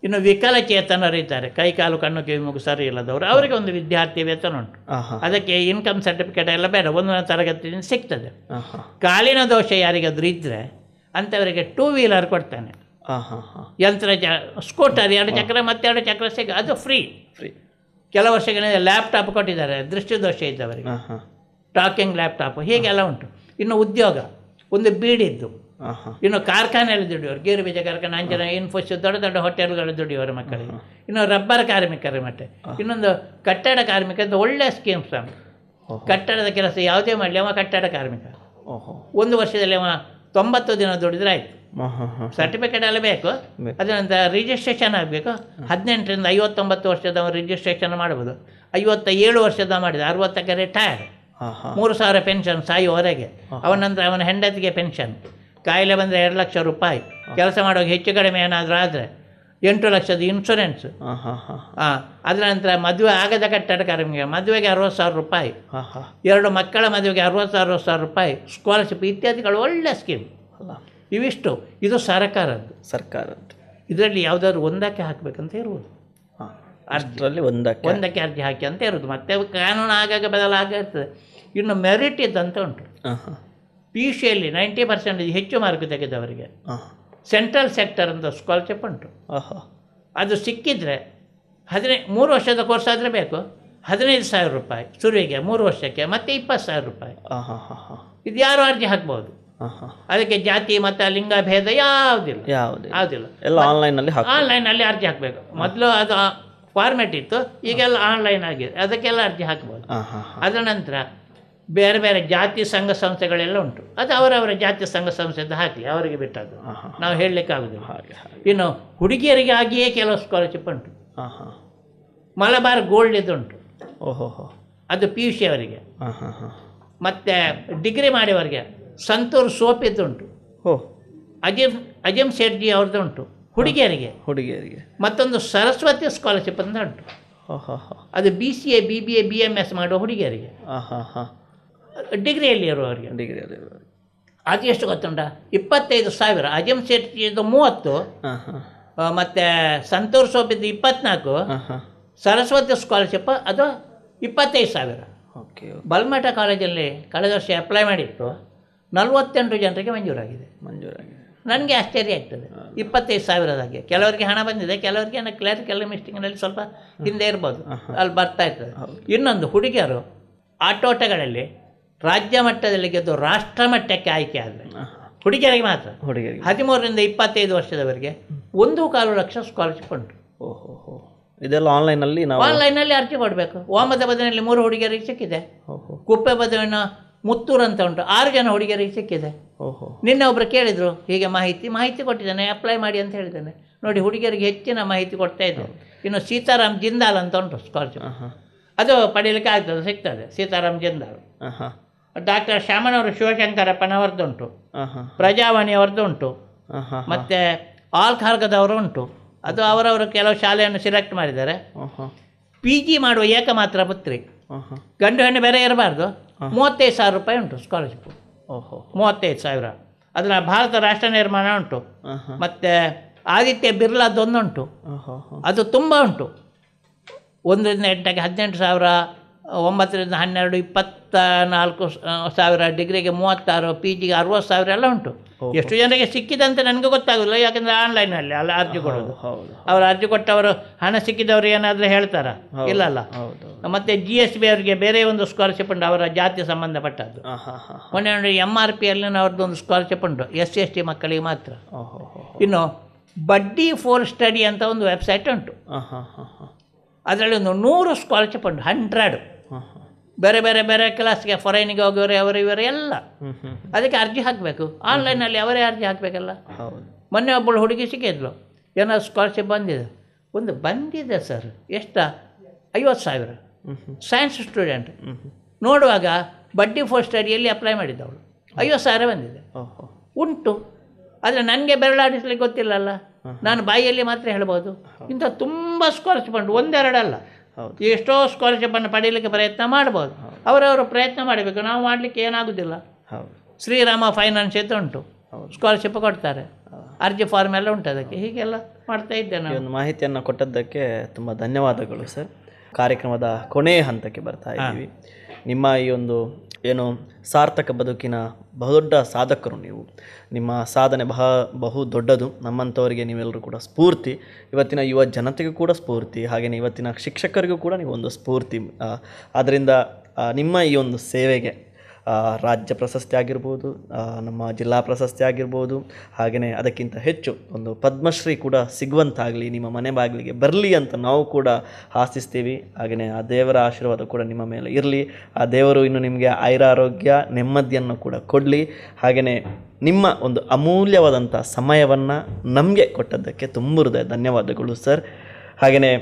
ಇನ್ನು ವಿಕಲಚೇತನರು ಇದ್ದಾರೆ, ಕೈಕಾಲು, ಕಣ್ಣು, ಕಿವಿ, ಮೂಗು ಸರಿ ಇಲ್ಲದವರು, ಅವರಿಗೆ ಒಂದು ವಿದ್ಯಾರ್ಥಿ ವೇತನ ಉಂಟು. ಅದಕ್ಕೆ ಇನ್ಕಮ್ ಸರ್ಟಿಫಿಕೇಟ್ ಎಲ್ಲ ಬೇಡ, 1ನೇ ತರಗತಿಯಿಂದ ಸಿಗ್ತದೆ. ಕಾಲಿನ ದೋಷ ಯಾರಿಗಾದ್ರೂ ಇದ್ದರೆ ಅಂಥವರಿಗೆ 2 ವೀಲರ್ ಕೊಡ್ತಾನೆ, ಯಂತ್ರ ಸ್ಕೂಟರ್ 2 ಚಕ್ರ ಮತ್ತು 2 ಚಕ್ರ ಅದು ಫ್ರೀ. ಕೆಲವು ವರ್ಷಗಳಿಂದ ಲ್ಯಾಪ್ಟಾಪ್ ಕೊಟ್ಟಿದ್ದಾರೆ ದೃಷ್ಟಿದೋಷ ಇದ್ದವರಿಗೆ, ಟಾಕಿಂಗ್ ಲ್ಯಾಪ್ಟಾಪ್, ಹೀಗೆಲ್ಲ ಉಂಟು. ಇನ್ನು ಉದ್ಯೋಗ, ಒಂದು ಬೀಡಿದ್ದು. ಇನ್ನು ಕಾರ್ಖಾನೆಯಲ್ಲಿ ದುಡಿಯೋರು, ಗೇರು ಬೀಜ ಕಾರ್ಖಾನೆ, ಅಂಜನ, ಇನ್ಫೋಸಿಸ್, ದೊಡ್ಡ ದೊಡ್ಡ ಹೋಟೆಲ್ಗಳು ದುಡಿಯೋರು ಮಕ್ಕಳಿಗೆ. ಇನ್ನು ರಬ್ಬರ್ ಕಾರ್ಮಿಕರ ಮತ್ತೆ. ಇನ್ನೊಂದು ಕಟ್ಟಡ ಕಾರ್ಮಿಕ ಅಂತ ಒಳ್ಳೆಯ ಸ್ಕೀಮ್ಸ್. ಕಟ್ಟಡದ ಕೆಲಸ ಯಾವುದೇ ಮಾಡಲಿ ಅವ ಕಟ್ಟಡ ಕಾರ್ಮಿಕ. 1 ವರ್ಷದಲ್ಲಿ ಅವ 90 ದಿನ ದುಡಿದ್ರೆ ಆಯಿತು. ಸರ್ಟಿಫಿಕೇಟ್ ಎಲ್ಲ ಬೇಕು. ಅದರ ನಂತರ ರಿಜಿಸ್ಟ್ರೇಷನ್ ಆಗಬೇಕು. 18ರಿಂದ 59 ವರ್ಷದವ ರಿಜಿಸ್ಟ್ರೇಷನ್ ಮಾಡ್ಬೋದು. 57 ವರ್ಷದ ಮಾಡಿದ, 60ಕ್ಕೆ ರಿಟೈರ್, 3,000 ಪೆನ್ಷನ್ ಸಾಯುವವರೆಗೆ. ಅವನ ನಂತರ ಅವನ ಹೆಂಡತಿಗೆ ಪೆನ್ಷನ್, ಕಾಯಿಲೆ ಬಂದರೆ 2 ಲಕ್ಷ ರೂಪಾಯಿ, ಕೆಲಸ ಮಾಡುವಾಗ ಹೆಚ್ಚು ಕಡಿಮೆ ಏನಾದರೂ ಆದರೆ 8 ಲಕ್ಷದ ಇನ್ಶೂರೆನ್ಸ್. ಅದರ ನಂತರ ಮದುವೆ ಆಗದ ಕಟ್ಟಡ ಕಾರ್ಮಿಕ, ಮದುವೆಗೆ 60,000 ರೂಪಾಯಿ, 2 ಮಕ್ಕಳ ಮದುವೆಗೆ 60,000 ರೂಪಾಯಿ, ಸ್ಕಾಲರ್ಶಿಪ್ ಇತ್ಯಾದಿಗಳು ಒಳ್ಳೆಯ ಸ್ಕೀಮ್. ಇವಿಷ್ಟು ಇದು ಸರ್ಕಾರದ್ದು. ಇದರಲ್ಲಿ ಯಾವುದಾದ್ರು ಒಂದಕ್ಕೆ ಹಾಕಬೇಕಂತ ಇರುವುದು, ಅಷ್ಟರಲ್ಲಿ ಒಂದಕ್ಕೆ ಅರ್ಜಿ ಹಾಕಿ ಅಂತ ಇರೋದು. ಮತ್ತೆ ಕಾನೂನು ಆಗಾಗ ಬದಲಾಗಿರ್ತದೆ. ಇನ್ನು ಮೆರಿಟ್ ಇದ್ದಂತ ಉಂಟು. PUCಯಲ್ಲಿ 90% ಹೆಚ್ಚು ಮಾರ್ಕ್ ತೆಗೆದವರಿಗೆ ಸೆಂಟ್ರಲ್ ಸೆಕ್ಟರ್ ಅಂತ ಸ್ಕಾಲರ್ಶಿಪ್ ಉಂಟು. ಅದು ಸಿಕ್ಕಿದರೆ 3 ವರ್ಷದ ಕೋರ್ಸ್ ಆದರೆ ಬೇಕು, 15,000 ರೂಪಾಯಿ ಶುರುವಿಗೆ, 3 ವರ್ಷಕ್ಕೆ, ಮತ್ತೆ 20,000 ರೂಪಾಯಿ. ಇದು ಯಾರು ಅರ್ಜಿ ಹಾಕ್ಬೋದು. ಅದಕ್ಕೆ ಜಾತಿ ಮತ್ತು ಲಿಂಗ ಭೇದ ಯಾವುದಿಲ್ಲ. ಎಲ್ಲ ಆನ್ಲೈನಲ್ಲಿ ಅರ್ಜಿ ಹಾಕಬೇಕು. ಮೊದಲು ಅದು ಫಾರ್ಮೆಟ್ ಇತ್ತು, ಈಗೆಲ್ಲ ಆನ್ಲೈನ್ ಆಗಿದೆ, ಅದಕ್ಕೆಲ್ಲ ಅರ್ಜಿ ಹಾಕ್ಬೋದು. ಅದರ ನಂತರ ಬೇರೆ ಬೇರೆ ಜಾತಿ ಸಂಘ ಸಂಸ್ಥೆಗಳೆಲ್ಲ ಉಂಟು. ಅದು ಅವರವರ ಜಾತಿ ಸಂಘ ಸಂಸ್ಥೆದ್ದು ಹಾಕಲಿ, ಅವರಿಗೆ ಬಿಟ್ಟದ್ದು, ನಾವು ಹೇಳಲಿಕ್ಕೆ ಆಗೋದಿಲ್ಲ. ಇನ್ನು ಹುಡುಗಿಯರಿಗೆ ಆಗಿಯೇ ಕೆಲವು ಸ್ಕಾಲರ್ಶಿಪ್ ಉಂಟು. ಮಲಬಾರ್ ಗೋಲ್ಡ್ ಇದುಂಟು, ಅದು PUC ಅವರಿಗೆ. ಮತ್ತು ಡಿಗ್ರಿ ಮಾಡಿಯವರಿಗೆ ಸಂತೂರ್ ಸೋಪ್ ಇದ್ದುಂಟು, ಅಜಿಮ್ ಸೇಠ್ಜಿ ಅವ್ರದ್ದು ಉಂಟು ಹುಡುಗಿಯರಿಗೆ. ಮತ್ತೊಂದು ಸರಸ್ವತಿ ಸ್ಕಾಲರ್ಶಿಪ್ ಅಂತ ಉಂಟು, ಅದು BCA, BBA, BMS ಮಾಡುವ ಹುಡುಗಿಯರಿಗೆ, ಡಿಗ್ರಿಯಲ್ಲಿ ಇರುವವರಿಗೆ. ಅದು ಎಷ್ಟು ಗೊತ್ತುಂಟ, 25,000. ಅಜಿಮ್ ಶೆಟ್ಟಿದು 30, ಹಾಂ ಹಾಂ ಮತ್ತು ಸಂತೂರ್ ಸೋಪಿದ್ದು 24, ಹಾಂ ಹಾಂ ಸರಸ್ವತಿ ಸ್ಕಾಲರ್ಶಿಪ್ ಅದು 25,000. ಓಕೆ ಬಲ್ಮಠ ಕಾಲೇಜಲ್ಲಿ ಕಳೆದ ವರ್ಷ ಅಪ್ಲೈ ಮಾಡಿತ್ತು, 48 ಜನರಿಗೆ ಮಂಜೂರಾಗಿದೆ. ಮಂಜೂರಾಗಿದೆ. ನನಗೆ ಆಶ್ಚರ್ಯ ಆಗ್ತದೆ. 25,000ದಾಗೆ ಕೆಲವರಿಗೆ ಹಣ ಬಂದಿದೆ, ಕೆಲವರಿಗೆ ಕ್ಲರಿಕಲ್ ಮಿಸ್ಟಿಂಗ್ನಲ್ಲಿ ಸ್ವಲ್ಪ ಹಿಂದೆ ಇರ್ಬೋದು, ಅಲ್ಲಿ ಬರ್ತಾ ಇರ್ತದೆ. ಇನ್ನೊಂದು, ಹುಡುಗಿಯರು ಆಟೋಟಗಳಲ್ಲಿ ರಾಜ್ಯ ಮಟ್ಟದಲ್ಲಿ ಗೆದ್ದು ರಾಷ್ಟ್ರ ಮಟ್ಟಕ್ಕೆ ಆಯ್ಕೆ ಆದರೆ ಹುಡುಗಿಯರಿಗೆ ಮಾತ್ರ, ಹುಡುಗರಿಗೆ 13ರಿಂದ 25 ವರ್ಷದವರೆಗೆ 1.25 ಲಕ್ಷ ಸ್ಕಾಲರ್ಶಿಪ್ ಉಂಟು. ಓಹೋ ಇದೆಲ್ಲ ಆನ್ಲೈನಲ್ಲಿ ನಾವು ಆನ್ಲೈನಲ್ಲಿ ಅರ್ಜಿ ಕೊಡಬೇಕು. ಓಮದ ಬದನಲ್ಲಿ 3 ಹುಡುಗಿಯರಿಗೆ ಸಿಕ್ಕಿದೆ. ಓಹೋ ಕುಪ್ಪೆ ಬದವಿನ ಮುತ್ತೂರು ಅಂತ ಉಂಟು, 6 ಜನ ಹುಡುಗಿಯರಿಗೆ ಸಿಕ್ಕಿದೆ. ಓಹೋ ನಿನ್ನೆ ಒಬ್ಬರು ಕೇಳಿದರು, ಹೀಗೆ ಮಾಹಿತಿ ಕೊಟ್ಟಿದ್ದಾನೆ, ಅಪ್ಲೈ ಮಾಡಿ ಅಂತ ಹೇಳಿದ್ದಾನೆ. ನೋಡಿ, ಹುಡುಗಿಯರಿಗೆ ಹೆಚ್ಚಿನ ಮಾಹಿತಿ ಕೊಡ್ತಾ ಇದ್ದಾರೆ. ಇನ್ನು ಸೀತಾರಾಮ್ ಜಿಂದಾಲ್ ಅಂತ ಉಂಟು ಸ್ಕಾಲರ್ಶಿಪ್, ಅದು ಪಡೀಲಿಕ್ಕೆ ಆಗ್ತದೆ, ಸಿಗ್ತದೆ. ಸೀತಾರಾಮ್ ಜಿಂದಾಲ್. ಡಾಕ್ಟರ್ ಶ್ಯಾಮನವರು ಶಿವಶಂಕರಪ್ಪನವರದ್ದು ಉಂಟು, ಪ್ರಜಾವಾಣಿಯವರದ್ದು ಉಂಟು, ಮತ್ತು ಆಲ್ಖಾರ್ಗದವರು ಉಂಟು. ಅದು ಅವರವರು ಕೆಲವು ಶಾಲೆಯನ್ನು ಸಿಲೆಕ್ಟ್ ಮಾಡಿದ್ದಾರೆ. PG ಮಾಡುವ ಏಕಮಾತ್ರ ಪುತ್ರಿ, ಗಂಡು ಹೆಣ್ಣು ಬೇರೆ ಇರಬಾರ್ದು. 35,000 ರೂಪಾಯಿ ಉಂಟು ಸ್ಕಾಲರ್ಶಿಪ್. ಓಹೋ 35,000. ಅದನ್ನು ಭಾರತ ರಾಷ್ಟ್ರ ನಿರ್ಮಾಣ ಉಂಟು, ಮತ್ತು ಆದಿತ್ಯ ಬಿರ್ಲಾದೊಂದುಂಟು. ಅದು ತುಂಬ ಉಂಟು. 1ರಿಂದ 8ಕ್ಕೆ 18,000, 9ರಿಂದ 12, 24,000, ಡಿಗ್ರಿಗೆ 36, PGಗೆ 60,000 ಎಲ್ಲ ಉಂಟು. ಎಷ್ಟು ಜನರಿಗೆ ಸಿಕ್ಕಿದಂತೆ ನನಗೆ ಗೊತ್ತಾಗೋದಿಲ್ಲ, ಯಾಕಂದರೆ ಆನ್ಲೈನಲ್ಲಿ ಅಲ್ಲ ಅರ್ಜಿ ಕೊಡೋದು. ಅವರು ಅರ್ಜಿ ಕೊಟ್ಟವರು ಹಣ ಸಿಕ್ಕಿದವರು ಏನಾದರೂ ಹೇಳ್ತಾರಾ? ಇಲ್ಲಲ್ಲ. ಮತ್ತು GSB ಅವರಿಗೆ ಬೇರೆ ಒಂದು ಸ್ಕಾಲರ್ಶಿಪ್ ಉಂಟು, ಅವರ ಜಾತಿ ಸಂಬಂಧಪಟ್ಟದ್ದು. ಮೊನ್ನೆ ನೋಡಿ MRPಯಲ್ಲಿ ಅವ್ರದ್ದೊಂದು ಸ್ಕಾಲರ್ಶಿಪ್ ಉಂಟು, SC/ST ಮಕ್ಕಳಿಗೆ ಮಾತ್ರ. ಇನ್ನು ಬಡ್ಡಿ ಫಾರ್ ಸ್ಟಡಿ ಅಂತ ಒಂದು ವೆಬ್ಸೈಟ್ ಉಂಟು, ಅದರಲ್ಲಿ ಒಂದು 100 ಸ್ಕಾಲರ್ಶಿಪ್ ಉಂಟು. 100 ಬೇರೆ ಬೇರೆ ಬೇರೆ ಕ್ಲಾಸ್ಗೆ, ಫಾರಿನಿಗೆ ಹೋಗೋರು ಅವರು ಇವರು ಎಲ್ಲ ಅದಕ್ಕೆ ಅರ್ಜಿ ಹಾಕಬೇಕು. ಆನ್ಲೈನಲ್ಲಿ ಅವರೇ ಅರ್ಜಿ ಹಾಕಬೇಕಲ್ಲ. ಮೊನ್ನೆ ಒಬ್ಬಳು ಹುಡುಗಿ ಸಿಕ್ಕಿದ್ಲು, ಏನಾದ್ರು ಸ್ಕಾಲರ್ಶಿಪ್ ಬಂದಿದೆ ಸರ್, ಎಷ್ಟಾ? 50,000. Science student. ನೋಡುವಾಗ ಬಡ್ಡಿ ಫಾರ್ ಸ್ಟಡಿಯಲ್ಲಿ ಅಪ್ಲೈ ಮಾಡಿದ್ದವಳು, 50,000 ಬಂದಿದೆ. ಉಂಟು, ಆದರೆ ನನಗೆ ಬೆರಳಾಡಿಸ್ಲಿಕ್ಕೆ ಗೊತ್ತಿಲ್ಲಲ್ಲ, ನಾನು ಬಾಯಿಯಲ್ಲಿ ಮಾತ್ರ ಹೇಳ್ಬೋದು. ಇಂಥ ತುಂಬ ಸ್ಕಾಲರ್ಶಿಪ್ ಉಂಟು, 1-2 ಅಲ್ಲ. ಎಷ್ಟೋ ಸ್ಕಾಲರ್ಶಿಪ್ಪನ್ನು ಪಡೀಲಿಕ್ಕೆ ಪ್ರಯತ್ನ ಮಾಡ್ಬೋದು. ಅವರವರು ಪ್ರಯತ್ನ ಮಾಡಬೇಕು, ನಾವು ಮಾಡಲಿಕ್ಕೆ ಏನಾಗೋದಿಲ್ಲ. ಶ್ರೀರಾಮ ಫೈನಾನ್ಸ್ ಅಂತ ಉಂಟು, ಸ್ಕಾಲರ್ಶಿಪ್ ಕೊಡ್ತಾರೆ, ಅರ್ಜಿ ಫಾರ್ಮ್ ಎಲ್ಲ ಉಂಟು, ಅದಕ್ಕೆ ಹೀಗೆಲ್ಲ ಮಾಡ್ತಾ ಇದ್ದೇನೆ. ಒಂದು ಮಾಹಿತಿಯನ್ನು ಕೊಟ್ಟದ್ದಕ್ಕೆ ತುಂಬ ಧನ್ಯವಾದಗಳು ಸರ್. ಕಾರ್ಯಕ್ರಮದ ಕೊನೆಯ ಹಂತಕ್ಕೆ ಬರ್ತಾ ಇದ್ದೀವಿ. ನಿಮ್ಮ ಈ ಒಂದು ಏನು ಸಾರ್ಥಕ ಬದುಕಿನ ಬಹುದೊಡ್ಡ ಸಾಧಕರು ನೀವು. ನಿಮ್ಮ ಸಾಧನೆ ಬಹು ದೊಡ್ಡದು. ನಮ್ಮಂಥವರಿಗೆ ನೀವೆಲ್ಲರೂ ಕೂಡ ಸ್ಫೂರ್ತಿ. ಇವತ್ತಿನ ಯುವ ಜನತೆಗೂ ಕೂಡ ಸ್ಫೂರ್ತಿ, ಹಾಗೆಯೇ ಇವತ್ತಿನ ಶಿಕ್ಷಕರಿಗೂ ಕೂಡ ನೀವು ಒಂದು ಸ್ಫೂರ್ತಿ. ಆದ್ದರಿಂದ ನಿಮ್ಮ ಈ ಒಂದು ಸೇವೆಗೆ ರಾಜ್ಯ ಪ್ರಶಸ್ತಿ ಆಗಿರ್ಬೋದು, ನಮ್ಮ ಜಿಲ್ಲಾ ಪ್ರಶಸ್ತಿ ಆಗಿರ್ಬೋದು, ಹಾಗೆಯೇ ಅದಕ್ಕಿಂತ ಹೆಚ್ಚು ಒಂದು ಪದ್ಮಶ್ರೀ ಕೂಡ ಸಿಗುವಂತಾಗಲಿ, ನಿಮ್ಮ ಮನೆ ಬಾಗಿಲಿಗೆ ಬರಲಿ ಅಂತ ನಾವು ಕೂಡ ಆಶಿಸ್ತೀವಿ. ಹಾಗೆಯೇ ಆ ದೇವರ ಆಶೀರ್ವಾದ ಕೂಡ ನಿಮ್ಮ ಮೇಲೆ ಇರಲಿ. ಆ ದೇವರು ಇನ್ನು ನಿಮಗೆ ಆಯುರಾರೋಗ್ಯ ನೆಮ್ಮದಿಯನ್ನು ಕೂಡ ಕೊಡಲಿ. ಹಾಗೆಯೇ ನಿಮ್ಮ ಒಂದು ಅಮೂಲ್ಯವಾದಂಥ ಸಮಯವನ್ನು ನಮಗೆ ಕೊಟ್ಟದ್ದಕ್ಕೆ ತುಂಬ ಹೃದಯ ಧನ್ಯವಾದಗಳು ಸರ್. ಹಾಗೆಯೇ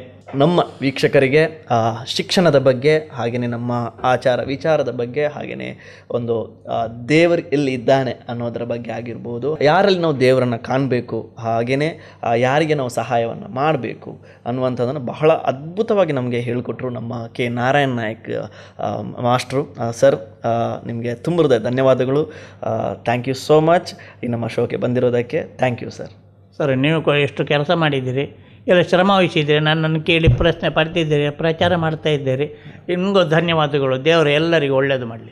ನಮ್ಮ ವೀಕ್ಷಕರಿಗೆ ಶಿಕ್ಷಣದ ಬಗ್ಗೆ, ಹಾಗೆಯೇ ನಮ್ಮ ಆಚಾರ ವಿಚಾರದ ಬಗ್ಗೆ, ಹಾಗೆಯೇ ಒಂದು ದೇವರು ಎಲ್ಲಿ ಇದ್ದಾನೆ ಅನ್ನೋದರ ಬಗ್ಗೆ ಆಗಿರ್ಬೋದು, ಯಾರಲ್ಲಿ ನಾವು ದೇವರನ್ನು ಕಾಣಬೇಕು, ಹಾಗೆಯೇ ಯಾರಿಗೆ ನಾವು ಸಹಾಯವನ್ನು ಮಾಡಬೇಕು ಅನ್ನುವಂಥದ್ದನ್ನು ಬಹಳ ಅದ್ಭುತವಾಗಿ ನಮಗೆ ಹೇಳಿಕೊಟ್ರು ನಮ್ಮ ಕೆ ನಾರಾಯಣ್ ನಾಯಕ್ ಮಾಸ್ಟ್ರು ಸರ್. ನಿಮಗೆ ತುಂಬ ಹೃದಯ ಧನ್ಯವಾದಗಳು. ಥ್ಯಾಂಕ್ ಯು ಸೋ ಮಚ್ ಈ ನಮ್ಮ ಶೋಗೆ ಬಂದಿರೋದಕ್ಕೆ. Thank you sir. ಸರ್, ನೀವು ಎಷ್ಟು ಕೆಲಸ ಮಾಡಿದ್ದೀರಿ, ಎಲ್ಲ ಶ್ರಮ ವಹಿಸಿದ್ದೀರಿ, ನನ್ನನ್ನು ಕೇಳಿ ಪ್ರಶ್ನೆ ಪಡ್ತಿದ್ದೀರಿ, ಪ್ರಚಾರ ಮಾಡ್ತಾ ಇದ್ದೀರಿ. ನಿಮಗೂ ಧನ್ಯವಾದಗಳು. ದೇವರು ಎಲ್ಲರಿಗೂ ಒಳ್ಳೆಯದು ಮಾಡಲಿ,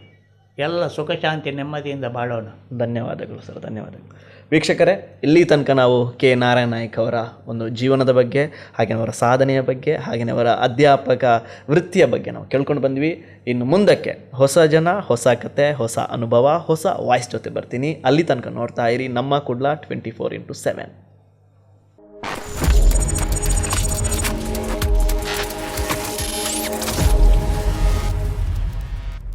ಎಲ್ಲ ಸುಖ ಶಾಂತಿ ನೆಮ್ಮದಿಯಿಂದ ಬಾಳೋಣ. ಧನ್ಯವಾದಗಳು ಸರ್, ಧನ್ಯವಾದಗಳು. ವೀಕ್ಷಕರೇ, ಇಲ್ಲಿ ತನಕ ನಾವು ಕೆ ನಾರಾಯಣ್ ನಾಯಕ್ ಅವರ ಒಂದು ಜೀವನದ ಬಗ್ಗೆ, ಹಾಗೆಯೇ ಅವರ ಸಾಧನೆಯ ಬಗ್ಗೆ, ಹಾಗೆಯೇ ಅವರ ಅಧ್ಯಾಪಕ ವೃತ್ತಿಯ ಬಗ್ಗೆ ನಾವು ಕೇಳ್ಕೊಂಡು ಬಂದ್ವಿ. ಇನ್ನು ಮುಂದಕ್ಕೆ ಹೊಸ ಜನ, ಹೊಸ ಕತೆ, ಹೊಸ ಅನುಭವ, ಹೊಸ ವಾಯ್ಸ್ ಜೊತೆ ಬರ್ತೀನಿ. ಅಲ್ಲಿ ತನಕ ನೋಡ್ತಾ ಇರಿ ನಮ್ಮ ಕುಡ್ಲ 24x7.